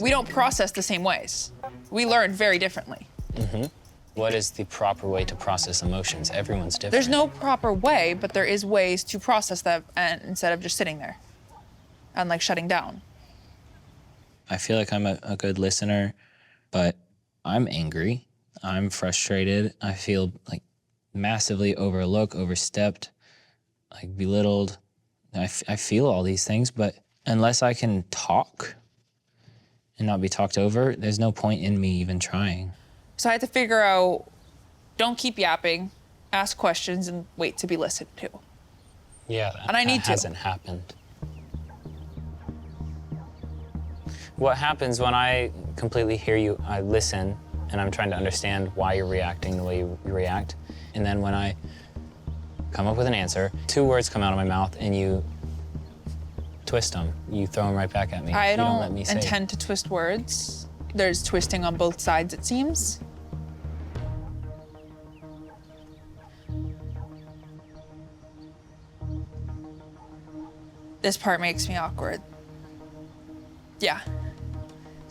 we don't process the same ways. We learn very differently. Mm-hmm. What is the proper way to process emotions? Everyone's different. There's no proper way, but there is ways to process them and instead of just sitting there and like shutting down. I feel like I'm a good listener, but I'm angry. I'm frustrated. I feel like massively overlooked, overstepped, like belittled. I feel all these things, but unless I can talk and not be talked over, there's no point in me even trying. So I had to figure out, don't keep yapping, ask questions, and wait to be listened to. Yeah, and I need that hasn't happened. What happens when I completely hear you, I listen, and I'm trying to understand why you're reacting the way you react. And then when I come up with an answer, 2 words come out of my mouth and you twist them. You throw them right back at me. I You don't don't let me say it. intend to twist words. There's twisting on both sides, it seems. This part makes me awkward. Yeah.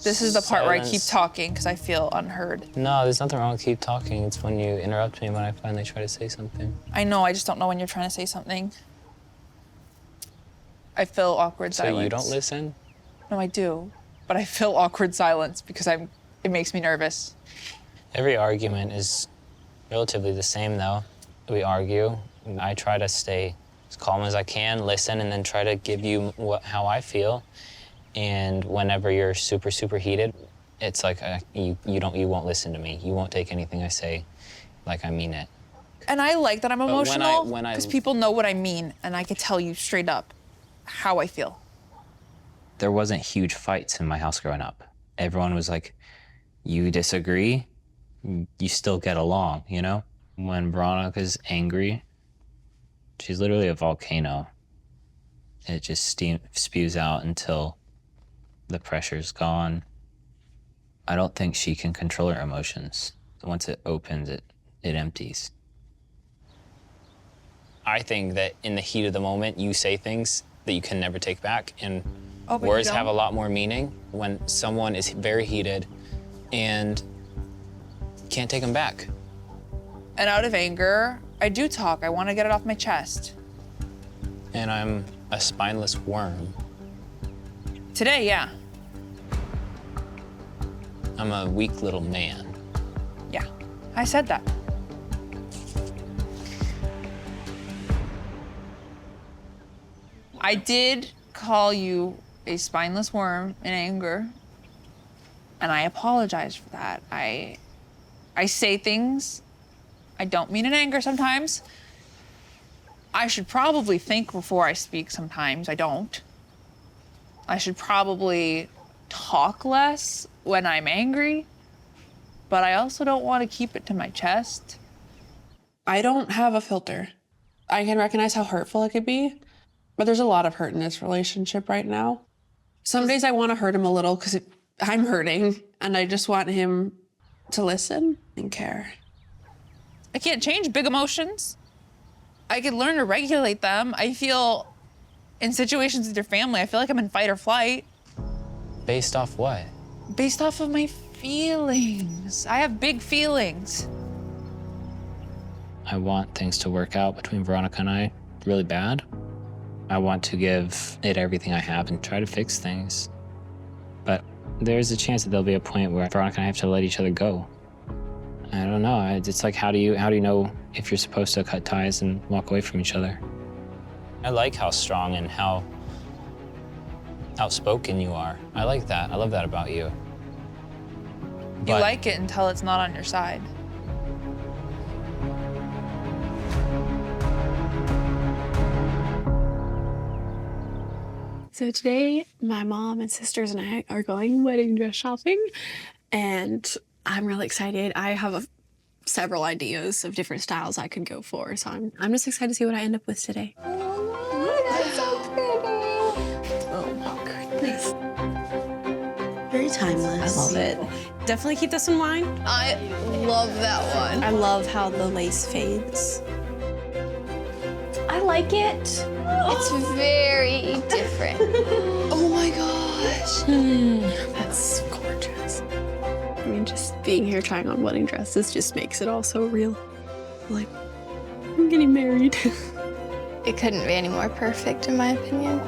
This is the part where I keep Silence. talking because I feel unheard. No, there's nothing wrong with keep talking. It's when you interrupt me when I finally try to say something. I know, I just don't know when you're trying to say something. I feel awkward silence. So you don't listen? No, I do. But I feel awkward silence because it makes me nervous. Every argument is relatively the same, though. We argue. I try to stay as calm as I can, listen, and then try to give you how I feel. And whenever you're super, super heated, it's like you won't listen to me. You won't take anything I say like I mean it. And I like that I'm But emotional when I- because people know what I mean and I could tell you straight up how I feel. There wasn't huge fights in my house growing up. Everyone was like, you disagree, you still get along, you know? When Veronica's angry, she's literally a volcano. It just spews out until the pressure's gone. I don't think she can control her emotions. Once it opens, it empties. I think that in the heat of the moment, you say things that you can never take back, and Oh, but you words have a don't? lot more meaning when someone is very heated and can't take them back. And out of anger, I do talk. I want to get it off my chest. And I'm a spineless worm. Today, yeah. I'm a weak little man. Yeah, I said that. I did call you a spineless worm in anger, and I apologize for that. I say things I don't mean in anger sometimes. I should probably think before I speak sometimes. I don't. I should probably talk less when I'm angry, but I also don't want to keep it to my chest. I don't have a filter. I can recognize how hurtful it could be, but there's a lot of hurt in this relationship right now. Some days I want to hurt him a little because I'm hurting and I just want him to listen and care. I can't change big emotions. I can learn to regulate them. I feel in situations with your family, I feel like I'm in fight or flight. Based off what? Based off of my feelings. I have big feelings. I want things to work out between Veronica and I really bad, I want to give it everything I have and try to fix things. But there's a chance that there'll be a point where Veronica and I have to let each other go. I don't know. It's like, how do you know if you're supposed to cut ties and walk away from each other? I like how strong and how outspoken you are. I like that. I love that about you. You like it until it's not on your side. So today, my mom and sisters and I are going wedding dress shopping, and I'm really excited. I have several ideas of different styles I could go for, so I'm just excited to see what I end up with today. That's so pretty. Oh my goodness. Very timeless. I love it. Definitely keep this in mind. I love that one. I love how the lace fades. I like it. It's very different. Oh my gosh. That's gorgeous. I mean, just being here trying on wedding dresses just makes it all so real. Like, I'm getting married. It couldn't be any more perfect, in my opinion.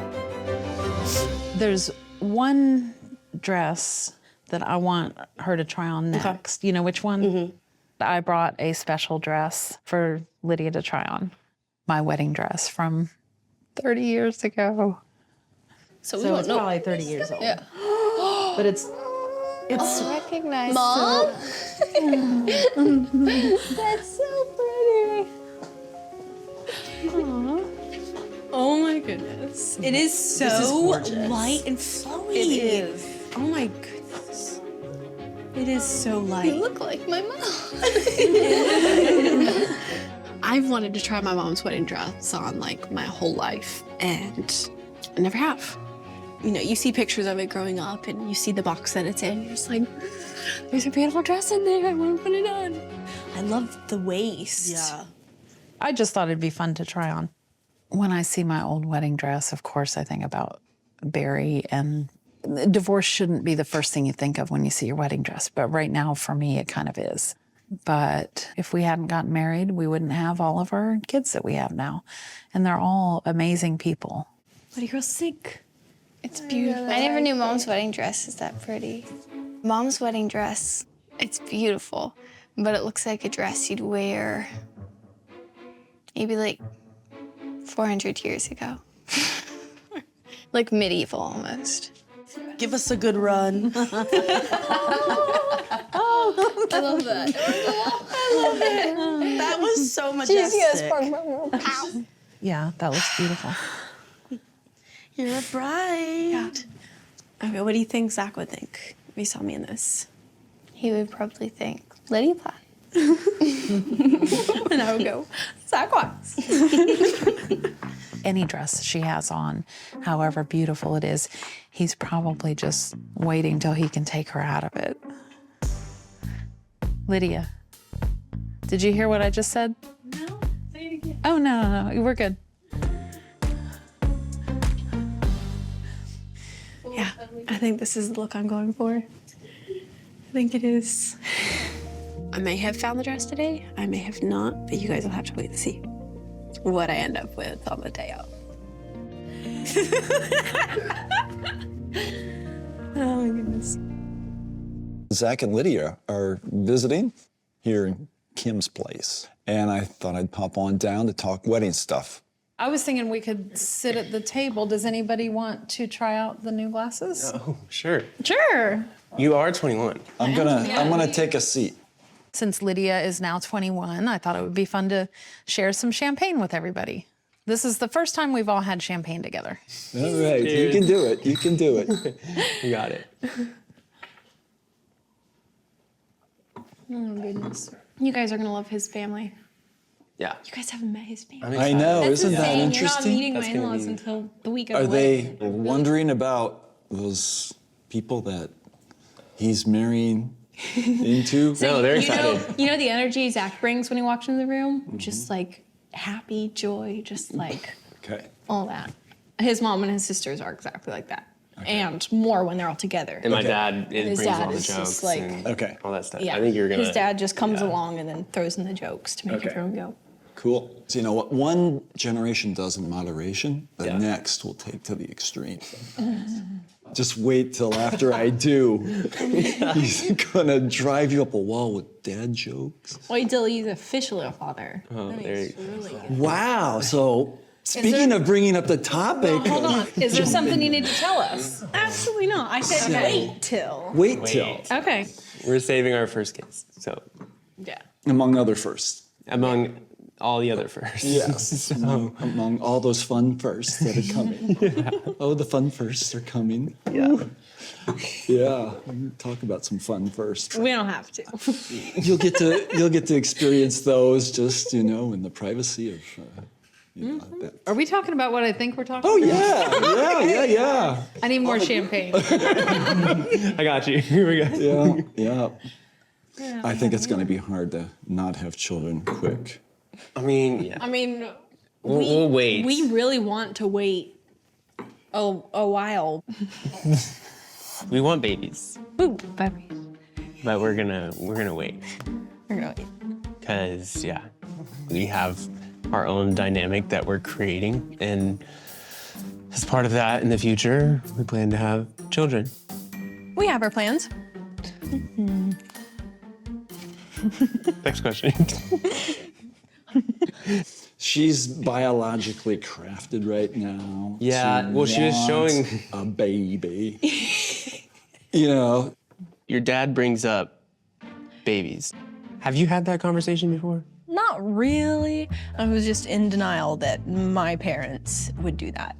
There's one dress that I want her to try on next. You know which one? Mm-hmm. I brought a special dress for Lydia to try on. My wedding dress from 30 years ago. So it's probably 30 years old. Yeah. But it's I recognize. Mom? That's so pretty. Oh my goodness. It is so light and flowy. It is. Oh my goodness. It is so light. You look like my mom. I've wanted to try my mom's wedding dress on like my whole life, and I never have. You know, you see pictures of it growing up and you see the box that it's in, you're just like, there's a beautiful dress in there, I want to put it on. I love the waist. Yeah. I just thought it'd be fun to try on. When I see my old wedding dress, of course, I think about Barry, and divorce shouldn't be the first thing you think of when you see your wedding dress. But right now, for me, it kind of is. But if we hadn't gotten married, we wouldn't have all of our kids that we have now. And they're all amazing people. What do you girls think? It's beautiful. I never knew Mom's wedding dress is that pretty. Mom's wedding dress, it's beautiful, but it looks like a dress you'd wear maybe like 400 years ago. Like medieval almost. Give us a good run. I love that. I love it. That was so majestic. Yeah, that looks beautiful. You're a bride. Yeah. Okay, what do you think Zach would think if he saw me in this? He would probably think, Lydia Plath. And I would go, Zach Watts. Any dress she has on, however beautiful it is, he's probably just waiting till he can take her out of it. Lydia, did you hear what I just said? No, say it again. Oh, no, we're good. Yeah, I think this is the look I'm going for. I think it is. I may have found the dress today, I may have not, but you guys will have to wait and see what I end up with on the day out. Oh my goodness. Zach and Lydia are visiting here in Kim's place, and I thought I'd pop on down to talk wedding stuff. I was thinking we could sit at the table. Does anybody want to try out the new glasses? Oh, sure. Sure. You are 21. I'm gonna take a seat. Since Lydia is now 21, I thought it would be fun to share some champagne with everybody. This is the first time we've all had champagne together. All right, you can do it. You can do it. You got it. Oh goodness. You guys are gonna love his family. Yeah. You guys haven't met his family. I know, That's isn't that insane. interesting? You're not meeting my in-laws until the week of Are the wedding. they wondering about those people that he's marrying into? No, they're excited. You know the energy Zach brings when he walks into the room? Just like happy, joy, just like all that. His mom and his sisters are exactly like that. And more when they're all together. And my dad brings dad all the is jokes just like, and all that stuff. yeah. I think you're gonna. His dad just comes along and then throws in the jokes to make everyone go. Cool. So you know what one generation does in moderation, the next will take to the extreme. Just wait till after I do. He's gonna drive you up a wall with dad jokes. Wait till he's officially a father. Oh, there you go. Wow. So speaking of bringing up the topic. Hold on. Is there something you need to tell us? Absolutely not. I said wait till. Wait till. Okay. We're saving our first kids, so. Yeah. Among other firsts. Among all the other firsts. Yes. Among all those fun firsts that are coming. Oh, the fun firsts are coming. Yeah. Yeah. Talk about some fun firsts. We don't have to. You'll get to experience those just, you know, in the privacy of that. Are we talking about what I think we're talking Oh, about? yeah. I need more champagne. I got you. Here we go. Yeah. I think it's going to be hard to not have children quick. I mean, I mean, we'll wait. We really want to wait a while. We want babies. Ooh, baby. But we're gonna wait. We're gonna wait. Cause we have our own dynamic that we're creating, and as part of that, in the future, we plan to have children. We have our plans. Next question. She's biologically crafted right now. Yeah, well, she was showing a baby. You know, your dad brings up babies. Have you had that conversation before? Not really. I was just in denial that my parents would do that.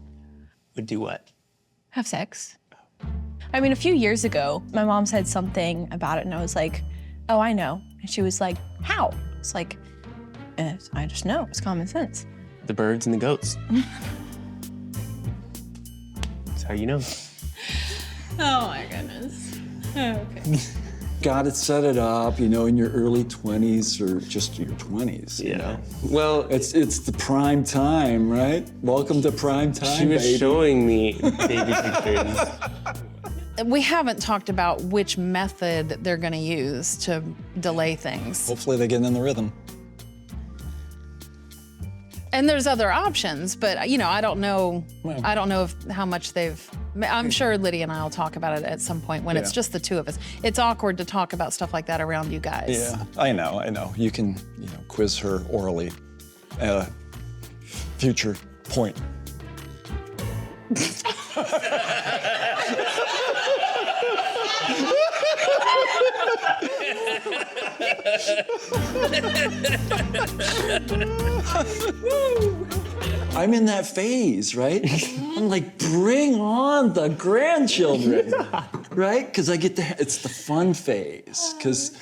Would do what? Have sex. I mean, a few years ago, my mom said something about it, and I was like, oh, I know. And she was like, how? It's like, I just know. It's common sense. The birds and the goats. That's how you know. Oh my goodness. Okay. God had set it up, you know, in your early 20s or just your 20s. You know? Well, it's the prime time, right? Welcome to prime time. She was baby. showing me baby pictures. We haven't talked about which method they're going to use to delay things. Hopefully they get in the rhythm. And there's other options, but you know, I don't know how much they've. I'm sure Lydia and I will talk about it at some point when it's just the two of us. It's awkward to talk about stuff like that around you guys. Yeah, I know. You can, quiz her orally at a future point. I'm in that phase, right? I'm like, bring on the grandchildren, right? Because it's the fun phase. Because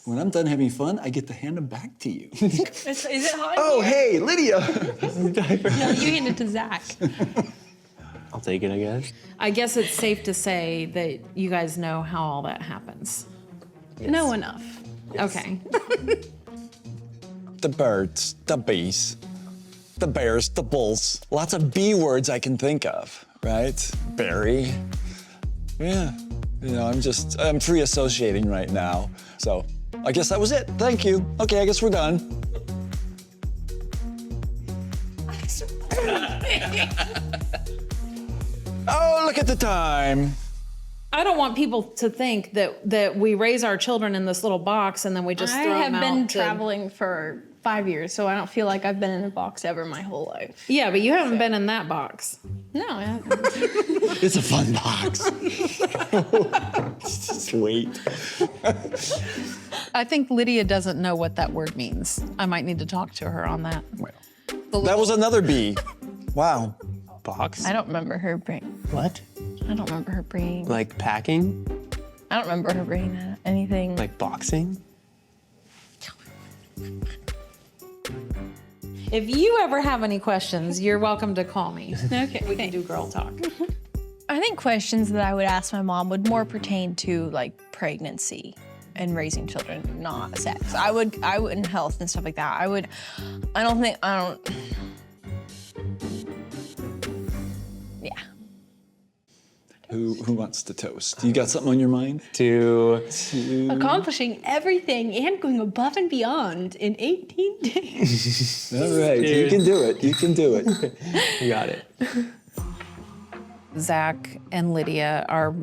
when I'm done having fun, I get to hand them back to you. Is it hot? Oh, hey, Lydia. No, you hand it to Zach. I'll take it, I guess. I guess it's safe to say that you guys know how all that happens. Know enough. Okay. The birds, the bees, the bears, the bulls. Lots of B words I can think of, right? Berry. Yeah. I'm free associating right now. So I guess that was it. Thank you. Okay, I guess we're done. Oh, look at the time. I don't want people to think that we raise our children in this little box and then we just throw them out. I have been traveling for 5 years, so I don't feel like I've been in a box ever my whole life. Yeah, but you haven't been in that box. No, I haven't. It's a fun box. Just wait. I think Lydia doesn't know what that word means. I might need to talk to her on that. That was another B. Wow. Box? I don't remember her bringing. What? I don't remember her bringing. Like packing? I don't remember her bringing anything. Like boxing? If you ever have any questions, you're welcome to call me. Okay. We can do girl talk. I think questions that I would ask my mom would more pertain to like pregnancy and raising children, not sex. I would in health and stuff like that. I don't. Yeah. Who wants to toast? You got something on your mind? To Accomplishing everything and going above and beyond in 18 days. All right, you can do it. You can do it. You got it. Zach and Lydia are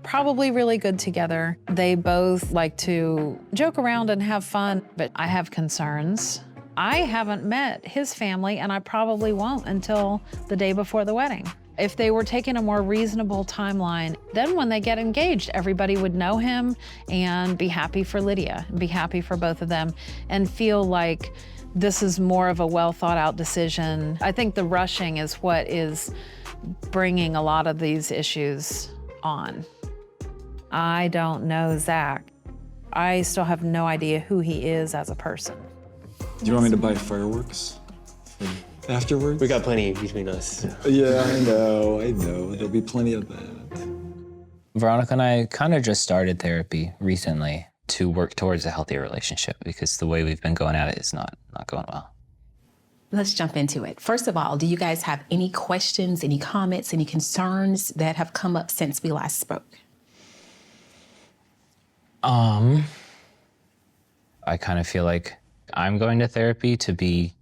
probably really good together. They both like to joke around and have fun, but I have concerns. I haven't met his family, and I probably won't until the day before the wedding. If they were taking a more reasonable timeline, then when they get engaged, everybody would know him and be happy for Lydia, and be happy for both of them, and feel like this is more of a well thought out decision. I think the rushing is what is bringing a lot of these issues on. I don't know Zach. I still have no idea who he is as a person. Do you want me to buy fireworks afterwards? We got plenty between us. Yeah, I know. There'll be plenty of that. Veronica and I kind of just started therapy recently to work towards a healthier relationship because the way we've been going at it is not going well. Let's jump into it. First of all, do you guys have any questions, any comments, any concerns that have come up since we last spoke? I kind of feel like I'm going to therapy to be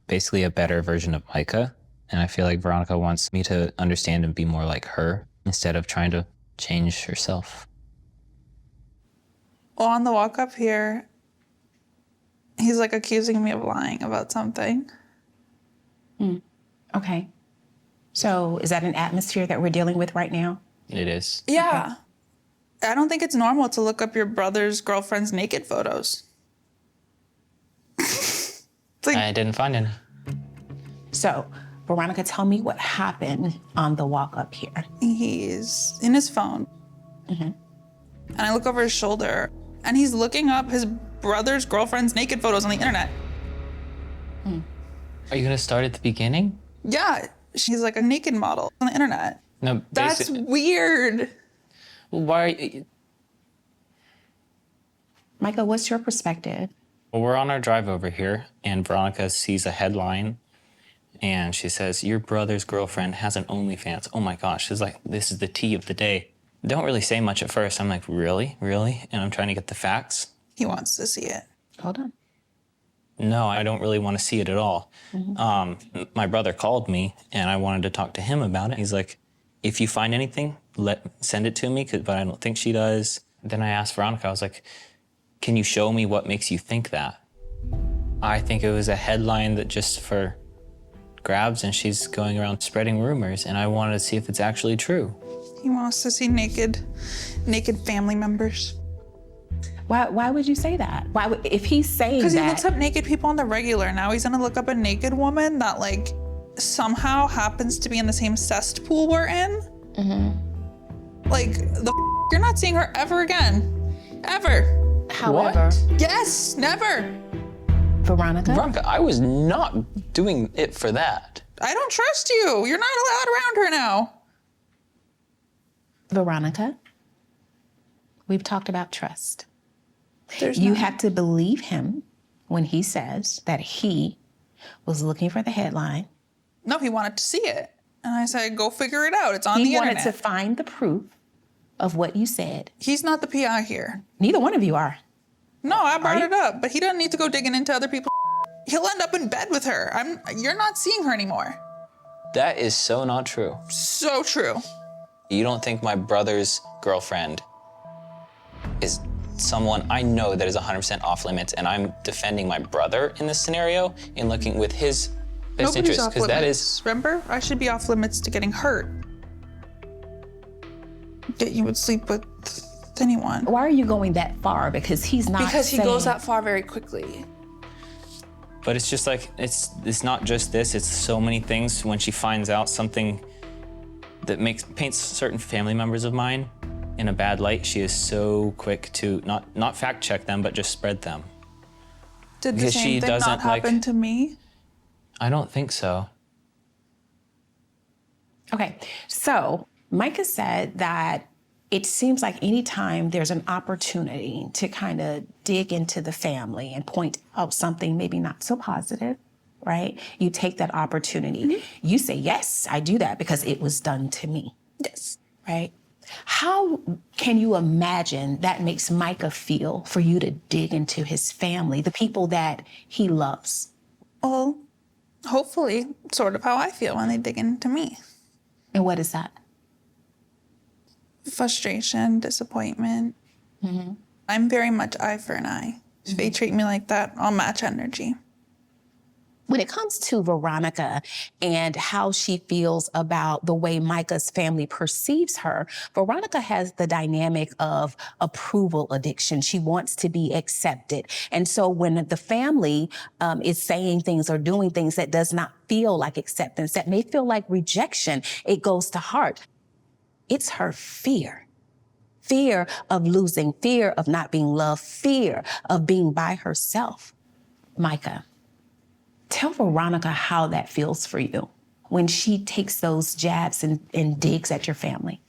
basically a better version of Micah. And I feel like Veronica wants me to understand and be more like her instead of trying to change herself. Well, on the walk up here, he's like accusing me of lying about something. Okay. So is that an atmosphere that we're dealing with right now? It is. Yeah. I don't think it's normal to look up your brother's girlfriend's naked photos. I didn't find any. So, Veronica, tell me what happened on the walk up here. He's in his phone. And I look over his shoulder, and he's looking up his brother's girlfriend's naked photos on the internet. Are you gonna start at the beginning? Yeah, she's like a naked model on the internet. No, That's weird. Well, why are you... Micah, what's your perspective? Well, we're on our drive over here, and Veronica sees a headline, and she says, your brother's girlfriend has an OnlyFans. Oh my gosh, she's like, this is the tea of the day. Don't really say much at first. I'm like, really? Really? And I'm trying to get the facts. He wants to see it. Hold on. No, I don't really want to see it at all. My brother called me, and I wanted to talk to him about it. He's like, if you find anything, send it to me, but I don't think she does. Then I asked Veronica, I was like, can you show me what makes you think that? I think it was a headline that just for grabs, and she's going around spreading rumors, and I wanted to see if it's actually true. He wants to see naked family members. Why would you say that? If he's saying that? Because he looks up naked people on the regular. Now he's gonna look up a naked woman that like somehow happens to be in the same cesspool we're in. Like you're not seeing her ever again, ever. However, yes, never. Veronica, I was not doing it for that. I don't trust you. You're not allowed around her now. Veronica, we've talked about trust. You have to believe him when he says that he was looking for the headline. No, he wanted to see it. And I said, go figure it out. It's on the internet. He wanted to find the proof of what you said. He's not the PI here. Neither one of you are. No, I brought it up, but he doesn't need to go digging into other people's. He'll end up in bed with her. You're not seeing her anymore. That is so not true. So true. You don't think my brother's girlfriend is someone I know that is 100% off limits, and I'm defending my brother in this scenario and looking with his best Nobody's interest, off because that limits. is... Remember, I should be off limits to getting hurt. That you would sleep with anyone. Why are you going that far? Because he's not Because he goes that far very quickly. But it's just like, it's not just this, it's so many things. When she finds out something that paints certain family members of mine in a bad light, she is so quick to not fact check them, but just spread them. Did the Because same she thing doesn't not happen to me? I don't think so. Okay, so Micah said that it seems like anytime there's an opportunity to kind of dig into the family and point out something maybe not so positive, right? You take that opportunity. You say, yes, I do that because it was done to me. Yes. right? How can you imagine that makes Micah feel for you to dig into his family, the people that he loves? Well, hopefully, sort of how I feel when they dig into me. And what is that? Frustration, disappointment. I'm very much eye for an eye. If they treat me like that, I'll match energy. When it comes to Veronica and how she feels about the way Micah's family perceives her, Veronica has the dynamic of approval addiction. She wants to be accepted. And so when the family is saying things or doing things that does not feel like acceptance, that may feel like rejection, it goes to heart. It's her fear. Fear of losing, fear of not being loved, fear of being by herself. Micah, tell Veronica how that feels for you when she takes those jabs and digs at your family.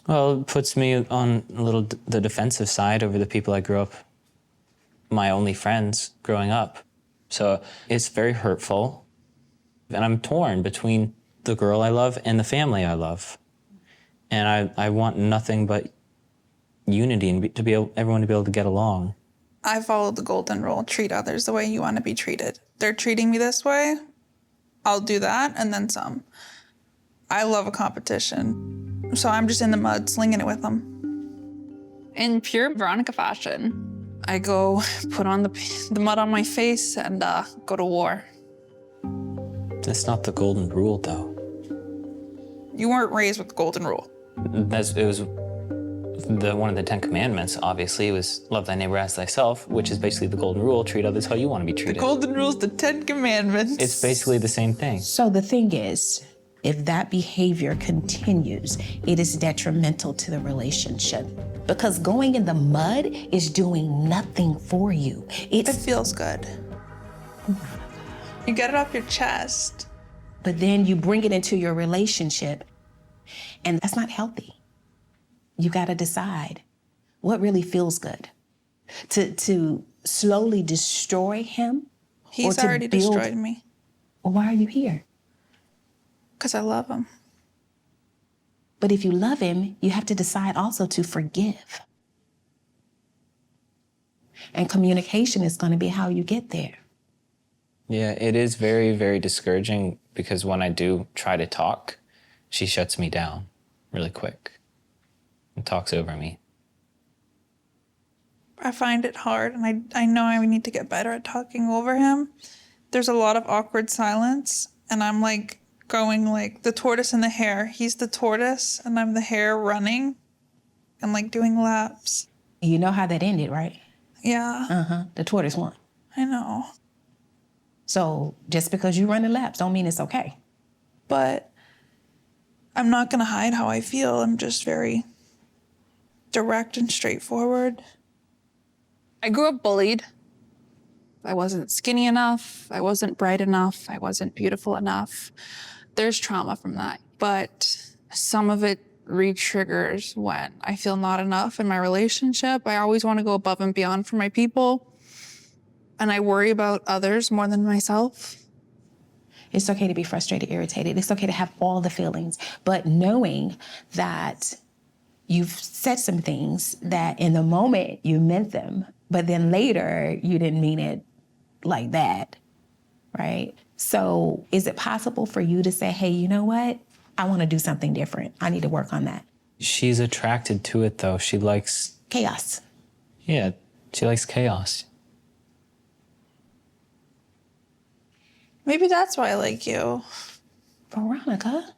Well, it puts me on a little the defensive side over the people I grew up, my only friends growing up. So it's very hurtful. And I'm torn between the girl I love and the family I love. And I want nothing but unity and everyone to be able to get along. I follow the golden rule, treat others the way you want to be treated. They're treating me this way, I'll do that and then some. I love a competition, so I'm just in the mud slinging it with them. In pure Veronica fashion, I go put on the mud on my face and go to war. That's not the golden rule, though. You weren't raised with the golden rule. It was one of the 10 commandments, obviously. It was love thy neighbor as thyself, which is basically the golden rule, treat others how you want to be treated. The golden rule is the 10 commandments. It's basically the same thing. So the thing is, if that behavior continues, it is detrimental to the relationship. Because going in the mud is doing nothing for you. It feels good. You get it off your chest. But then you bring it into your relationship, and that's not healthy. You gotta decide what really feels good. To slowly destroy him? He's or to already build... destroyed me. Well, why are you here? Because I love him. But if you love him, you have to decide also to forgive. And communication is gonna be how you get there. Yeah, it is very, very discouraging because when I do try to talk, she shuts me down really quick and talks over me. I find it hard, and I know I need to get better at talking over him. There's a lot of awkward silence, and I'm like going like the tortoise and the hare. He's the tortoise, and I'm the hare running and like doing laps. You know how that ended, right? Yeah. The tortoise won. I know. So just because you run the laps don't mean it's okay. But I'm not gonna hide how I feel. I'm just very direct and straightforward. I grew up bullied. I wasn't skinny enough. I wasn't bright enough. I wasn't beautiful enough. There's trauma from that. But some of it re-triggers when I feel not enough in my relationship. I always want to go above and beyond for my people. And I worry about others more than myself. It's okay to be frustrated, irritated. It's okay to have all the feelings. But knowing that you've said some things that in the moment you meant them, but then later you didn't mean it like that, right? So is it possible for you to say, hey, you know what? I want to do something different. I need to work on that. She's attracted to it, though. She likes... chaos. Yeah, she likes chaos. Maybe that's why I like you. Veronica?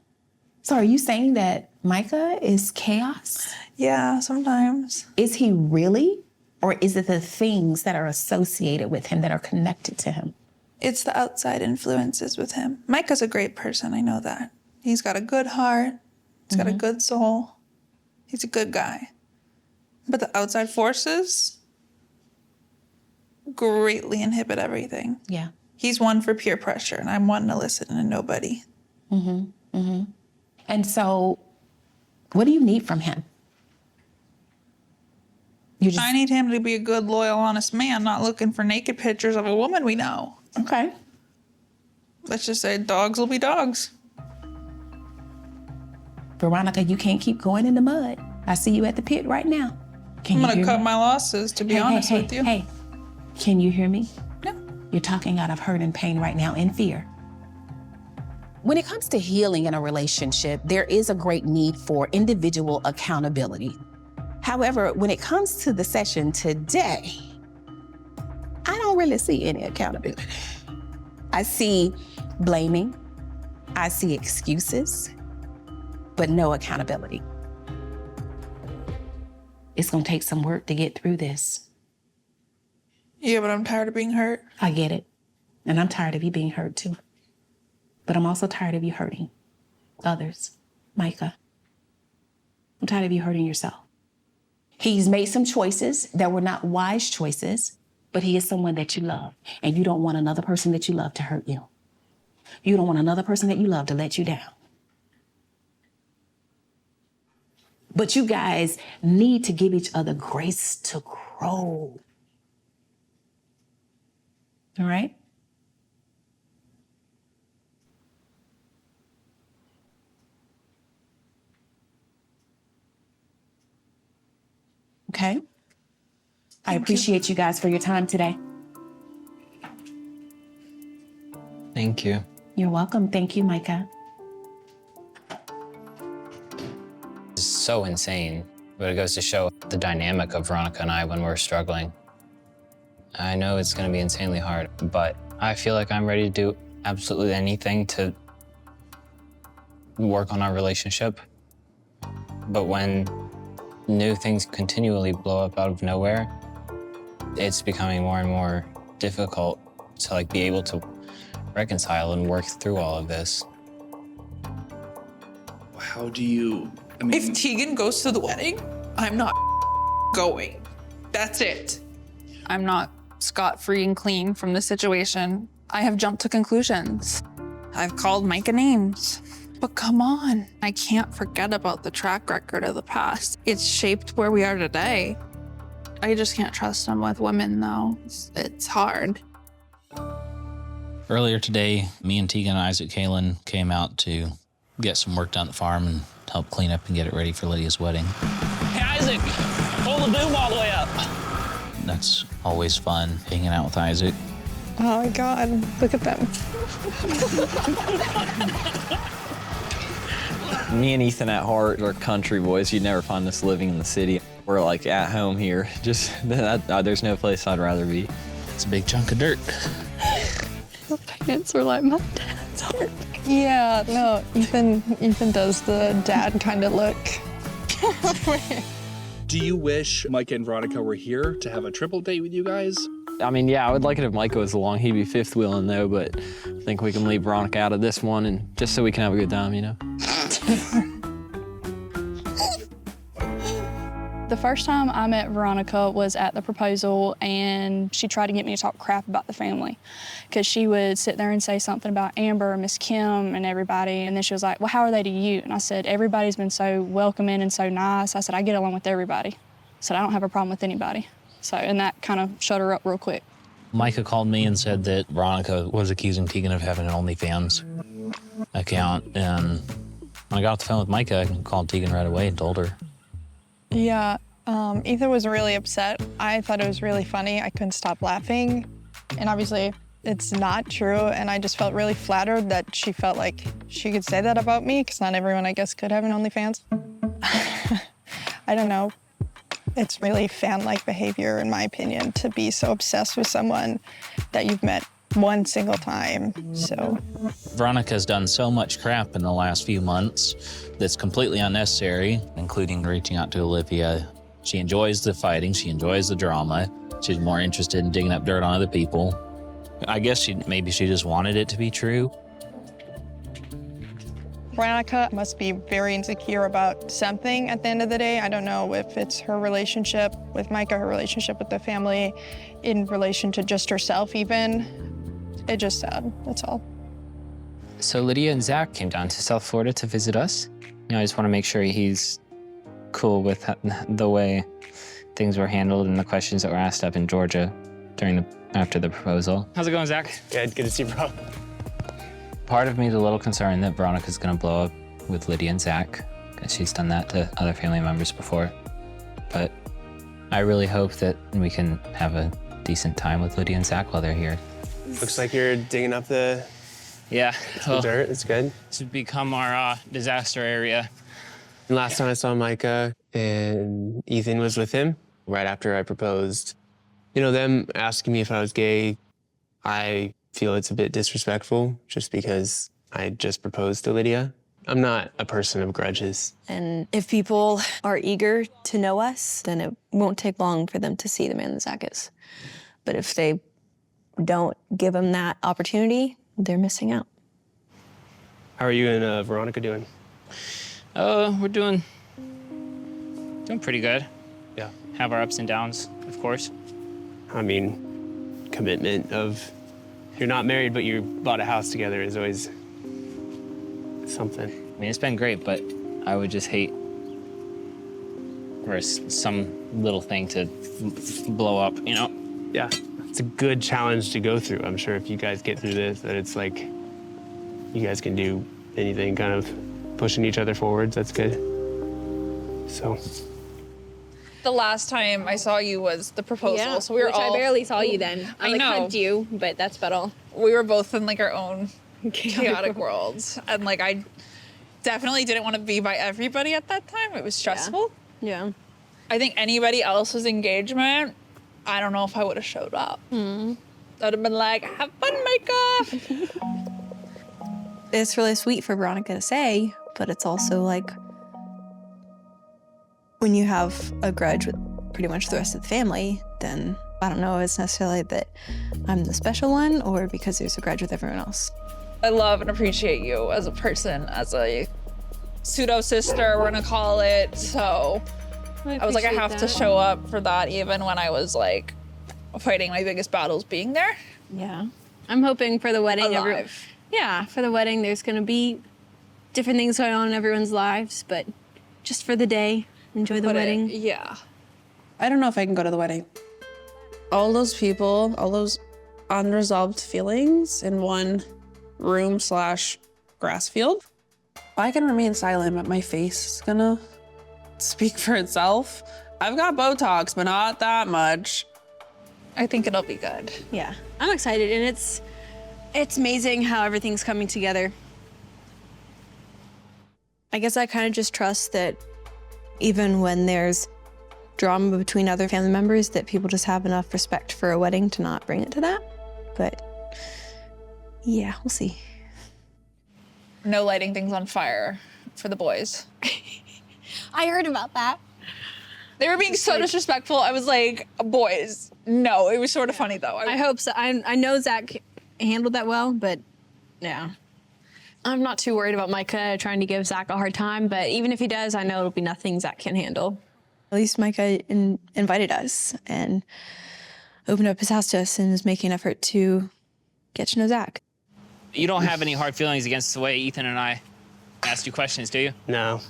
So are you saying that Micah is chaos? Yeah, sometimes. Is he really? Or is it the things that are associated with him that are connected to him? It's the outside influences with him. Micah's a great person, I know that. He's got a good heart. He's got a good soul. He's a good guy. But the outside forces greatly inhibit everything. Yeah. He's one for peer pressure, and I'm one to listen to nobody. And so, what do you need from him? I need him to be a good, loyal, honest man, not looking for naked pictures of a woman we know. Okay. Let's just say dogs will be dogs. Veronica, you can't keep going in the mud. I see you at the pit right now. Can I'm you gonna hear cut me? my losses, to be honest with you. Hey, can you hear me? No. You're talking out of hurt and pain right now and fear. When it comes to healing in a relationship, there is a great need for individual accountability. However, when it comes to the session today, I don't really see any accountability. I see blaming, I see excuses, but no accountability. It's gonna take some work to get through this. Yeah, but I'm tired of being hurt. I get it. And I'm tired of you being hurt too. But I'm also tired of you hurting others. Micah, I'm tired of you hurting yourself. He's made some choices that were not wise choices, but he is someone that you love. And you don't want another person that you love to hurt you. You don't want another person that you love to let you down. But you guys need to give each other grace to grow. All right? Okay? I appreciate you guys for your time today. Thank you. You're welcome. Thank you, Micah. It's so insane, but it goes to show the dynamic of Veronica and I when we're struggling. I know it's gonna be insanely hard, but I feel like I'm ready to do absolutely anything to work on our relationship. But when new things continually blow up out of nowhere, it's becoming more and more difficult to be able to reconcile and work through all of this. How do you, If Tegan goes to the wedding, I'm not going. That's it. I'm not scot-free and clean from this situation. I have jumped to conclusions. I've called Micah names. But come on, I can't forget about the track record of the past. It's shaped where we are today. I just can't trust him with women, though. It's hard. Earlier today, me and Tegan and Isaac Kalen came out to get some work done at the farm and help clean up and get it ready for Lydia's wedding. Hey, Isaac, pull the boom all the way up. That's always fun, hanging out with Isaac. Oh my God, look at them. Me and Ethan at heart are country boys. You'd never find us living in the city. We're at home here. Just there's no place I'd rather be. It's a big chunk of dirt. The pants are like my dad's heart. Yeah, no, Ethan does the dad kind of look. Do you wish Micah and Veronica were here to have a triple date with you guys? I mean, yeah, I would like it if Micah was along. He'd be fifth wheeling though, but I think we can leave Veronica out of this one and just so we can have a good time, you know? The first time I met Veronica was at the proposal, and she tried to get me to talk crap about the family because she would sit there and say something about Amber, Miss Kim, and everybody. And then she was like, well, how are they to you? And I said, everybody's been so welcoming and so nice. I said, I get along with everybody. I said, I don't have a problem with anybody. So, and that kind of shut her up real quick. Micah called me and said that Veronica was accusing Tegan of having an OnlyFans account. And when I got off the phone with Micah, I called Tegan right away and told her. Yeah, Ethan was really upset. I thought it was really funny. I couldn't stop laughing. And obviously, it's not true. And I just felt really flattered that she felt like she could say that about me, because not everyone, I guess, could have an OnlyFans. I don't know. It's really fan-like behavior, in my opinion, to be so obsessed with someone that you've met one single time, so. Veronica's done so much crap in the last few months that's completely unnecessary, including reaching out to Olivia. She enjoys the fighting, she enjoys the drama. She's more interested in digging up dirt on other people. I guess maybe she just wanted it to be true. Veronica must be very insecure about something at the end of the day. I don't know if it's her relationship with Micah, her relationship with the family, in relation to just herself even. It's just sad, that's all. So Lydia and Zach came down to South Florida to visit us. I just want to make sure he's cool with the way things were handled and the questions that were asked up in Georgia after the proposal. How's it going, Zach? Good to see you, bro. Part of me is a little concerned that Veronica's gonna blow up with Lydia and Zach. 'cause she's done that to other family members before. But I really hope that we can have a decent time with Lydia and Zach while they're here. Looks like you're digging up the dirt. It's good. This has become our disaster area. And last time I saw Micah and Ethan was with him right after I proposed. You know, them asking me if I was gay, I feel it's a bit disrespectful just because I just proposed to Lydia. I'm not a person of grudges. And if people are eager to know us, then it won't take long for them to see the man that Zach is. But if they don't give them that opportunity, they're missing out. How are you and Veronica doing? We're doing pretty good. Yeah. Have our ups and downs, of course. I mean, commitment of, you're not married, but you bought a house together is always something. I mean, it's been great, but I would just hate for some little thing to blow up, you know? Yeah, it's a good challenge to go through. I'm sure if you guys get through this, that it's like, you guys can do anything, kind of pushing each other forwards. That's good. So. The last time I saw you was the proposal, Yeah, so we were which all. I barely saw you then. I know. hugged you, but that's about all. We were both in like our own chaotic worlds, and like I definitely didn't want to be by everybody at that time. It was stressful. Yeah. I think anybody else's engagement, I don't know if I would have showed up. I'd have been like, have fun, Micah. It's really sweet for Veronica to say, but it's also like when you have a grudge with pretty much the rest of the family, then I don't know if it's necessarily that I'm the special one or because there's a grudge with everyone else. I love and appreciate you as a person, as a pseudo sister, we're gonna call it. So I was like, I have to show up for that, even when I was like fighting my biggest battles being there. Yeah. I'm hoping for the wedding. For the wedding, there's going to be different things going on in everyone's lives, but just for the day, enjoy the wedding. Yeah. I don't know if I can go to the wedding. All those people, all those unresolved feelings in one room / grass field. I can remain silent, but my face is gonna speak for itself. I've got Botox, but not that much. I think it'll be good. Yeah. I'm excited, and it's amazing how everything's coming together. I guess I kind of just trust that even when there's drama between other family members, that people just have enough respect for a wedding to not bring it to that. But yeah, we'll see. No lighting things on fire for the boys. I heard about that. They were being so disrespectful. I was like, boys, no. It was sort of funny though. I hope so. I know Zach handled that well, but yeah. I'm not too worried about Micah trying to give Zach a hard time, but even if he does, I know it'll be nothing Zach can handle. At least Micah invited us and opened up his house to us and is making an effort to get to know Zach. You don't have any hard feelings against the way Ethan and I asked you questions, do you? No.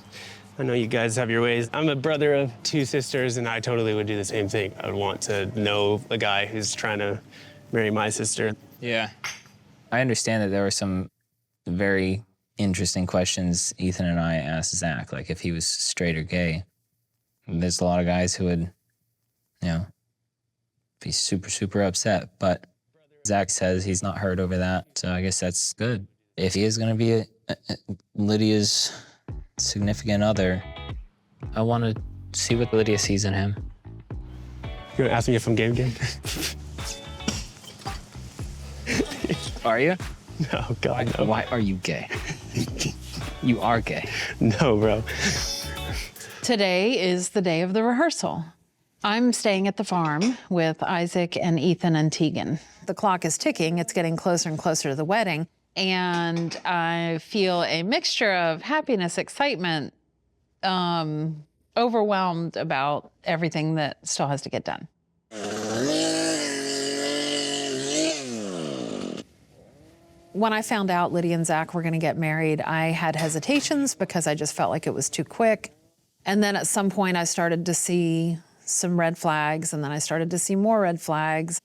I know you guys have your ways. I'm a brother of 2 sisters, and I totally would do the same thing. I would want to know a guy who's trying to marry my sister. Yeah. I understand that there were some very interesting questions Ethan and I asked Zach, like if he was straight or gay. There's a lot of guys who would, be super, super upset. But Zach says he's not hurt over that, so I guess that's good. If he is going to be Lydia's significant other, I want to see what Lydia sees in him. You want to ask me if I'm gay again? Are you? No, God, no. Why are you gay? You are gay. No, bro. Today is the day of the rehearsal. I'm staying at the farm with Isaac and Ethan and Tegan. The clock is ticking. It's getting closer and closer to the wedding. And I feel a mixture of happiness, excitement, overwhelmed about everything that still has to get done. When I found out Lydia and Zach were going to get married, I had hesitations because I just felt like it was too quick. And then at some point I started to see some red flags, and then I started to see more red flags.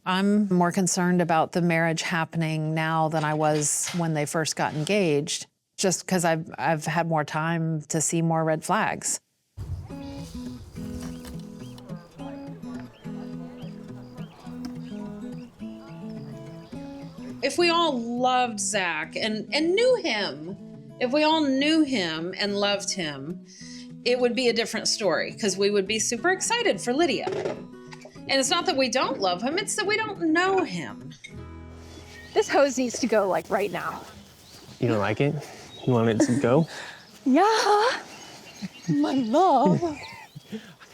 I'm more concerned about the marriage happening now than I was when they first got engaged. just because I've had more time to see more red flags. If we all loved Zach and knew him, if we all knew him and loved him, it would be a different story because we would be super excited for Lydia. And it's not that we don't love him, it's that we don't know him. This hose needs to go like right now. You don't like it? You want it to go? Yeah, my love.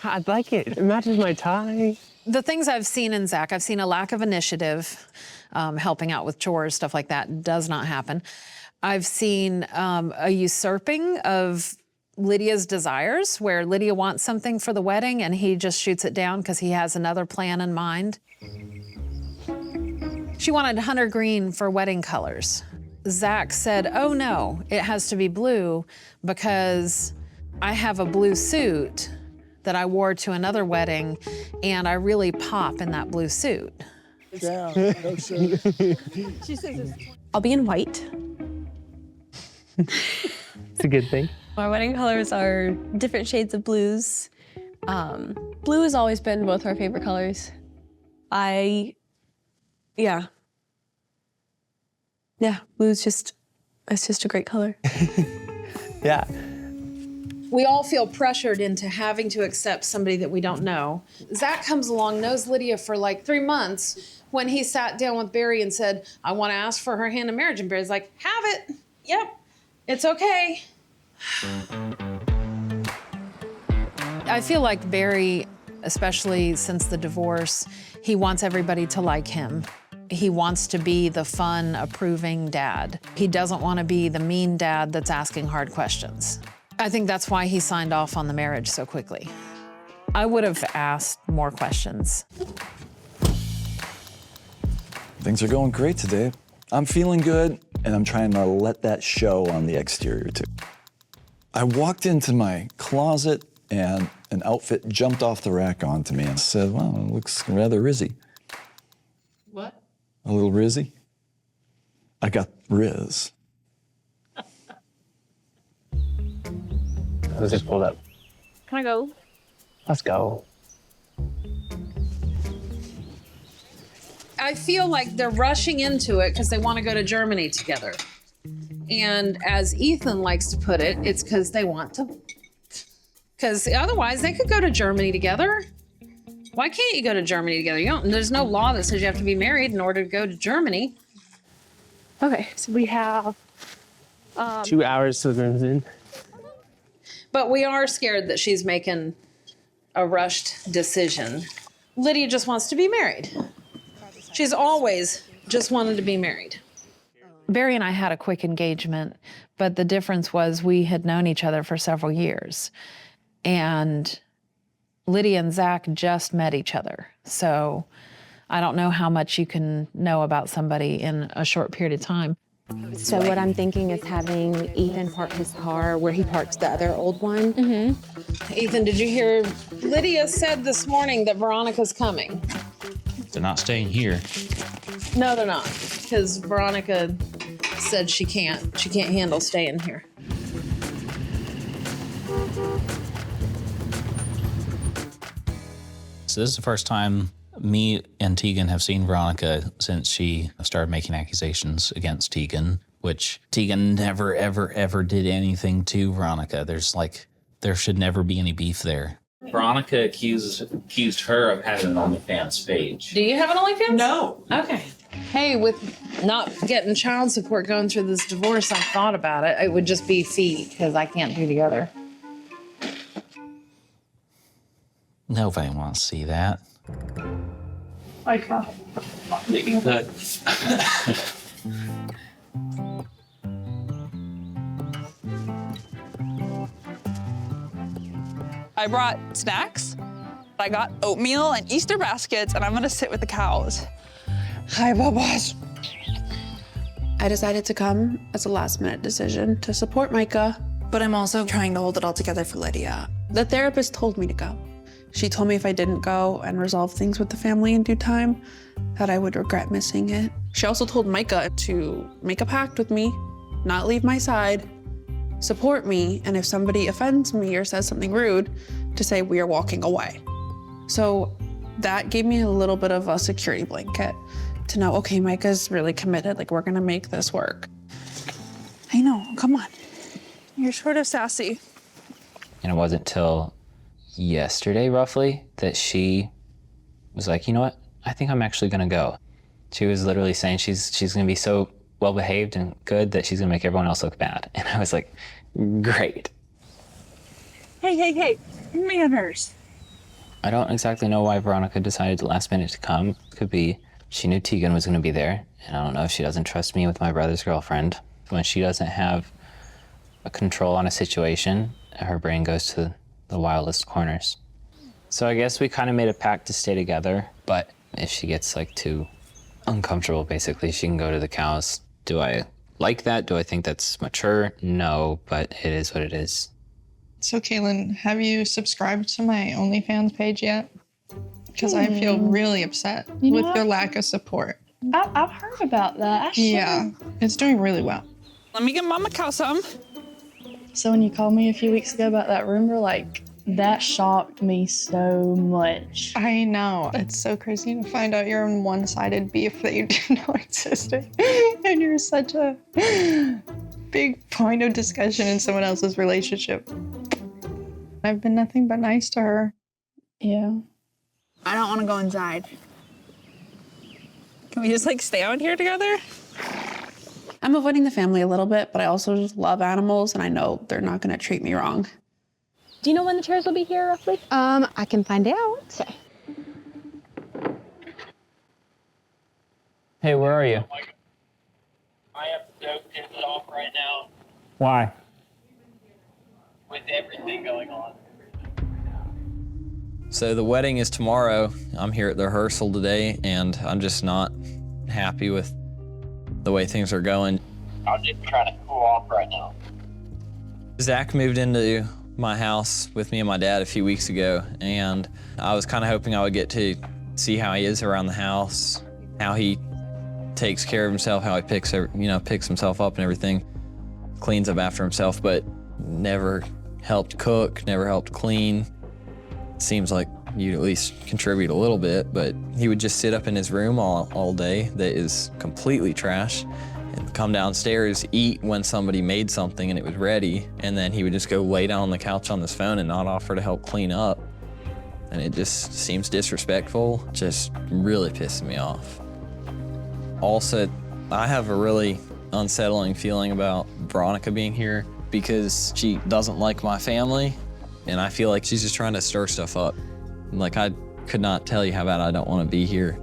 I'd like it. It matches my tie. The things I've seen in Zach, I've seen a lack of initiative, helping out with chores, stuff like that does not happen. I've seen a usurping of Lydia's desires, where Lydia wants something for the wedding and he just shoots it down because he has another plan in mind. She wanted hunter green for wedding colors. Zach said, oh no, it has to be blue because I have a blue suit that I wore to another wedding and I really pop in that blue suit. Yeah, no shit. She says I'll be in white. It's a good thing. Our wedding colors are different shades of blues. Blue has always been both our favorite colors. Yeah, blue's just a great color. Yeah. We all feel pressured into having to accept somebody that we don't know. Zach comes along, knows Lydia for like 3 months, when he sat down with Barry and said, I want to ask for her hand in marriage. And Barry's like, have it. Yep, it's okay. I feel like Barry, especially since the divorce, he wants everybody to like him. He wants to be the fun, approving dad. He doesn't want to be the mean dad that's asking hard questions. I think that's why he signed off on the marriage so quickly. I would have asked more questions. Things are going great today. I'm feeling good, and I'm trying to let that show on the exterior too. I walked into my closet and an outfit jumped off the rack onto me and said, wow, it looks rather rizzy. What? A little rizzy? I got Riz. Let's just pull up. Can I go? Let's go. I feel like they're rushing into it because they want to go to Germany together. And as Ethan likes to put it, it's because they want to. Because otherwise they could go to Germany together. Why can't you go to Germany together? There's no law that says you have to be married in order to go to Germany. Okay, so we have 2 hours till the room's in. But we are scared that she's making a rushed decision. Lydia just wants to be married. She's always just wanted to be married. Barry and I had a quick engagement, but the difference was we had known each other for several years. And Lydia and Zach just met each other. So I don't know how much you can know about somebody in a short period of time. So what I'm thinking is having Ethan park his car where he parks the other old one. Mm-hmm. Ethan, did you hear Lydia said this morning that Veronica's coming? They're not staying here. No, they're not, because Veronica said she can't handle staying here. So this is the first time me and Tegan have seen Veronica since she started making accusations against Tegan, which Tegan never, ever, ever did anything to Veronica. There should never be any beef there. Veronica accused her of having an OnlyFans page. Do you have an OnlyFans? No. Okay. Hey, with not getting child support going through this divorce, I thought about it. It would just be fee, because I can't do the other. Nobody wants to see that. I can't. Good. I brought snacks. I got oatmeal and Easter baskets, and I'm gonna sit with the cows. Hi, Babas. I decided to come as a last-minute decision to support Micah, but I'm also trying to hold it all together for Lydia. The therapist told me to go. She told me if I didn't go and resolve things with the family in due time, that I would regret missing it. She also told Micah to make a pact with me, not leave my side, support me, and if somebody offends me or says something rude, to say we are walking away. So that gave me a little bit of a security blanket to know, okay, Micah's really committed, like we're gonna make this work. I know, come on. You're sort of sassy. And it wasn't till yesterday, roughly, that she was like, you know what? I think I'm actually gonna go. She was literally saying she's gonna be so well-behaved and good that she's gonna make everyone else look bad. And I was like, great. Hey, manners. I don't exactly know why Veronica decided last minute to come. Could be she knew Tegan was gonna be there, and I don't know if she doesn't trust me with my brother's girlfriend. When she doesn't have a control on a situation, her brain goes to the wildest corners. So I guess we kind of made a pact to stay together, but if she gets like too uncomfortable, basically, she can go to the cows. Do I like that? Do I think that's mature? No, but it is what it is. So, Kaylin, have you subscribed to my OnlyFans page yet? Because I feel really upset with your lack of support. I've heard about that. Yeah, it's doing really well. Let me get Mama Cow some. So when you called me a few weeks ago about that rumor, like, that shocked me so much. I know. It's so crazy to find out you're in one-sided beef that you didn't know existed. And you're such a big point of discussion in someone else's relationship. I've been nothing but nice to her. Yeah. I don't want to go inside. Can we just like stay out here together? I'm avoiding the family a little bit, but I also just love animals and I know they're not gonna treat me wrong. Do you know when the chairs will be here roughly? I can find out. Okay. Hey, where are you? I am so pissed off right now Why? with everything going on. So the wedding is tomorrow. I'm here at the rehearsal today, and I'm just not happy with the way things are going. I'm just trying to cool off right now. Zach moved into my house with me and my dad a few weeks ago, and I was kind of hoping I would get to see how he is around the house, how he takes care of himself, how he picks himself up and everything, cleans up after himself, but never helped cook, never helped clean. Seems like you'd at least contribute a little bit, but he would just sit up in his room all day that is completely trash and come downstairs, eat when somebody made something and it was ready, and then he would just go lay down on the couch on his phone and not offer to help clean up. And it just seems disrespectful, just really pissing me off. Also, I have a really unsettling feeling about Veronica being here because she doesn't like my family, and I feel like she's just trying to stir stuff up. Like, I could not tell you how bad I don't want to be here.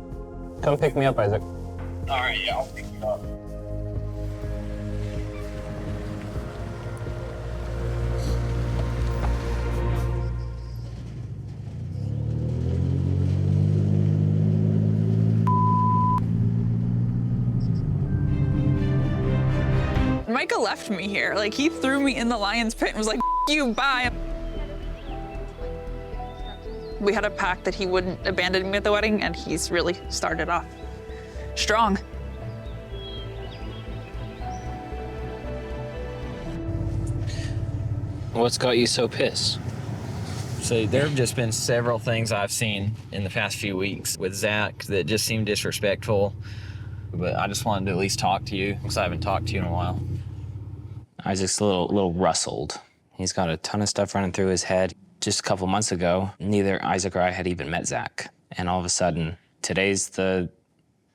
Come pick me up, Isaac. All right, yeah, I'll pick you up. Micah left me here. Like, he threw me in the lion's pit and was like, you, bye. We had a pact that he wouldn't abandon me at the wedding, and he's really started off strong. What's got you so pissed? So there have just been several things I've seen in the past few weeks with Zach that just seem disrespectful, but I just wanted to at least talk to you because I haven't talked to you in a while. Isaac's a little rustled. He's got a ton of stuff running through his head. Just a couple months ago, neither Isaac or I had even met Zach. And all of a sudden, today's the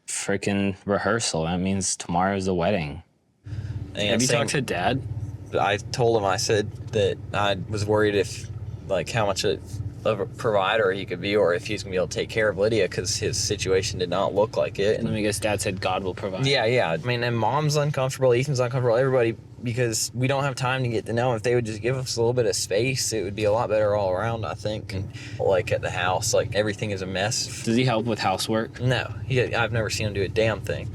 freaking rehearsal. That means tomorrow's the wedding. Have you talked to Dad? I told him, I said that I was worried if, like, how much of a provider he could be or if he's gonna be able to take care of Lydia because his situation did not look like it. And then I guess Dad said God will provide. Yeah. I mean, and Mom's uncomfortable, Ethan's uncomfortable, everybody, because we don't have time to get to know him. If they would just give us a little bit of space, it would be a lot better all around, I think. And like at the house, like everything is a mess. Does he help with housework? No, I've never seen him do a damn thing.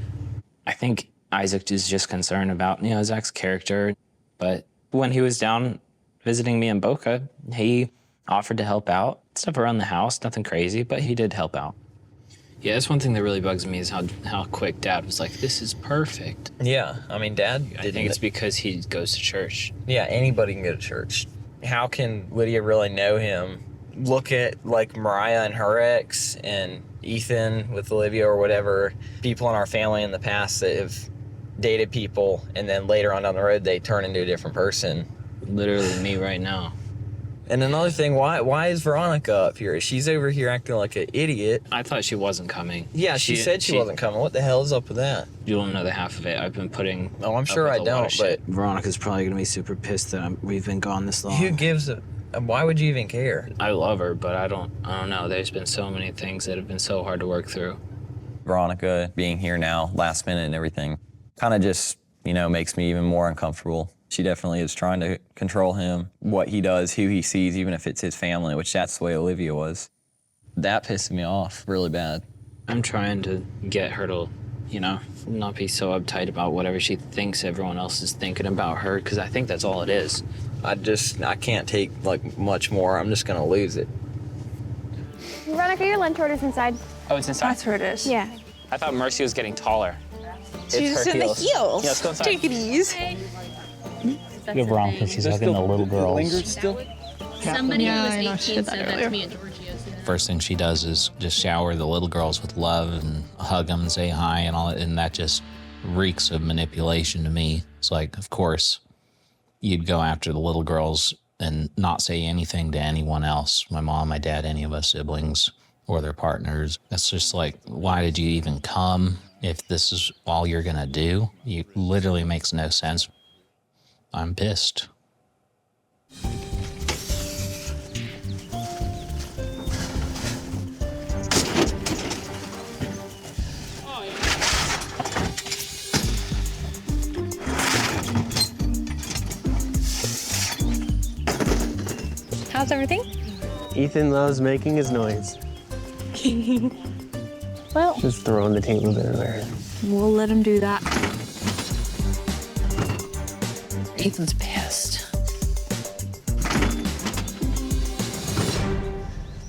I think Isaac is just concerned about, Zach's character. But when he was down visiting me in Boca, he offered to help out. Stuff around the house, nothing crazy, but he did help out. Yeah, that's one thing that really bugs me is how quick Dad was like, this is perfect. Yeah, I mean, Dad I think it's because he goes to church. Yeah, anybody can go to church. How can Lydia really know him? Look at like Mariah and her ex and Ethan with Olivia or whatever, people in our family in the past that have dated people and then later on down the road they turn into a different person. Literally me right now. And another thing, why is Veronica up here? She's over here acting like an idiot. I thought she wasn't coming. Yeah, she said she wasn't coming. What the hell is up with that? You don't know the half of it. I've been putting. Oh, I'm sure I don't, but Veronica's probably gonna be super pissed that we've been gone this long. who gives a... Why would you even care? I love her, but I don't know. There's been so many things that have been so hard to work through. Veronica being here now, last minute and everything, kind of just, makes me even more uncomfortable. She definitely is trying to control him, what he does, who he sees, even if it's his family, which that's the way Olivia was. That pissed me off really bad. I'm trying to get her to, not be so uptight about whatever she thinks everyone else is thinking about her, because I think that's all it is. I can't take, much more. I'm just going to lose it. Veronica, your lunch order's inside. Oh, it's inside? That's where it is. Yeah. I thought Mercy was getting taller. She's in the heels. Yeah, let's go inside. Take it easy. Good Veronica, she's hugging the little girls. Lingered still? Somebody Yeah, who I know, was she 18 did that said that earlier. to me at Georgio's. First thing she does is just shower the little girls with love and hug them and say hi and all that, and that just reeks of manipulation to me. It's like, of course, you'd go after the little girls and not say anything to anyone else, my mom, my dad, any of us siblings or their partners. That's just like, why did you even come if this is all you're gonna do? It literally makes no sense. I'm pissed. How's everything? Ethan loves making his noise. Well, Just throwing the tables everywhere. we'll let him do that. Ethan's pissed.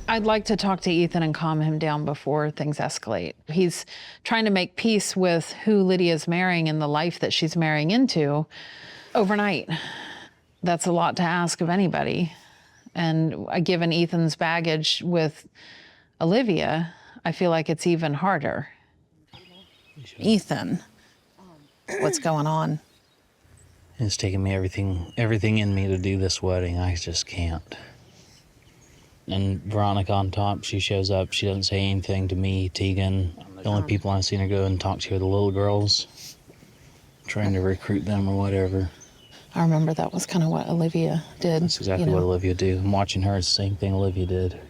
I'd like to talk to Ethan and calm him down before things escalate. He's trying to make peace with who Lydia's marrying and the life that she's marrying into overnight. That's a lot to ask of anybody. And given Ethan's baggage with Olivia, I feel like it's even harder. Ethan, what's going on? It's taken me everything in me to do this wedding. I just can't. And Veronica on top, she shows up. She doesn't say anything to me, Tegan. The only people I've seen her go and talk to are the little girls, trying to recruit them or whatever. I remember that was kind of what Olivia did. That's exactly what Olivia did. I'm watching her, it's the same thing Olivia did.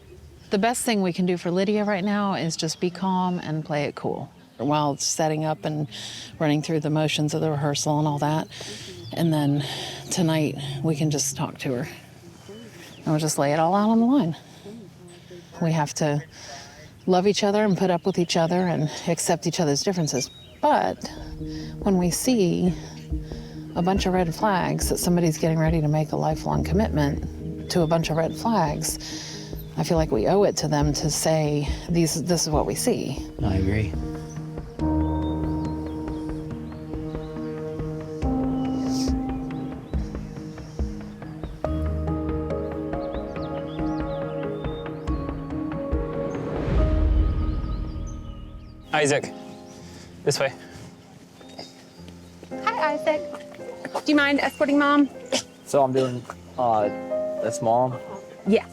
The best thing we can do for Lydia right now is just be calm and play it cool while setting up and running through the motions of the rehearsal and all that. And then tonight we can just talk to her. And we'll just lay it all out on the line. We have to love each other and put up with each other and accept each other's differences. But when we see a bunch of red flags that somebody's getting ready to make a lifelong commitment to a bunch of red flags, I feel like we owe it to them to say, this is what we see. I agree. Isaac, this way. Hi, Isaac. Do you mind escorting Mom? So I'm doing, that's Mom. Yeah.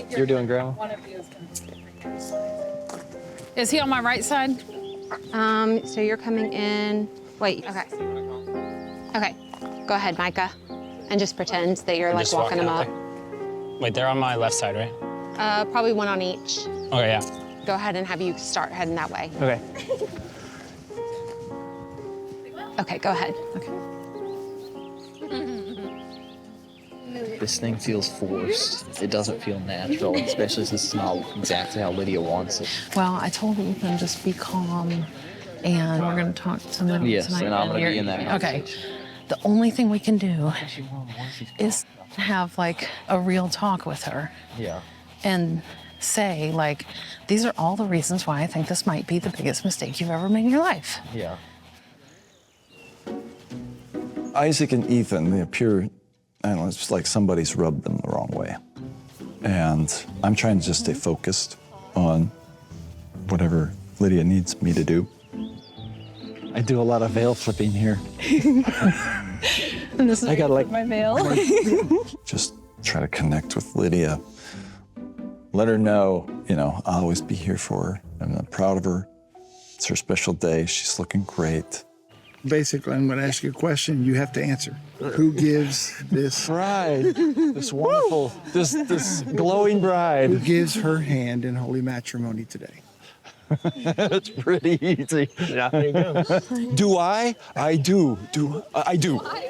You're doing Grandma? Is he on my right side? So you're coming in. Wait. Okay. Okay. Go ahead, Micah, and just pretend that you're like Just walking him up. Wait, they're on my left side, right? Probably one on each. Okay, yeah. Go ahead and have you start heading that way. Okay. Okay, go ahead. Okay. This thing feels forced. It doesn't feel natural, especially since it's not exactly how Lydia wants it. Well, I told Ethan just be calm, and we're going to talk to Lydia Yes, tonight. and I'm going to be in that Okay. conversation. The only thing we can do is have like a real talk with her Yeah. and say, like, these are all the reasons why I think this might be the biggest mistake you've ever made in your life. Yeah. Isaac and Ethan, they appear, I don't know, it's like somebody's rubbed them the wrong way. And I'm trying to just stay focused on whatever Lydia needs me to do. I do a lot of veil flipping here. And this is I gotta, like, my veil. Just try to connect with Lydia. Let her know, you know, I'll always be here for her. I'm proud of her. It's her special day. She's looking great. Basically, I'm going to ask you a question. You have to answer. Who gives this bride, this wonderful, this glowing bride? Who gives her hand in holy matrimony today? That's pretty easy. Yeah, there you go. Do I? I do. I do. Do I?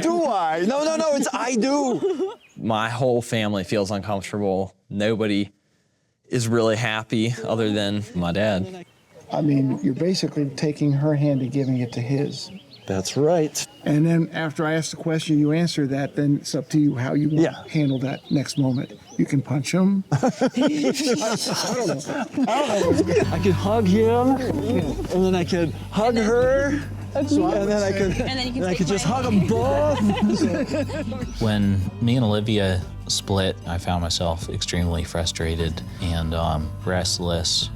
Do I? No, it's I do. My whole family feels uncomfortable. Nobody is really happy other than my dad. I mean, you're basically taking her hand and giving it to his. That's right. And then after I ask the question, you answer that, then it's up to you how you want to handle that next moment. You can punch him. I don't know. I could hug him, and then I could hug her, and then I could just hug them both. When me and Olivia split, I found myself extremely frustrated and restless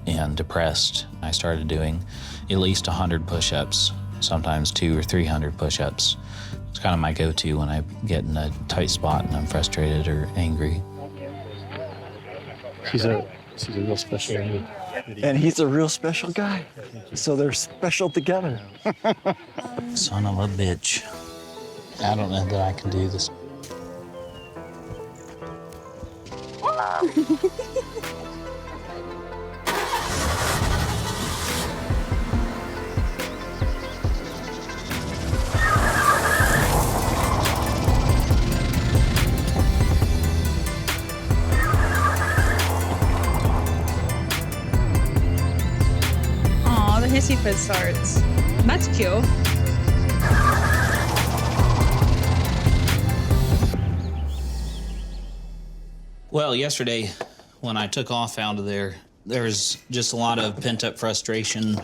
and depressed. I started doing at least 100 push-ups, sometimes 200 or 300 push-ups. It's kind of my go-to when I get in a tight spot and I'm frustrated or angry. She's a real special lady. And he's a real special guy. So they're special together. Son of a bitch. I don't know that I can do this. Aw, the hissy fit starts. That's cute. Well, yesterday when I took off out of there was just a lot of pent-up frustration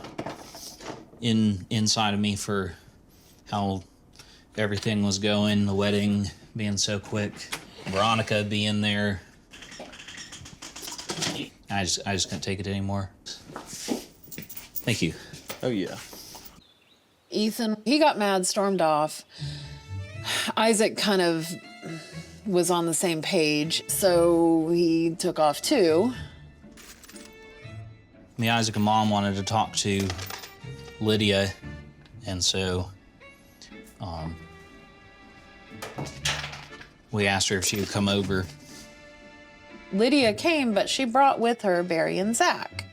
inside of me for how everything was going, the wedding being so quick, Veronica being there. I just couldn't take it anymore. Thank you. Oh, yeah. Ethan, he got mad, stormed off. Isaac kind of was on the same page, so he took off too. Me, Isaac, and Mom wanted to talk to Lydia, and so we asked her if she would come over. Lydia came, but she brought with her Barry and Zach,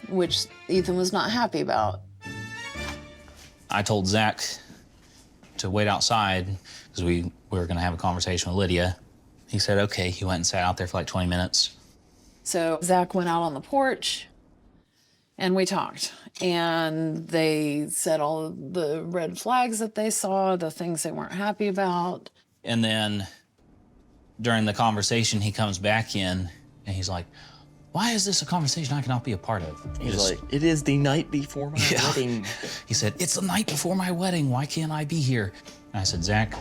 which Ethan was not happy about. I told Zach to wait outside because we were going to have a conversation with Lydia. He said, okay. He went and sat out there for like 20 minutes. So Zach went out on the porch and we talked. And they said all of the red flags that they saw, the things they weren't happy about. And then during the conversation, he comes back in and he's like, why is this a conversation I cannot be a part of? He's like, it is the night before my wedding. He said, it's the night before my wedding. Why can't I be here? And I said, Zach,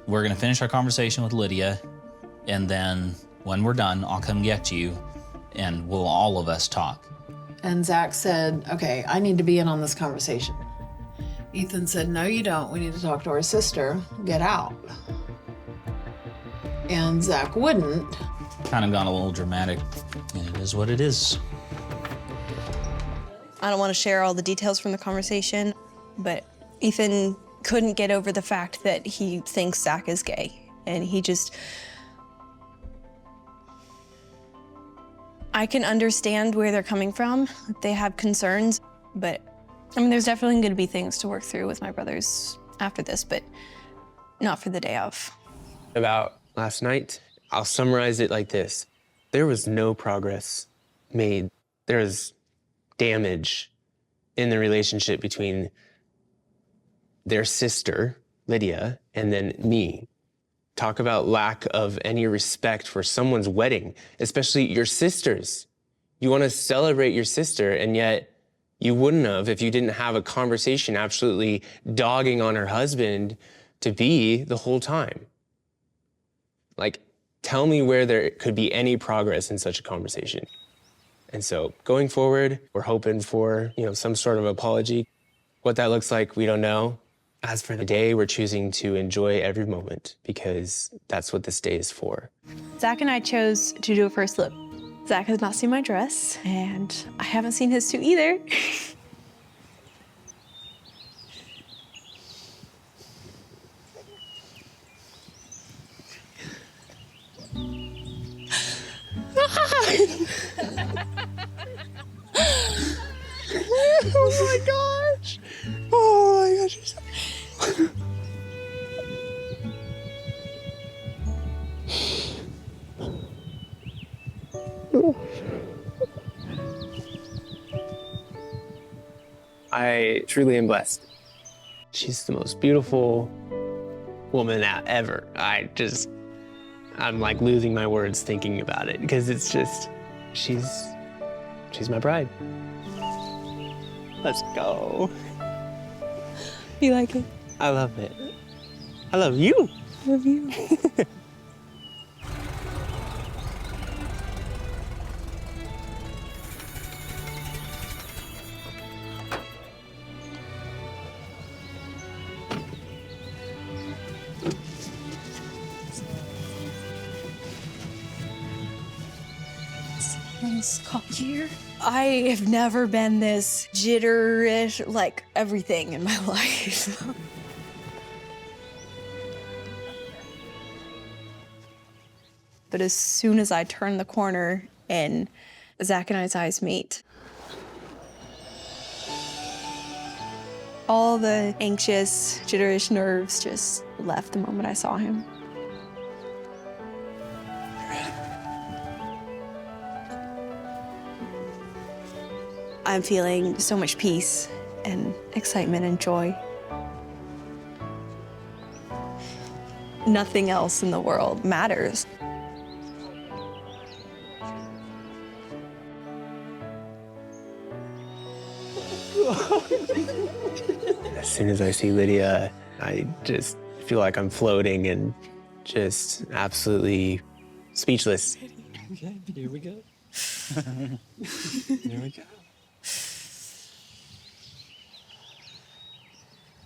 we're gonna finish our conversation with Lydia, and then when we're done, I'll come get you, and we'll all of us talk. And Zach said, okay, I need to be in on this conversation. Ethan said, no, you don't. We need to talk to our sister. Get out. And Zach wouldn't. Kind of got a little dramatic, and it is what it is. I don't want to share all the details from the conversation, but Ethan couldn't get over the fact that he thinks Zach is gay. And he just... I can understand where they're coming from. They have concerns, but I mean, there's definitely going to be things to work through with my brothers after this, but not for the day of. About last night, I'll summarize it like this. There was no progress made. There was damage in the relationship between their sister, Lydia, and then me. Talk about lack of any respect for someone's wedding, especially your sister's. You want to celebrate your sister, and yet you wouldn't have if you didn't have a conversation absolutely dogging on her husband to be the whole time. Like, tell me where there could be any progress in such a conversation. And so going forward, we're hoping for, some sort of apology. What that looks like, we don't know. As for the day, we're choosing to enjoy every moment because that's what this day is for. Zach and I chose to do a first look. Zach has not seen my dress, and I haven't seen his suit either. Oh my gosh! Oh my gosh, you're so... I truly am blessed. She's the most beautiful woman ever. I'm like losing my words thinking about it because it's just, she's my bride. Let's go. You like it? I love it. I love you. I love you. Here. I have never been this jitterish, like everything in my life. But as soon as I turn the corner and Zach and I's eyes meet, all the anxious, jitterish nerves just left the moment I saw him. I'm feeling so much peace and excitement and joy. Nothing else in the world matters. As soon as I see Lydia, I just feel like I'm floating and just absolutely speechless. Okay, here we go. There we go.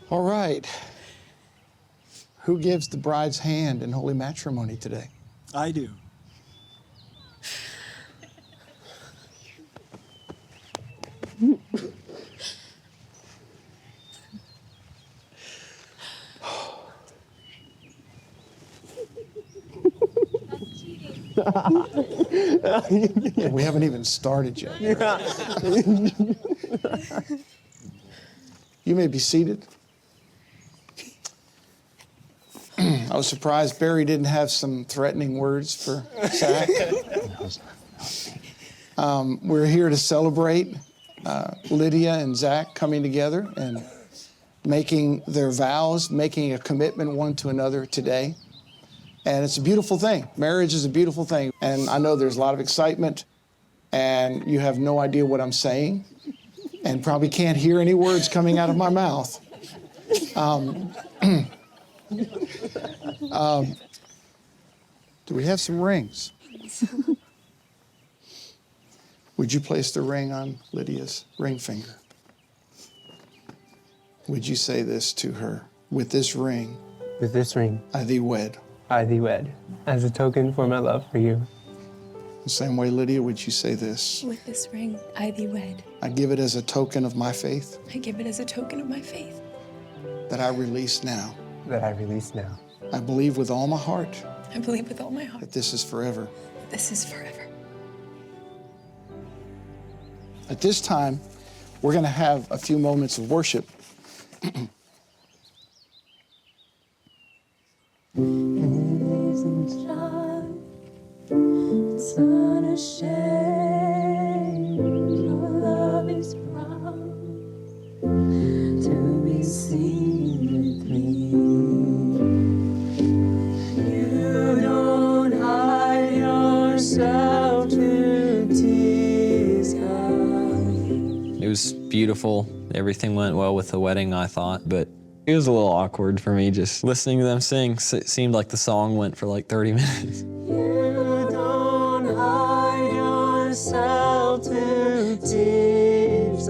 All right. Who gives the bride's hand in holy matrimony today? I do. Yeah, we haven't even started yet. You may be seated. I was surprised Barry didn't have some threatening words for Zach. We're here to celebrate Lydia and Zach coming together and making their vows, making a commitment one to another today. And it's a beautiful thing. Marriage is a beautiful thing. And I know there's a lot of excitement, and you have no idea what I'm saying, and probably can't hear any words coming out of my mouth. Do we have some rings? Would you place the ring on Lydia's ring finger? Would you say this to her? With this ring, With this ring, I thee wed. I thee wed, as a token for my love for you. The same way, Lydia, would you say this? With this ring, I thee wed. I give it as a token of my faith I give it as a token of my faith. that I release now. That I release now. I believe with all my heart I believe with all my heart that this is forever. this is forever. At this time, we're going to have a few moments of worship. Sun is shade, your love is proud to be seen with me. You beautiful. Everything went well with the wedding, I thought, but it was a little awkward for me just listening to them sing. It seemed like the song went for like 30 minutes. You don't hide yourself to Jesus.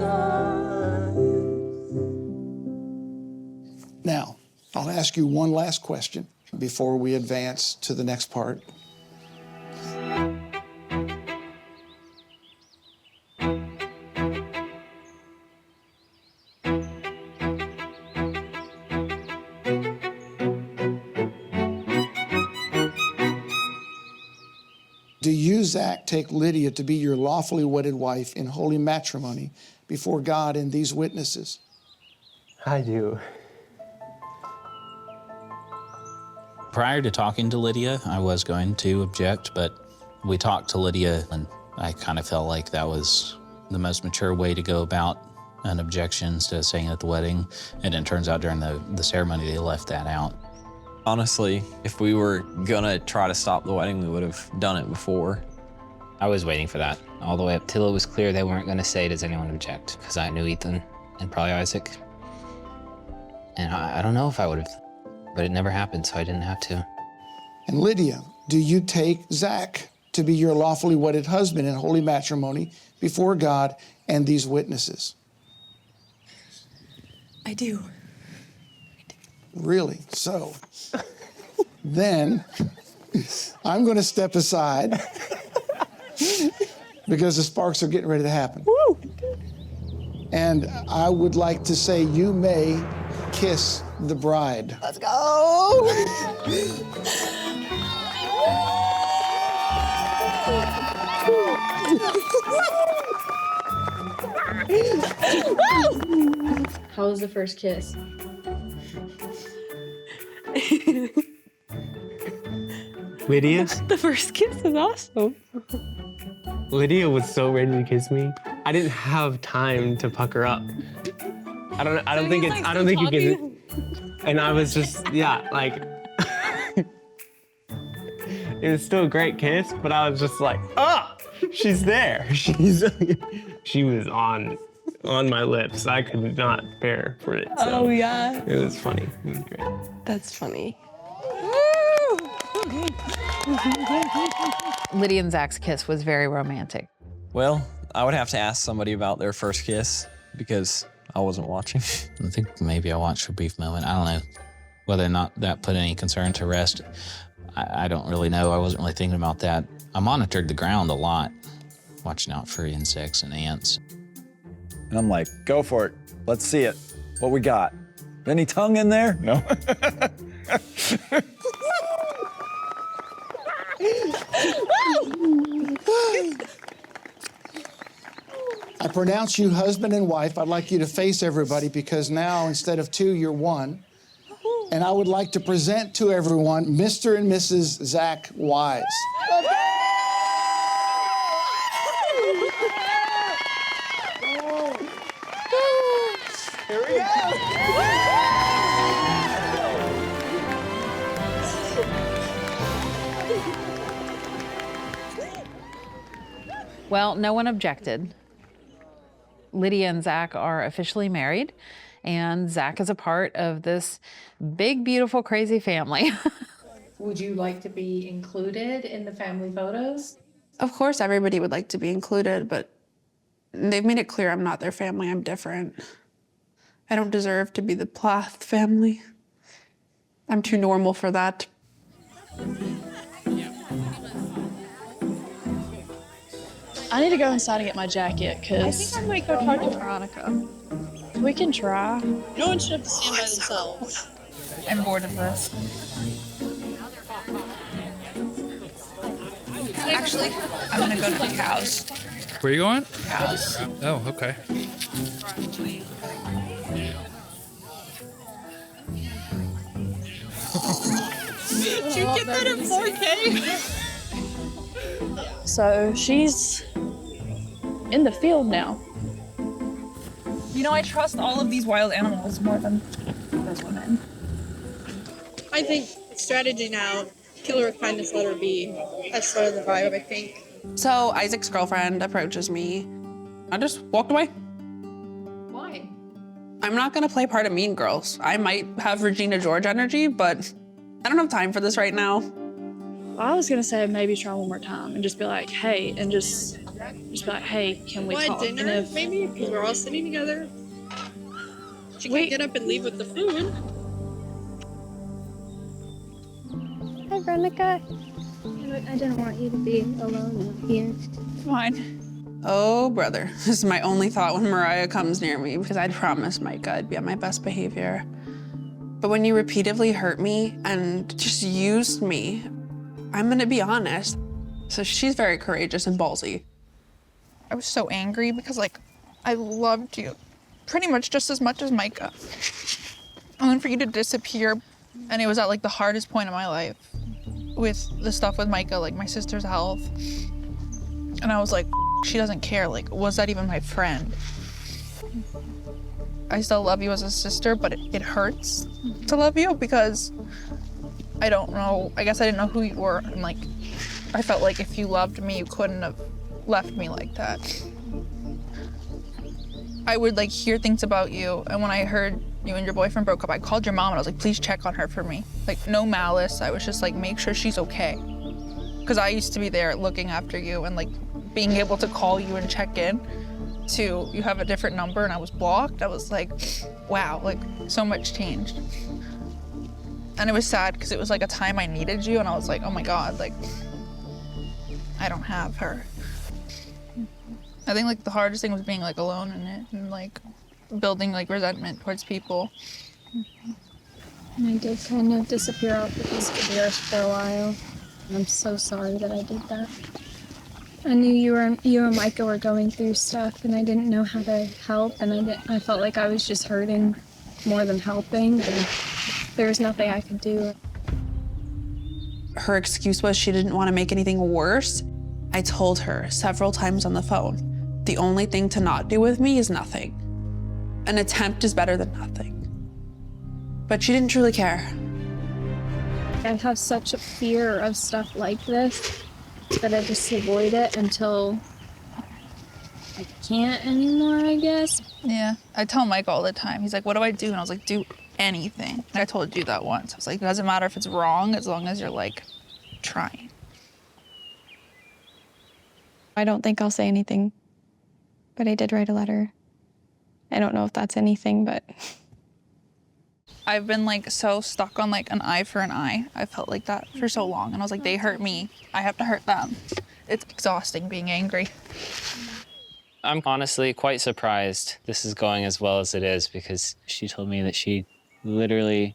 Now, I'll ask you one last question before we advance to the next part. Do you, Zach, take Lydia to be your lawfully wedded wife in holy matrimony before God and these witnesses? I do. Prior to talking to Lydia, I was going to object, but we talked to Lydia, and I kind of felt like that was the most mature way to go about an objection instead of saying it at the wedding. And it turns out during the ceremony, they left that out. Honestly, if we were gonna try to stop the wedding, we would have done it before. I was waiting for that all the way up till it was clear they weren't gonna say, does anyone object? Because I knew Ethan and probably Isaac. And I don't know if I would have, but it never happened, so I didn't have to. And Lydia, do you take Zach to be your lawfully wedded husband in holy matrimony before God and these witnesses? I do. Really? So, then I'm going to step aside because the sparks are getting ready to happen. Woo! And I would like to say you may kiss the bride. Let's go! How was the first kiss? Lydia? The first kiss is awesome. Lydia was so ready to kiss me. I didn't have time to pucker up. I don't think you can. And I was just, like, it was still a great kiss, but I was just like, oh, she's there. She was on my lips. I could not prepare for it. So Oh, yeah. It was funny. It was great. That's funny. Lydia and Zach's kiss was very romantic. Well, I would have to ask somebody about their first kiss because I wasn't watching. I think maybe I watched for a brief moment. I don't know whether or not that put any concern to rest. I don't really know. I wasn't really thinking about that. I monitored the ground a lot, watching out for insects and ants. And I'm like, go for it. Let's see it. What we got? Any tongue in there? No. I pronounce you husband and wife. I'd like you to face everybody because now instead of two, you're one. And I would like to present to everyone Mr. and Mrs. Zach Wise. Here we go. Well, no one objected. Lydia and Zach are officially married, and Zach is a part of this big, beautiful, crazy family. Would you like to be included in the family photos? Of course, everybody would like to be included, but they've made it clear I'm not their family. I'm different. I don't deserve to be the Plath family. I'm too normal for that. I need to go inside and get my jacket, because I think I might go talk to Veronica. we can try. No one should have to stand by themselves. I'm bored of this. Actually, I'm gonna go to the cows. Where are you going? Cows. Oh, okay. Did you get that in 4K? So she's in the field now. You know, I trust all of these wild animals more than those women. I think strategy now, kill her with kindness, let her be. That's sort of the vibe, I think. So Isaac's girlfriend approaches me. I just walked away. I'm not gonna play part of Mean Girls. I might have Regina George energy, but I don't have time for this right now. I was gonna say maybe try one more time and just be like, hey, and just be like, hey, can we talk? Dinner, And if maybe, because we're all sitting together. She can't get up and leave with the food. Hi, Veronica. I didn't want you to be alone out here. Fine. Oh, brother. This is my only thought when Mariah comes near me, because I'd promised Micah I'd be on my best behavior. But when you repeatedly hurt me and just used me, I'm gonna be honest. So she's very courageous and ballsy. I was so angry because, like, I loved you pretty much just as much as Micah. And then for you to disappear, and it was at, like, the hardest point of my life with the stuff with Micah, like my sister's health. And I was like, she doesn't care. Like, was that even my friend? I still love you as a sister, but it hurts to love you because I don't know. I guess I didn't know who you were. And, like, I felt like if you loved me, you couldn't have left me like that. I would, like, hear things about you, and when I heard you and your boyfriend broke up, I called your mom and I was like, please check on her for me. Like, no malice. I was just like, make sure she's okay. Because I used to be there looking after you and, like, being able to call you and check in to you have a different number and I was blocked. I was like, wow, like, so much changed. And it was sad because it was like a time I needed you and I was like, oh my God, like, I don't have her. I think, like, the hardest thing was being, like, alone in it and, like, building, like, resentment towards people. And I did kind of disappear off the face of the earth for a while. And I'm so sorry that I did that. I knew you and Micah were going through stuff, and I didn't know how to help, and I felt like I was just hurting more than helping, and there was nothing I could do. Her excuse was she didn't want to make anything worse. I told her several times on the phone, the only thing to not do with me is nothing. An attempt is better than nothing. But she didn't truly care. I have such a fear of stuff like this that I just avoid it until I can't anymore, I guess. Yeah, I tell Mike all the time. He's like, what do I do? And I was like, do anything. And I told you that once. I was like, it doesn't matter if it's wrong as long as you're, like, trying. I don't think I'll say anything, but I did write a letter. I don't know if that's anything, but... I've been, like, so stuck on, like, an eye for an eye. I felt like that for so long. And I was like, they hurt me. I have to hurt them. It's exhausting being angry. I'm honestly quite surprised this is going as well as it is because she told me that she literally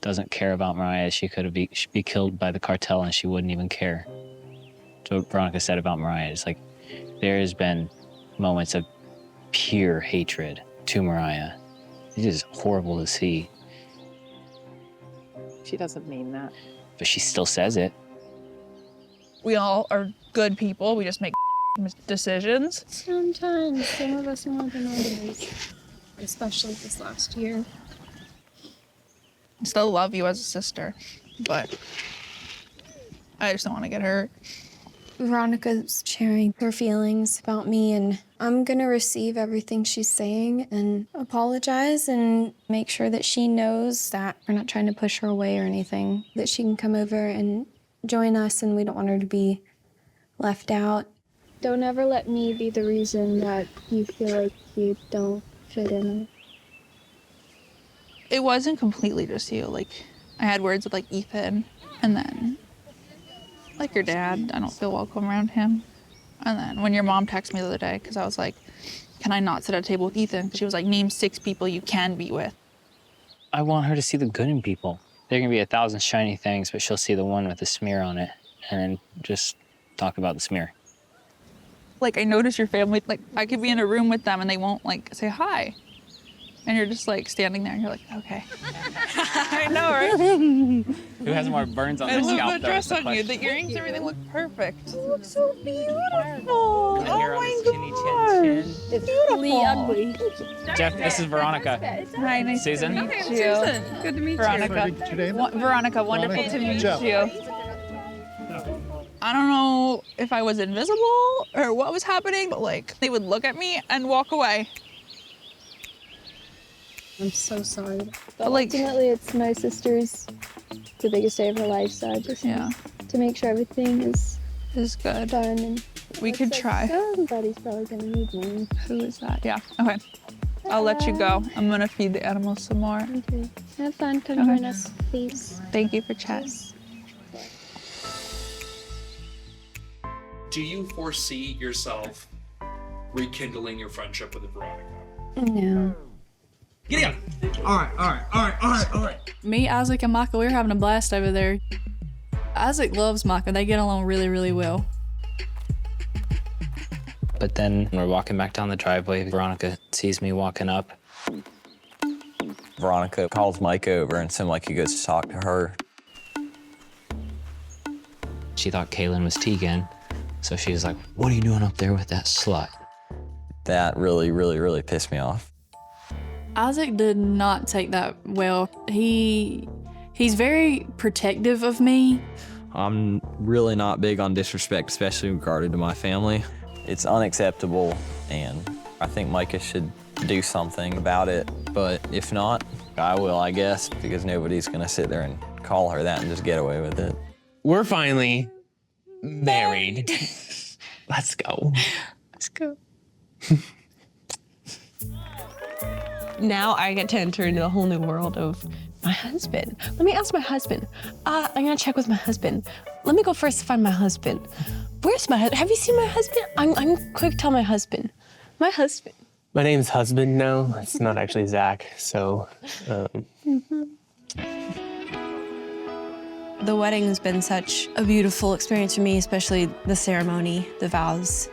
doesn't care about Mariah. She'd be killed by the cartel and she wouldn't even care. So what Veronica said about Mariah is like, there has been moments of pure hatred to Mariah. It's just horrible to see. She doesn't mean that. But she still says it. We all are good people. We just make decisions. Sometimes, some of us more than others, especially this last year. I still love you as a sister, but I just don't want to get hurt. Veronica's sharing her feelings about me, and I'm gonna receive everything she's saying and apologize and make sure that she knows that we're not trying to push her away or anything, that she can come over and join us, and we don't want her to be left out. Don't ever let me be the reason that you feel like you don't fit in. It wasn't completely just you. Like, I had words with, like, Ethan, and then, like, your dad, I don't feel welcome around him. And then when your mom texted me the other day, because I was like, can I not sit at a table with Ethan? She was like, name 6 people you can be with. I want her to see the good in people. There can be 1,000 shiny things, but she'll see the one with a smear on it and then just talk about the smear. Like, I notice your family, like, I could be in a room with them and they won't, like, say hi. And you're just, like, standing there and you're like, okay. I know, right? Who has more burns on I their scalp? love the dress on you. The earrings, everything look perfect. You look so beautiful. Oh my God. It's beautiful. Ugly. Jeff, this is Veronica. Hi, nice Susan? to meet you. Susan. Good to meet Veronica. you. Veronica, wonderful to meet you. I don't know if I was invisible or what was happening, but, like, they would look at me and walk away. I'm so sorry. But But, like- ultimately, it's my sister's the biggest day of her life, so I just need to make sure everything is good. done. And We could try. Somebody's probably gonna need one. Who is that? Yeah. Okay. I'll let you go. I'm gonna feed the animals some more. Okay. Have fun. Come Okay. join us, please. Thank you for chatting. Do you foresee yourself rekindling your friendship with Veronica? No. Giddy up! All right. Me, Isaac, and Micah, we were having a blast over there. Isaac loves Micah. They get along really, really well. But then we're walking back down the driveway. Veronica sees me walking up. Veronica calls Micah over and seemed like he goes to talk to her. She thought Kaylin was Tegan, so she was like, "What are you doing up there with that slut?" That really pissed me off. Isaac did not take that well. He's very protective of me. I'm really not big on disrespect, especially regarding to my family. It's unacceptable, and I think Micah should do something about it. But if not, I will, I guess, because nobody's gonna sit there and call her that and just get away with it. We're finally married. Let's go. Let's go. Now I get to enter into a whole new world of my husband. Let me ask my husband. I'm gonna check with my husband. Let me go first to find my husband. Where's my husband? Have you seen my husband? I'm quick to tell my husband. My husband. My name's Husband now. It's not actually Zach, so. The wedding has been such a beautiful experience for me, especially the ceremony, the vows.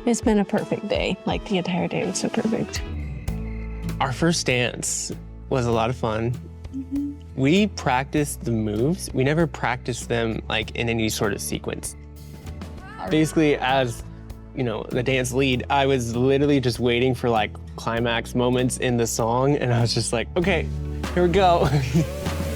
It's been a perfect day. Like the entire day was so perfect. Our first dance was a lot of fun. We practiced the moves. We never practiced them like in any sort of sequence. Basically, as you know, the dance lead, I was literally just waiting for like climax moments in the song, and I was just like, okay, here we go.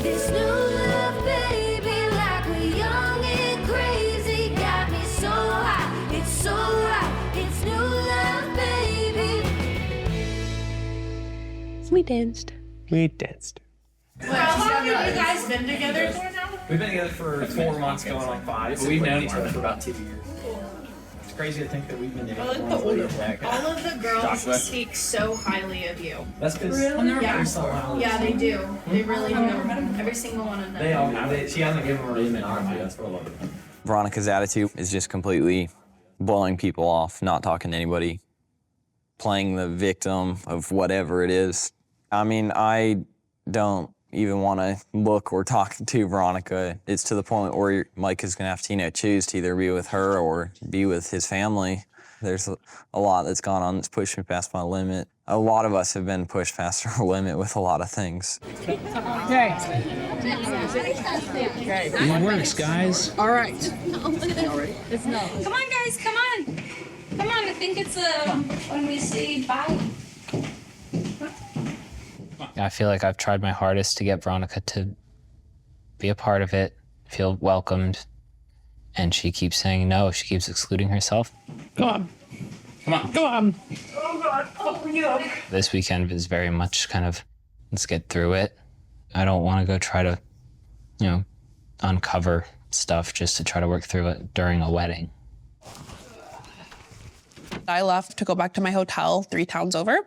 This new love, baby, like we're young and crazy, got me so high. It's so right. It's new love, baby. We danced. We danced. How long have you guys been together for now? We've been together for 4 months, going on 5. But we've known each other for about 2 years. It's crazy to think that we've been together. All of the girls Joshua. speak so highly of you. That's because Yeah, they do. They really do. Every single one of them. They all have. She hasn't given her name in our view. That's what I love it. Veronica's attitude is just completely blowing people off, not talking to anybody, playing the victim of whatever it is. I mean, I don't even want to look or talk to Veronica. It's to the point where Mike is going to have to, choose to either be with her or be with his family. There's a lot that's gone on that's pushed me past my limit. A lot of us have been pushed past our limit with a lot of things. It works, guys. All right. It's no. Come on, guys. Come on. Come on. I think it's when we say bye. I feel like I've tried my hardest to get Veronica to be a part of it, feel welcomed, and she keeps saying no. She keeps excluding herself. Go on. Come on. Go on. Oh, God. Oh, yeah. This weekend is very much kind of, let's get through it. I don't want to go try to, uncover stuff just to try to work through it during a wedding. I left to go back to my hotel 3 towns over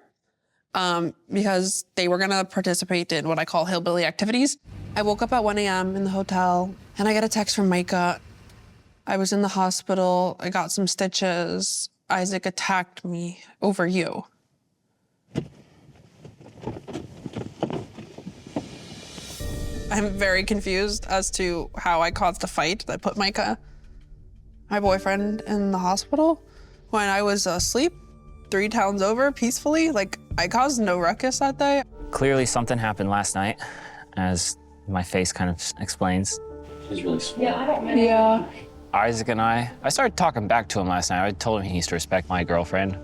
because they were gonna participate in what I call hillbilly activities. I woke up at 1 a.m. in the hotel and I got a text from Micah. I was in the hospital, I got some stitches. Isaac attacked me over you. I'm very confused as to how I caused a fight that put Micah, my boyfriend, in the hospital when I was asleep 3 towns over peacefully. Like, I caused no ruckus that day. Clearly something happened last night, as my face kind of explains. She's really smart. Yeah, I don't know. Yeah. Isaac and I started talking back to him last night. I told him he needs to respect my girlfriend.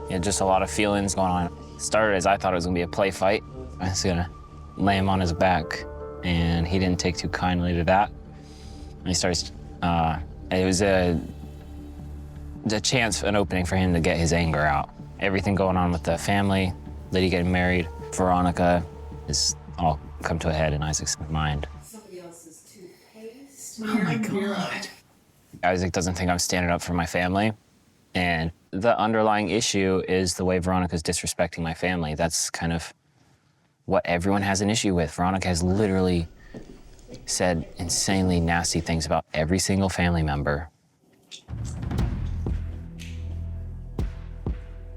He had just a lot of feelings going on. It started as I thought it was gonna be a play fight. I was gonna lay him on his back, and he didn't take too kindly to that. And he starts, it was a chance, an opening for him to get his anger out. Everything going on with the family, Lydia getting married, Veronica is all come to a head in Isaac's mind. Oh my God. Isaac doesn't think I'm standing up for my family. And the underlying issue is the way Veronica's disrespecting my family. That's kind of what everyone has an issue with. Veronica has literally said insanely nasty things about every single family member.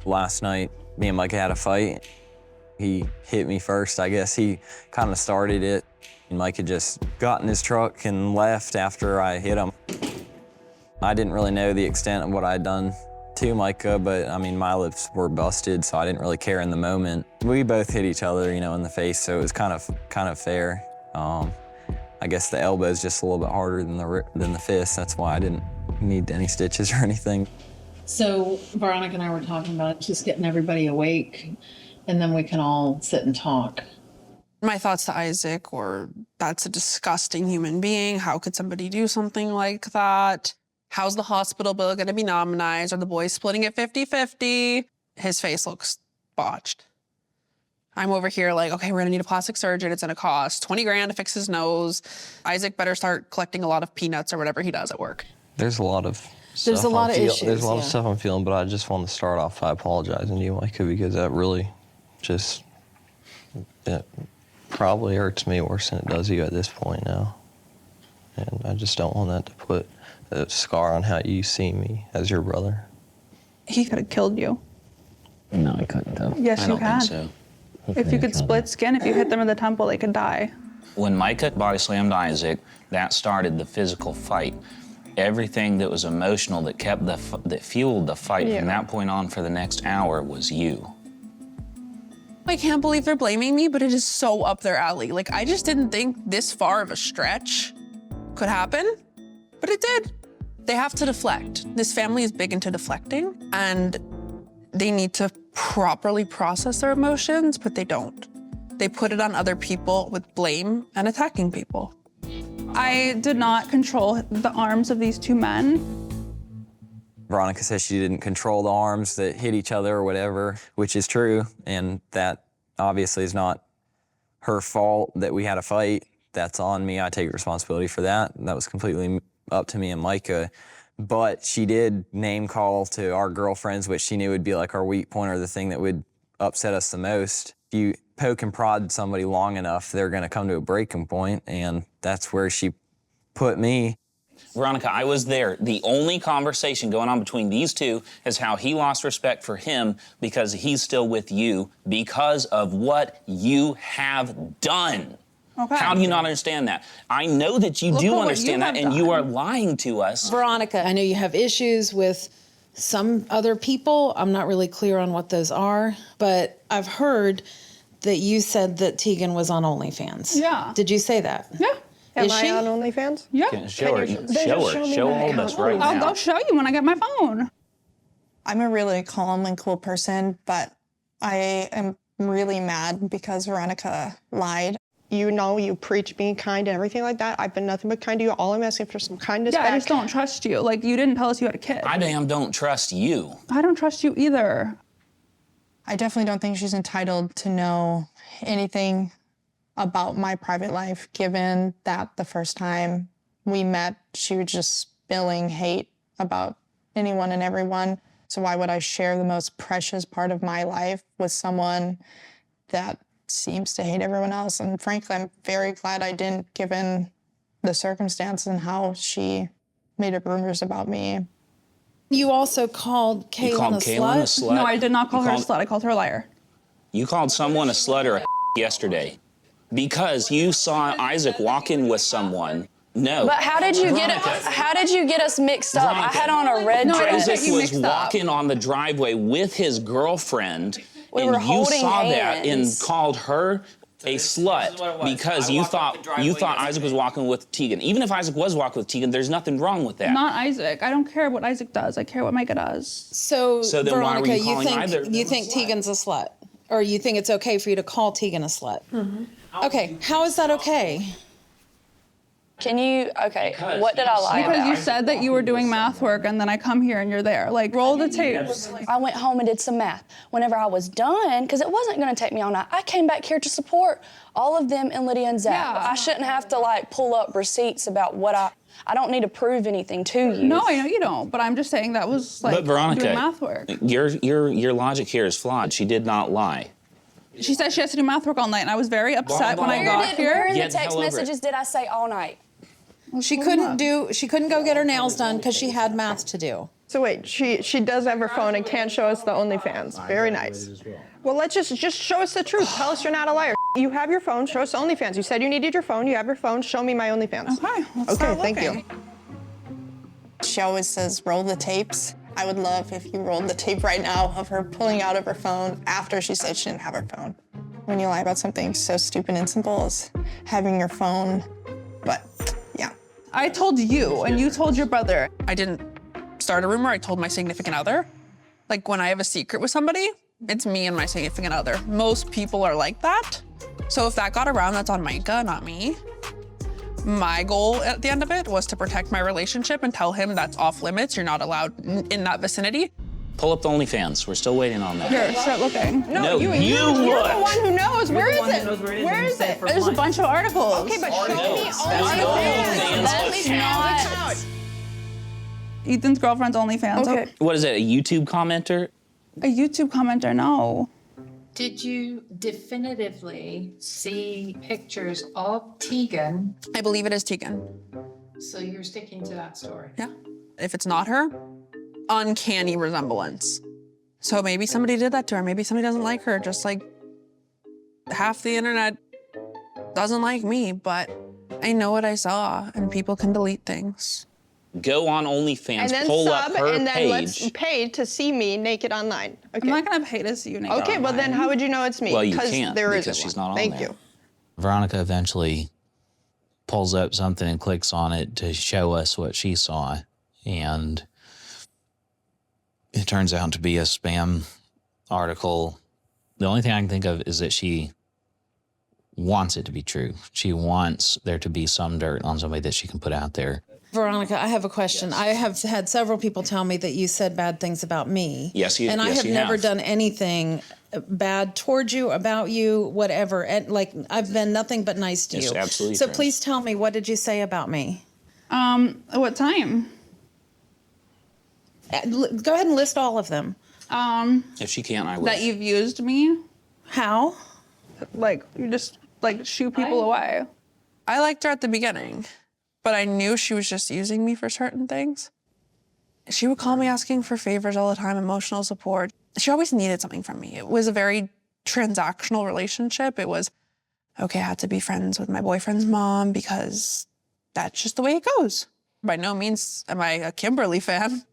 Last night, me and Micah had a fight. He hit me first. I guess he kind of started it. Micah just got in his truck and left after I hit him. I didn't really know the extent of what I'd done to Micah, but I mean, my lips were busted, so I didn't really care in the moment. We both hit each other, you know, in the face, so it was kind of fair. I guess the elbow is just a little bit harder than the fist. That's why I didn't need any stitches or anything. So Veronica and I were talking about just getting everybody awake, and then we can all sit and talk. My thoughts to Isaac were, that's a disgusting human being. How could somebody do something like that? How's the hospital bill going to be nominized? Are the boys splitting it 50-50? His face looks botched. I'm over here like, okay, we're going to need a plastic surgeon. It's going to cost 20 grand to fix his nose. Isaac better start collecting a lot of peanuts or whatever he does at work. There's a lot of There's a lot of issues. There's a lot of yeah. stuff I'm feeling, but I just want to start off by apologizing to you, Micah, because that really just, it probably hurts me worse than it does you at this point now. And I just don't want that to put a scar on how you see me as your brother. He could have killed you. No, I couldn't though. Yes, I you don't can. think so. If you could split skin, if you hit them in the temple, they could die. When Micah body slammed Isaac, that started the physical fight. Everything that was emotional that kept that fueled the fight from that point on for the next hour was you. I can't believe they're blaming me, but it is so up their alley. Like, I just didn't think this far of a stretch could happen, but it did. They have to deflect. This family is big into deflecting, and they need to properly process their emotions, but they don't. They put it on other people with blame and attacking people. I did not control the arms of these two men. Veronica says she didn't control the arms that hit each other or whatever, which is true, and that obviously is not her fault that we had a fight. That's on me. I take responsibility for that. That was completely up to me and Micah. But she did name call to our girlfriends, which she knew would be like our weak point or the thing that would upset us the most. If you poke and prod somebody long enough, they're going to come to a breaking point, and that's where she put me. Veronica, I was there. The only conversation going on between these two is how he lost respect for him because he's still with you because of what you have done. Okay. How do you not understand that? I know that you do understand that, and you are lying to us. Veronica, I know you have issues with some other people. I'm not really clear on what those are, but I've heard that you said that Tegan was on OnlyFans. Yeah. Did you say that? Yeah. Is Am she? I on OnlyFans? Yeah. Show her. me Show my all of us account. right now. I'll go show you when I get my phone. I'm a really calm and cool person, but I am really mad because Veronica lied. You know, you preach being kind and everything like that. I've been nothing but kind to you. All I'm asking for some kindness Yeah, back. I just don't trust you. Like, you didn't tell us you had a kid. I damn don't trust you. I don't trust you either. I definitely don't think she's entitled to know anything about my private life, given that the first time we met, she was just spilling hate about anyone and everyone. So why would I share the most precious part of my life with someone that seems to hate everyone else? And frankly, I'm very glad I didn't, given the circumstances and how she made up rumors about me. You also called Kaylin, You called a, Kaylin a slut? slut? No, I did not call You her a called- slut. I called her a liar. You called someone a slut or a yesterday because you saw Isaac walk in with someone. No. But how did you get it? How did you get us mixed up? I had on a red dress. Isaac was walking on the driveway with his girlfriend, We and were you holding saw that and hands. called her a slut because you thought Isaac was walking with Tegan. Even if Isaac was walking with Tegan, there's nothing wrong with that. Not Isaac. I don't care what Isaac does. I care what Micah does. So then why were Veronica, you calling either? you think Tegan's a slut? Or you think it's okay for you to call Tegan a slut? Okay, how is that okay? Can you, okay, what did I lie Because about? you said that you were doing math work and then I come here and you're there. Like, roll the tapes. I went home and did some math. Whenever I was done, because it wasn't gonna take me all night, I came back here to support all of them and Lydia and Zach. Yeah. I shouldn't have to like pull up receipts about what I don't need to prove anything to you. No, I know you don't, but I'm just saying that was like But Veronica, doing math work. your logic here is flawed. She did not lie. She said she has to do math work all night, and I was very upset when I Where got here. in the text messages did I say all night? She couldn't go get her nails done because she had math to do. So wait, she does have her phone and can't show us the OnlyFans. Very nice. Well, let's just show us the truth. Tell us you're not a liar. You have your phone, show us the OnlyFans. You said you needed your phone, you have your phone, show me my OnlyFans. Okay, thank you. She always says, roll the tapes. I would love if you rolled the tape right now of her pulling out of her phone after she said she didn't have her phone. When you lie about something so stupid and simple as having your phone, but yeah. I told you, and you told your brother. I didn't start a rumor, I told my significant other. Like when I have a secret with somebody, it's me and my significant other. Most people are like that. So if that got around, that's on Micah, not me. My goal at the end of it was to protect my relationship and tell him that's off limits, you're not allowed in that vicinity. Pull up the OnlyFans. We're still waiting on that. Here, start looking. No, you You're look. the one who knows. Where is it? Where is it? There's a bunch of articles. Okay, but show me all OnlyFans. Ethan's girlfriend's OnlyFans. Okay. What is it, a YouTube commenter? A YouTube commenter, no. Did you definitively see pictures of Tegan? I believe it is Tegan. So you're sticking to that story? Yeah. If it's not her, uncanny resemblance. So maybe somebody did that to her. Maybe somebody doesn't like her, just like half the internet doesn't like me, but I know what I saw and people can delete things. Go on OnlyFans, and then pull sub, up her and then page. let's pay to see me naked online. Okay. I'm not gonna pay to see you naked Okay, well then how would you know it's me? Well, you can't there because isn't she's one. not on Thank there. you. Veronica eventually pulls up something and clicks on it to show us what she saw. And it turns out to be a spam article. The only thing I can think of is that she wants it to be true. She wants there to be some dirt on somebody that she can put out there. Veronica, I have a question. I have had several people tell me that you said bad things about me. Yes, you And I yes, have you never have. done anything bad towards you, about you, whatever. And like, I've been nothing but nice to Yes, you. absolutely So true. please tell me, what did you say about me? What time? Go ahead and list all of them. If she can't, I will. That you've used me. How? Like, you just like shoo people away. I liked her at the beginning, but I knew she was just using me for certain things. She would call me asking for favors all the time, emotional support. She always needed something from me. It was a very transactional relationship. It was, okay, I had to be friends with my boyfriend's mom because that's just the way it goes. By no means am I a Kimberly fan.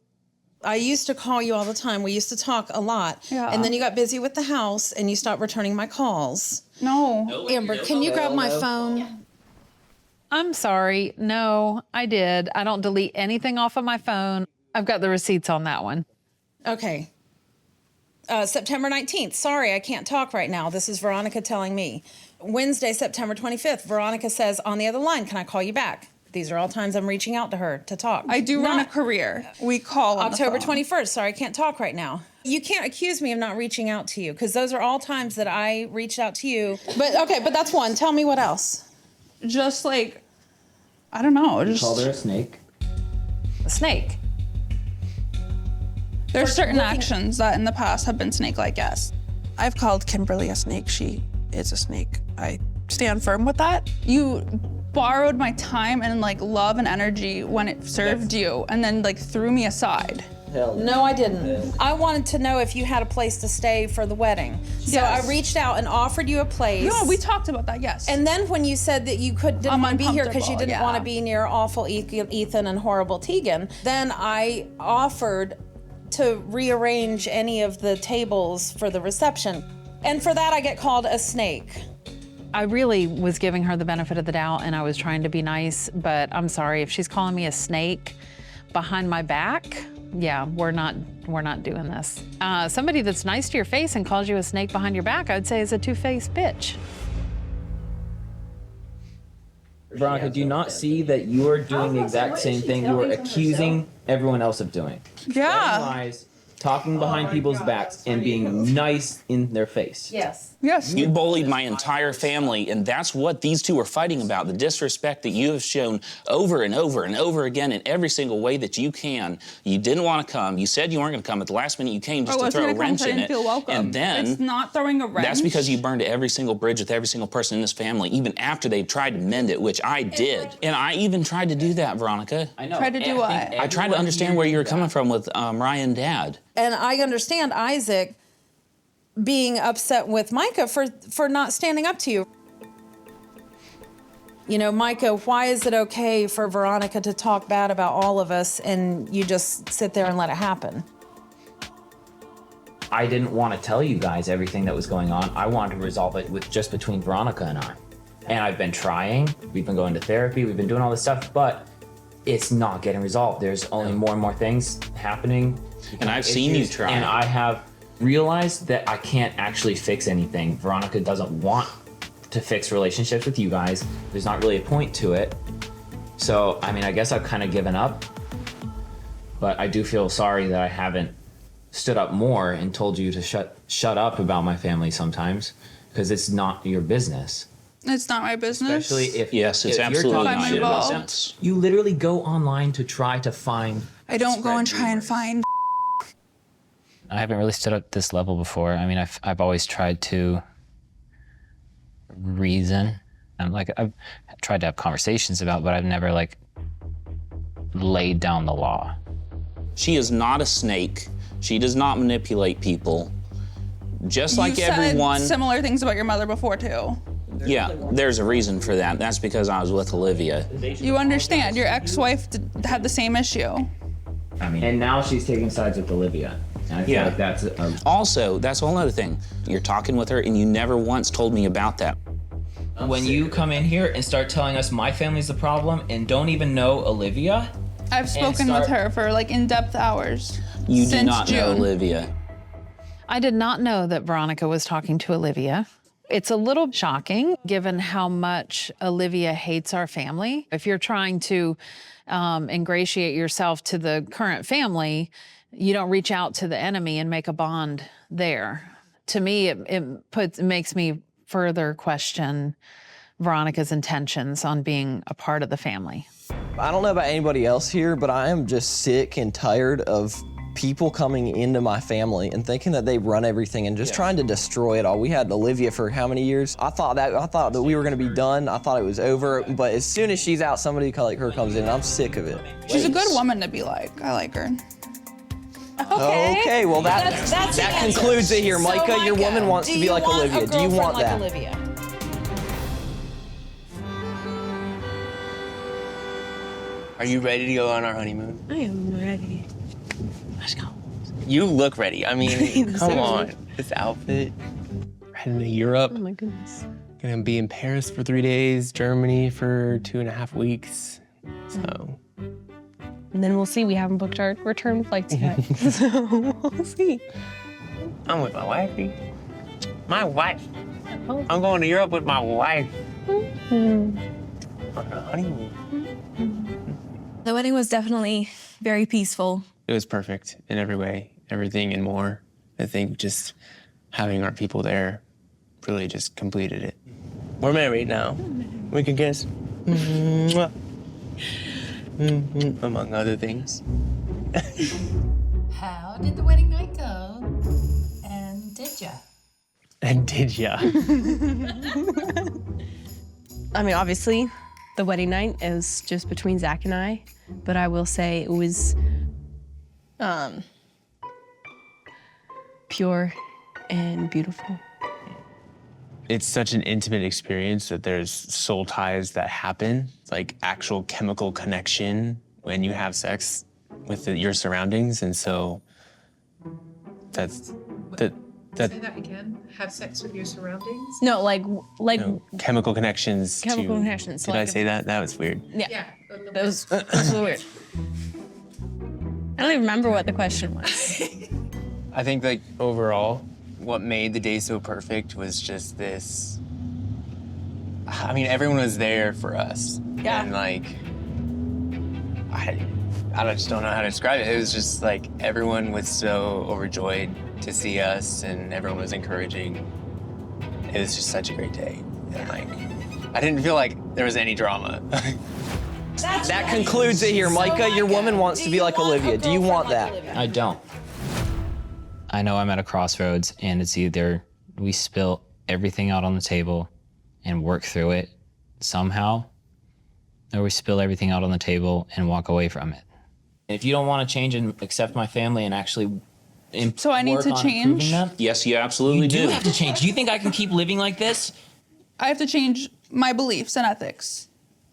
I used to call you all the time. We used to talk a lot. Yeah. And then you got busy with the house and you stopped returning my calls. No. Amber, can you grab my phone? I'm sorry. No, I did. I don't delete anything off of my phone. I've got the receipts on that one. Okay. September 19th. Sorry, I can't talk right now. This is Veronica telling me. Wednesday, September 25th. Veronica says on the other line, can I call you back? These are all times I'm reaching out to her to talk. I do run a career. We call on the October phone. 21st. Sorry, I can't talk right now. You can't accuse me of not reaching out to you because those are all times that I reached out to you. But okay, but that's one. Tell me what else. Just like, I don't know. Just Called her a snake. A snake. There's certain actions that in the past have been snake-like, yes. I've called Kimberly a snake. She is a snake. I stand firm with that. You borrowed my time and like love and energy when it served you and then like threw me aside. No, I didn't. I wanted to know if you had a place to stay for the wedding. So Yes. I reached out and offered you a place. No, we talked about that, yes. And then when you said that you didn't want to be here because you uncomfortable, didn't yeah. want to be near awful Ethan and horrible Tegan, then I offered to rearrange any of the tables for the reception. And for that, I get called a snake. I really was giving her the benefit of the doubt and I was trying to be nice, but I'm sorry, if she's calling me a snake behind my back, yeah, we're not doing this. Somebody that's nice to your face and calls you a snake behind your back, I would say is a two-faced bitch. Veronica, do you not see that you are doing the exact same thing you are accusing everyone else of doing? Yeah. Lies, talking behind people's backs, and being nice in their face. Yes. Yes. You bullied my entire family, and that's what these two are fighting about, the disrespect that you have shown over and over and over again in every single way that you can. You didn't want to come. You said you weren't going to come. At the last minute, you came just to throw a wrench in it. And then It's not throwing a wrench. that's because you burned every single bridge with every single person in this family, even after they tried to mend it, which I did. And I even tried to do that, Veronica. I know. Tried to do what? I tried to understand where you were coming from with Ryan and Dad. And I understand Isaac being upset with Micah for not standing up to you. You know, Micah, why is it okay for Veronica to talk bad about all of us and you just sit there and let it happen? I didn't want to tell you guys everything that was going on. I wanted to resolve it with just between Veronica and I. And I've been trying. We've been going to therapy. We've been doing all this stuff, but it's not getting resolved. There's only more and more things happening. And I've seen you try. And I have realized that I can't actually fix anything. Veronica doesn't want to fix relationships with you guys. There's not really a point to it. So, I mean, I guess I've kind of given up. But I do feel sorry that I haven't stood up more and told you to shut up about my family sometimes, because it's not your business. It's not my business. Especially if Yes, it's if you're absolutely talking not shit your about business. them, you literally go online to try to find. I don't go and try and find. I haven't really stood at this level before. I mean, I've always tried to reason. And like I've tried to have conversations about, but I've never like laid down the law. She is not a snake. She does not manipulate people. Just like You've everyone. said similar things about your mother before too. Yeah, there's a reason for that. That's because I was with Olivia. You understand. Your ex-wife had the same issue. I mean, and now she's taking sides with Olivia. And I feel like that's Also, that's a whole other thing. You're talking with her, and you never once told me about that. when you come in here and start telling us my family's the problem and don't even know Olivia. I've spoken with her for like in-depth hours. You do since not know June. Olivia. I did not know that Veronica was talking to Olivia. It's a little shocking given how much Olivia hates our family. If you're trying to ingratiate yourself to the current family, you don't reach out to the enemy and make a bond there. To me, it makes me further question Veronica's intentions on being a part of the family. I don't know about anybody else here, but I am just sick and tired of people coming into my family and thinking that they run everything and just trying to destroy it all. We had Olivia for how many years? I thought that we were gonna be done. I thought it was over, but as soon as she's out, somebody like her comes in, and I'm sick of it. She's a good woman to be like. I like her. Okay, well That's the that answer. concludes it here. So, Micah, your woman wants do to be you like want Olivia. a Do you girlfriend want like that? Olivia? Are you ready to go on our honeymoon? I am ready. Let's go. You look ready. I mean, I'm come so on. ready. This outfit. Heading to Europe. Oh my goodness. Gonna be in Paris for 3 days, Germany for 2.5 weeks. So. And then we'll see. We haven't booked our return flights yet. So we'll see. I'm with my wifey. My wife. I'm going to Europe with my wife. On a honeymoon. The wedding was definitely very peaceful. It was perfect in every way, everything and more. I think just having our people there really just completed it. We're married now. We can kiss. Mwah. Among other things. How did the wedding night go? And did ya? And did ya? I mean, obviously, the wedding night is just between Zach and I, but I will say it was pure and beautiful. It's such an intimate experience that there's soul ties that happen, like actual chemical connection when you have sex with your surroundings. And so that's that. Say that again. Have sex with your surroundings. No, like Chemical connections. Chemical connections, Did like I if- say that? That was weird. Yeah. That was weird. I don't even remember what the question was. I think like overall, what made the day so perfect was just this I mean, everyone was there for us. Yeah. And like, I just don't know how to describe it. It was just like everyone was so overjoyed to see us, and everyone was encouraging. It was just such a great day. And like, I didn't feel like there was any drama. That concludes it here. Micah, your woman wants to be like Olivia. Do you want that? I don't. I know I'm at a crossroads, and it's either we spill everything out on the table and work through it somehow, or we spill everything out on the table and walk away from it. If you don't want to change and accept my family and actually So I need work to on change? improving them, Yes, you absolutely you do have to change. Do you think I can keep living like this? I have to change my beliefs and ethics.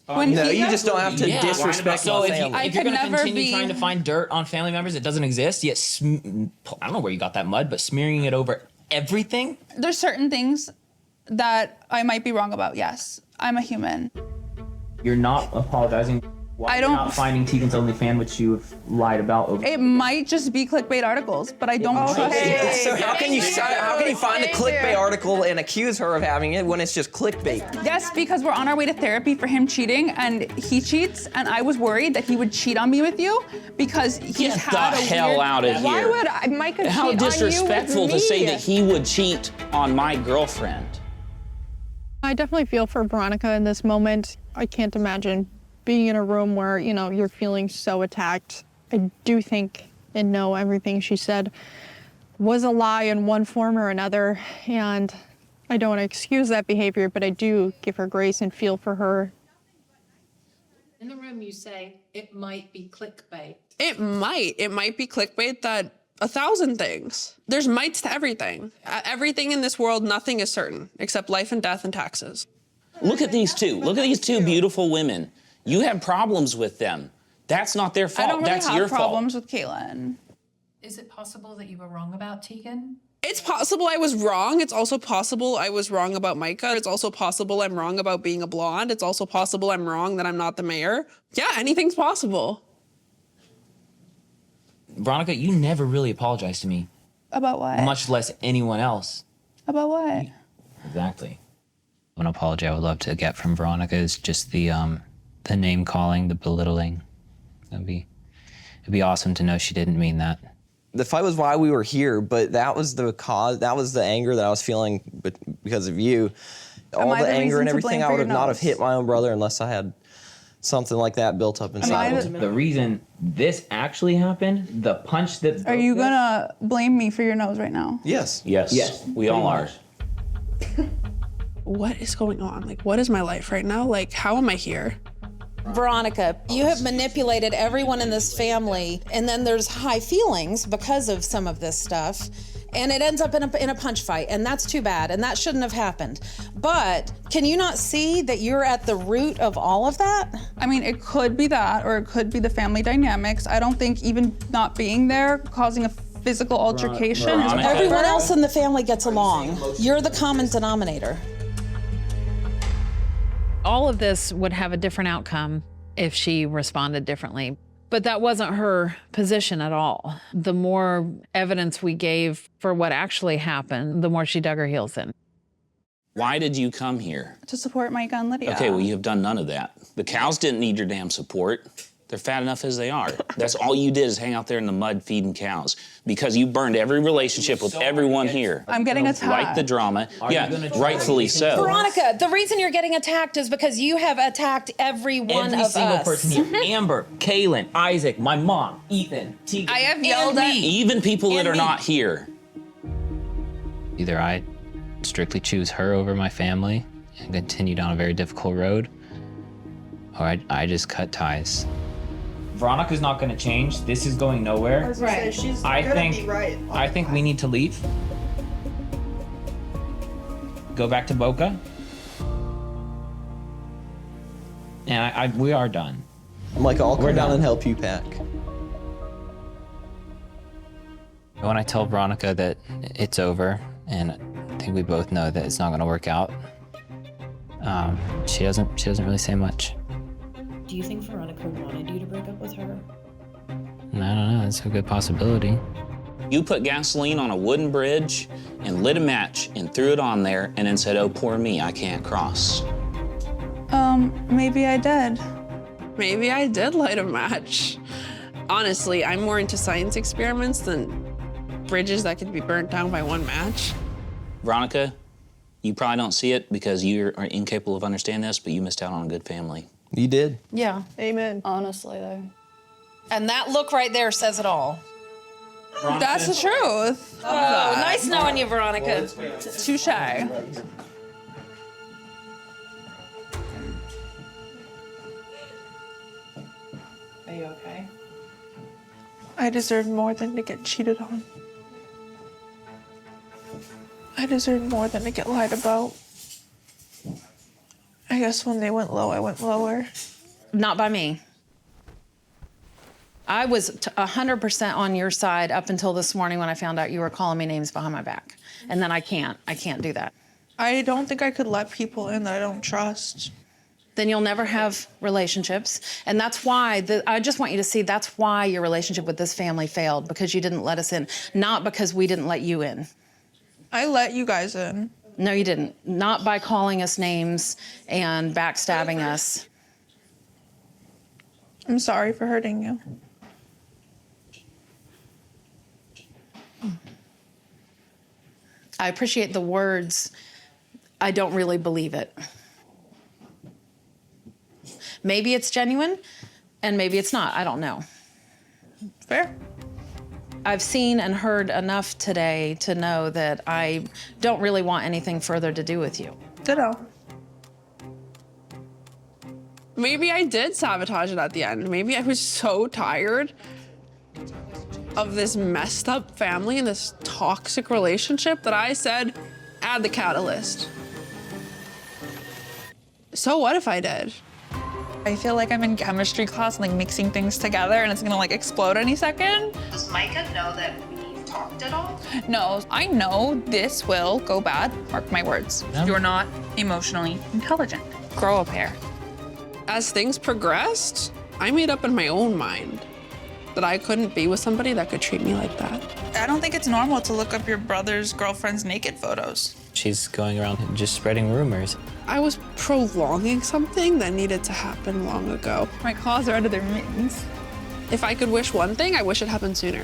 No, you just don't have to disrespect So my if, family. if you're going to never continue be- trying to find dirt on family members that doesn't exist, yet I don't know where you got that mud, but smearing it over everything? There's certain things that I might be wrong about, yes. I'm a human. You're not apologizing. Why I you're don't- not finding Tegan's OnlyFans, which you have lied about over. It might just be clickbait articles, but I don't trust it. So how can you find a clickbait article and accuse her of having it when it's just clickbait? Yes, because we're on our way to therapy for him cheating, and he cheats, and I was worried that he would cheat on me with you because he's Get had the a hell weird... out of here. Why would Micah How cheat on you with disrespectful me? to say that he would cheat on my girlfriend. I definitely feel for Veronica in this moment. I can't imagine being in a room where, you know, you're feeling so attacked. I do think and know everything she said was a lie in one form or another, and I don't want to excuse that behavior, but I do give her grace and feel for her. In the room, you say it might be clickbait. It might be clickbait that 1,000 things. There's mights to everything. Everything in this world, nothing is certain except life and death and taxes. Look at these two. Look at these two beautiful women. You have problems with them. That's not their fault. I don't really That's have your fault. problems with Caitlin. Is it possible that you were wrong about Tegan? It's possible I was wrong. It's also possible I was wrong about Micah. It's also possible I'm wrong about being a blonde. It's also possible I'm wrong that I'm not the mayor. Yeah, anything's possible. Veronica, you never really apologized to me, About what? much less anyone else. About what? Exactly. An apology I would love to get from Veronica is just the name calling, the belittling. It'd be awesome to know she didn't mean that. The fight was why we were here, but that was the cause. That was the anger that I was feeling because of you. All I the the anger reason and to everything, blame I for would your have not have nose? hit my own brother unless I had something like that built up inside of me. The reason this actually happened, the punch that. Are you gonna blame me for your nose right now? Yes. Yes. We all are. What is going on? Like, what is my life right now? Like, how am I here? Veronica, you have manipulated everyone in this family, and then there's high feelings because of some of this stuff, and it ends up in a punch fight, and that's too bad, and that shouldn't have happened. But can you not see that you're at the root of all of that? I mean, it could be that, or it could be the family dynamics. I don't think even not being there, causing a physical altercation is Veronica. Everyone else in the family gets along. You're the common denominator. All of this would have a different outcome if she responded differently. But that wasn't her position at all. The more evidence we gave for what actually happened, the more she dug her heels in. Why did you come here? to support Micah and Lydia. Okay, well, you have done none of that. The cows didn't need your damn support. They're fat enough as they are. That's all you did is hang out there in the mud feeding cows because you burned every relationship with everyone here. I'm getting attacked. Like the drama. Yeah, rightfully so. Veronica, the reason you're getting attacked is because you have attacked every one Every of single us. person here. Amber, Kaylin, Isaac, my mom, Ethan, Tegan. I have yelled at Even people that And are me. not here. Either I strictly choose her over my family and continue down a very difficult road, or I just cut ties. Veronica's not going to change. This is going nowhere. Right. She's I gonna think be right. I think we need to leave. Go back to Boca. And we are done. Micah, I'll We're come down done. and help you pack. When I tell Veronica that it's over, and I think we both know that it's not going to work out, she doesn't really say much. Do you think Veronica wanted you to break up with her? I don't know. It's a good possibility. You put gasoline on a wooden bridge and lit a match and threw it on there and then said, oh, poor me, I can't cross. Maybe I did. Maybe I did light a match. Honestly, I'm more into science experiments than bridges that could be burnt down by one match. Veronica, you probably don't see it because you are incapable of understanding this, but you missed out on a good family. You did. Yeah. Amen. Honestly, though. And that look right there says it all. Veronica. That's the truth. Oh, nice knowing you, Veronica. Touche. Are you okay? I deserve more than to get cheated on. I deserve more than to get lied about. I guess when they went low, I went lower. Not by me. I was 100% on your side up until this morning when I found out you were calling me names behind my back. And then I can't do that. I don't think I could let people in that I don't trust. Then you'll never have relationships. And that's why, I just want you to see, that's why your relationship with this family failed, because you didn't let us in, not because we didn't let you in. I let you guys in. No, you didn't. Not by calling us names and backstabbing us. I'm sorry for hurting you. I appreciate the words. I don't really believe it. Maybe it's genuine, and maybe it's not. I don't know. Fair. I've seen and heard enough today to know that I don't really want anything further to do with you. Ditto. Maybe I did sabotage it at the end. Maybe I was so tired of this messed up family and this toxic relationship that I said, add the catalyst. So what if I did? I feel like I'm in chemistry class, like mixing things together, and it's gonna like explode any second. Does Micah know that we've talked at all? No, I know this will go bad. Mark my words. Yeah. You're not emotionally intelligent. Grow a pair. As things progressed, I made up in my own mind that I couldn't be with somebody that could treat me like that. I don't think it's normal to look up your brother's girlfriend's naked photos. She's going around just spreading rumors. I was prolonging something that needed to happen long ago. My claws are out of their mittens. If I could wish one thing, I wish it happened sooner.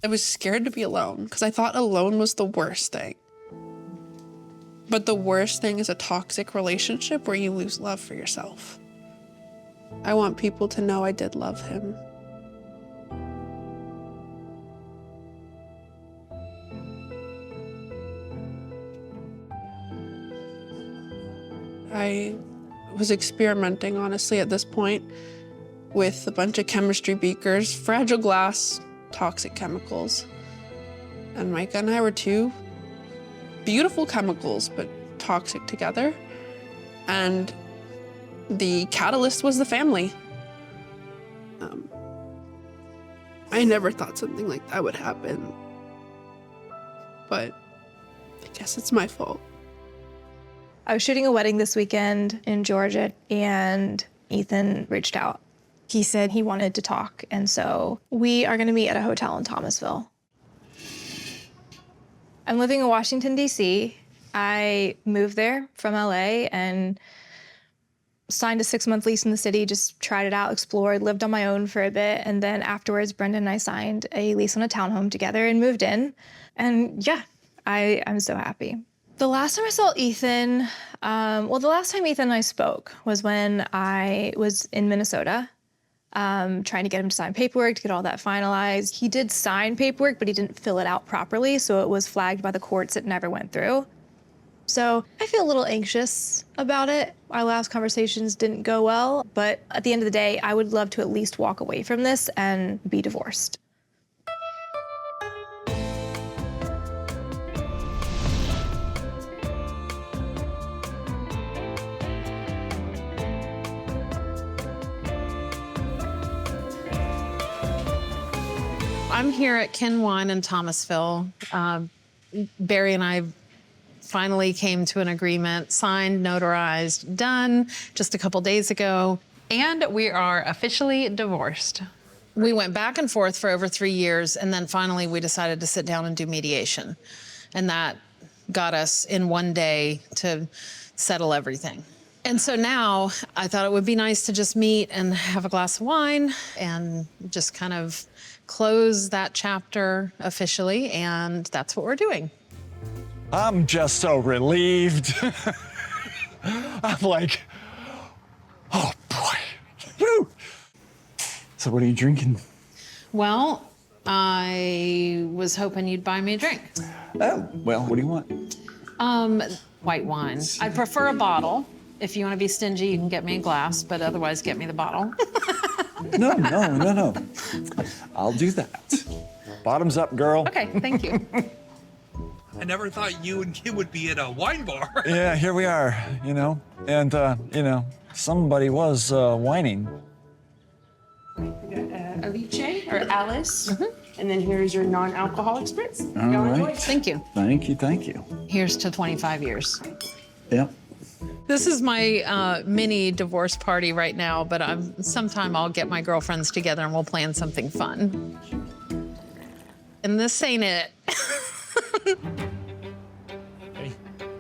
I was scared to be alone because I thought alone was the worst thing. But the worst thing is a toxic relationship where you lose love for yourself. I want people to know I did love him. I was experimenting, honestly, at this point with a bunch of chemistry beakers, fragile glass, toxic chemicals. And Micah and I were two beautiful chemicals, but toxic together. And the catalyst was the family. I never thought something like that would happen. But I guess it's my fault. I was shooting a wedding this weekend in Georgia, and Ethan reached out. He said he wanted to talk, and so we are going to meet at a hotel in Thomasville. I'm living in Washington, D.C. I moved there from LA and signed a 6-month lease in the city, just tried it out, explored, lived on my own for a bit, and then afterwards, Brendan and I signed a lease on a townhome together and moved in. And yeah, I'm so happy. The last time I saw Ethan, the last time Ethan and I spoke was when I was in Minnesota, trying to get him to sign paperwork, to get all that finalized. He did sign paperwork, but he didn't fill it out properly, so it was flagged by the courts. It never went through. So I feel a little anxious about it. Our last conversations didn't go well, but at the end of the day, I would love to at least walk away from this and be divorced. I'm here at Ken Wine in Thomasville. Barry and I finally came to an agreement, signed, notarized, done just a couple days ago. And we are officially divorced. We went back and forth for over 3 years, and then finally we decided to sit down and do mediation. And that got us in one day to settle everything. And so now I thought it would be nice to just meet and have a glass of wine and just kind of close that chapter officially, and that's what we're doing. I'm just so relieved. I'm like, oh boy. Woo! So what are you drinking? Well, I was hoping you'd buy me a drink. Oh, well, what do you want? White wine. I prefer a bottle. If you want to be stingy, you can get me a glass, but otherwise get me the bottle. No. I'll do that. Bottoms up, girl. Okay, thank you. I never thought you and Kim would be at a wine bar. Yeah, here we are, and, somebody was whining. Alice or Alice. And then here's your non-alcoholic spritz. All right. Thank you. Thank you. Here's to 25 years. Yep. This is my mini divorce party right now, but sometime I'll get my girlfriends together and we'll plan something fun. And this ain't it.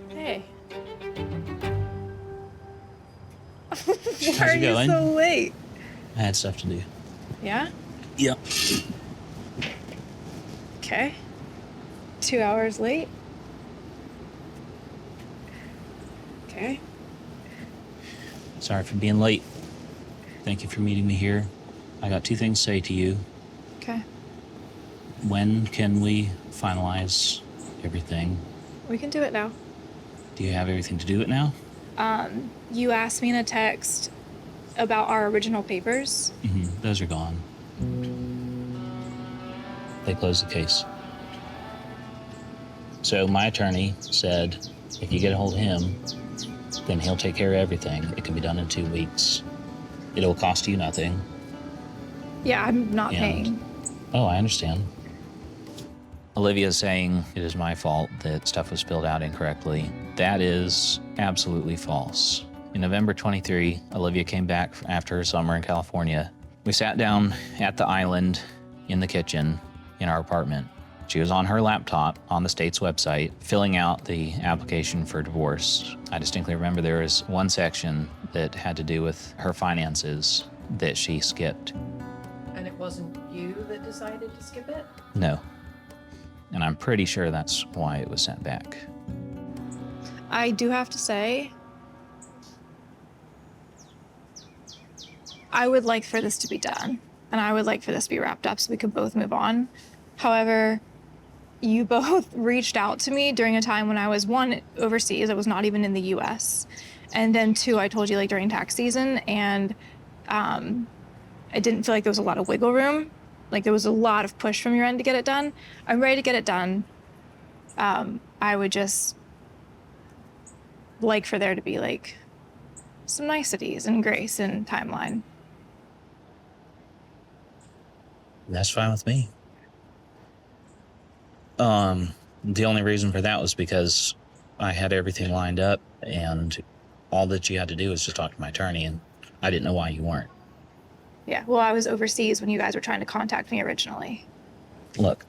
Hey. How's Why are it you going? so late? I had stuff to do. Yeah? Yep. Okay. 2 hours late? Okay. Sorry for being late. Thank you for meeting me here. I got 2 things to say to you. Okay. When can we finalize everything? We can do it now. Do you have everything to do it now? You asked me in a text about our original papers. Those are gone. They closed the case. So my attorney said, if you get a hold of him, then he'll take care of everything. It can be done in 2 weeks. It'll cost you nothing. Yeah, I'm not And- paying. Oh, I understand. Olivia's saying it is my fault that stuff was spilled out incorrectly. That is absolutely false. In November 23, Olivia came back after her summer in California. We sat down at the island in the kitchen in our apartment. She was on her laptop on the state's website filling out the application for divorce. I distinctly remember there was one section that had to do with her finances that she skipped. And it wasn't you that decided to skip it? No. And I'm pretty sure that's why it was sent back. I do have to say, I would like for this to be done, and I would like for this to be wrapped up so we could both move on. However, you both reached out to me during a time when I was, 1, overseas. I was not even in the US. And then 2, I told you, like, during tax season, and I didn't feel like there was a lot of wiggle room. Like, there was a lot of push from your end to get it done. I'm ready to get it done. I would just like for there to be, like, some niceties and grace and timeline. That's fine with me. The only reason for that was because I had everything lined up and all that you had to do was just talk to my attorney, and I didn't know why you weren't. Yeah, well, I was overseas when you guys were trying to contact me originally. Look,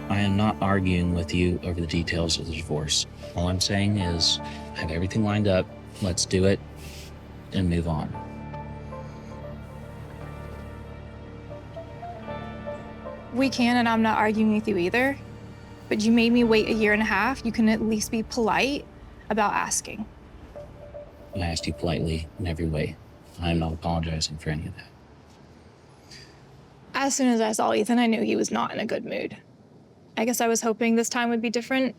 I am not arguing with you over the details of the divorce. All I'm saying is I have everything lined up. Let's do it and move on. We can, and I'm not arguing with you either, but you made me wait 1.5 years. You can at least be polite about asking. I asked you politely in every way. I'm not apologizing for any of that. As soon as I saw Ethan, I knew he was not in a good mood. I guess I was hoping this time would be different.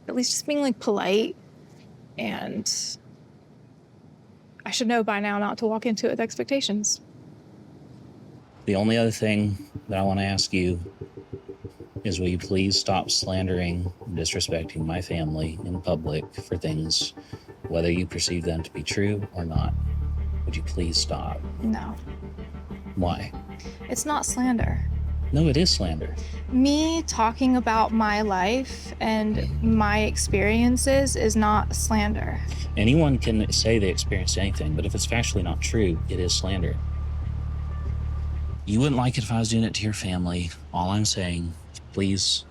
At least just being, like, polite, and I should know by now not to walk into it with expectations. The only other thing that I want to ask you is, will you please stop slandering and disrespecting my family in public for things, whether you perceive them to be true or not? Would you please stop? No, Why? it's not slander. No, it is slander. Me talking about my life and my experiences is not slander. Anyone can say they experienced anything, but if it's factually not true, it is slander. You wouldn't like it if I was doing it to your family. All I'm saying, please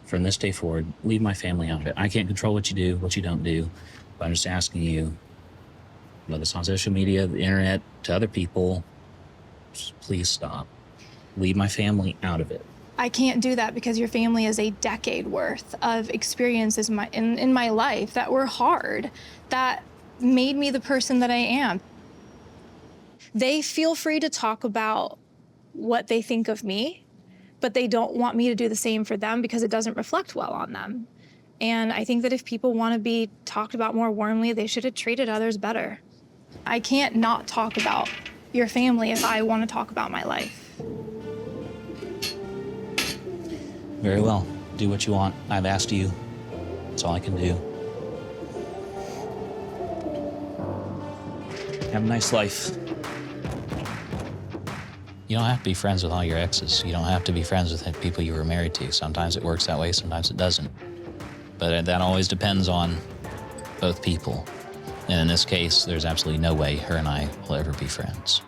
from this day forward, leave my family out of it. I can't control what you do, what you don't do, but I'm just asking you, whether it's on social media, the internet, to other people, just please stop. Leave my family out of it. I can't do that because your family is a decade worth of experiences in my life that were hard, that made me the person that I am. They feel free to talk about what they think of me, but they don't want me to do the same for them because it doesn't reflect well on them. And I think that if people want to be talked about more warmly, they should have treated others better. I can't not talk about your family if I want to talk about my life. Very well. Do what you want. I've asked you. That's all I can do. Have a nice life. You don't have to be friends with all your exes. You don't have to be friends with the people you were married to. Sometimes it works that way, sometimes it doesn't. But that always depends on both people. And in this case, there's absolutely no way her and I will ever be friends.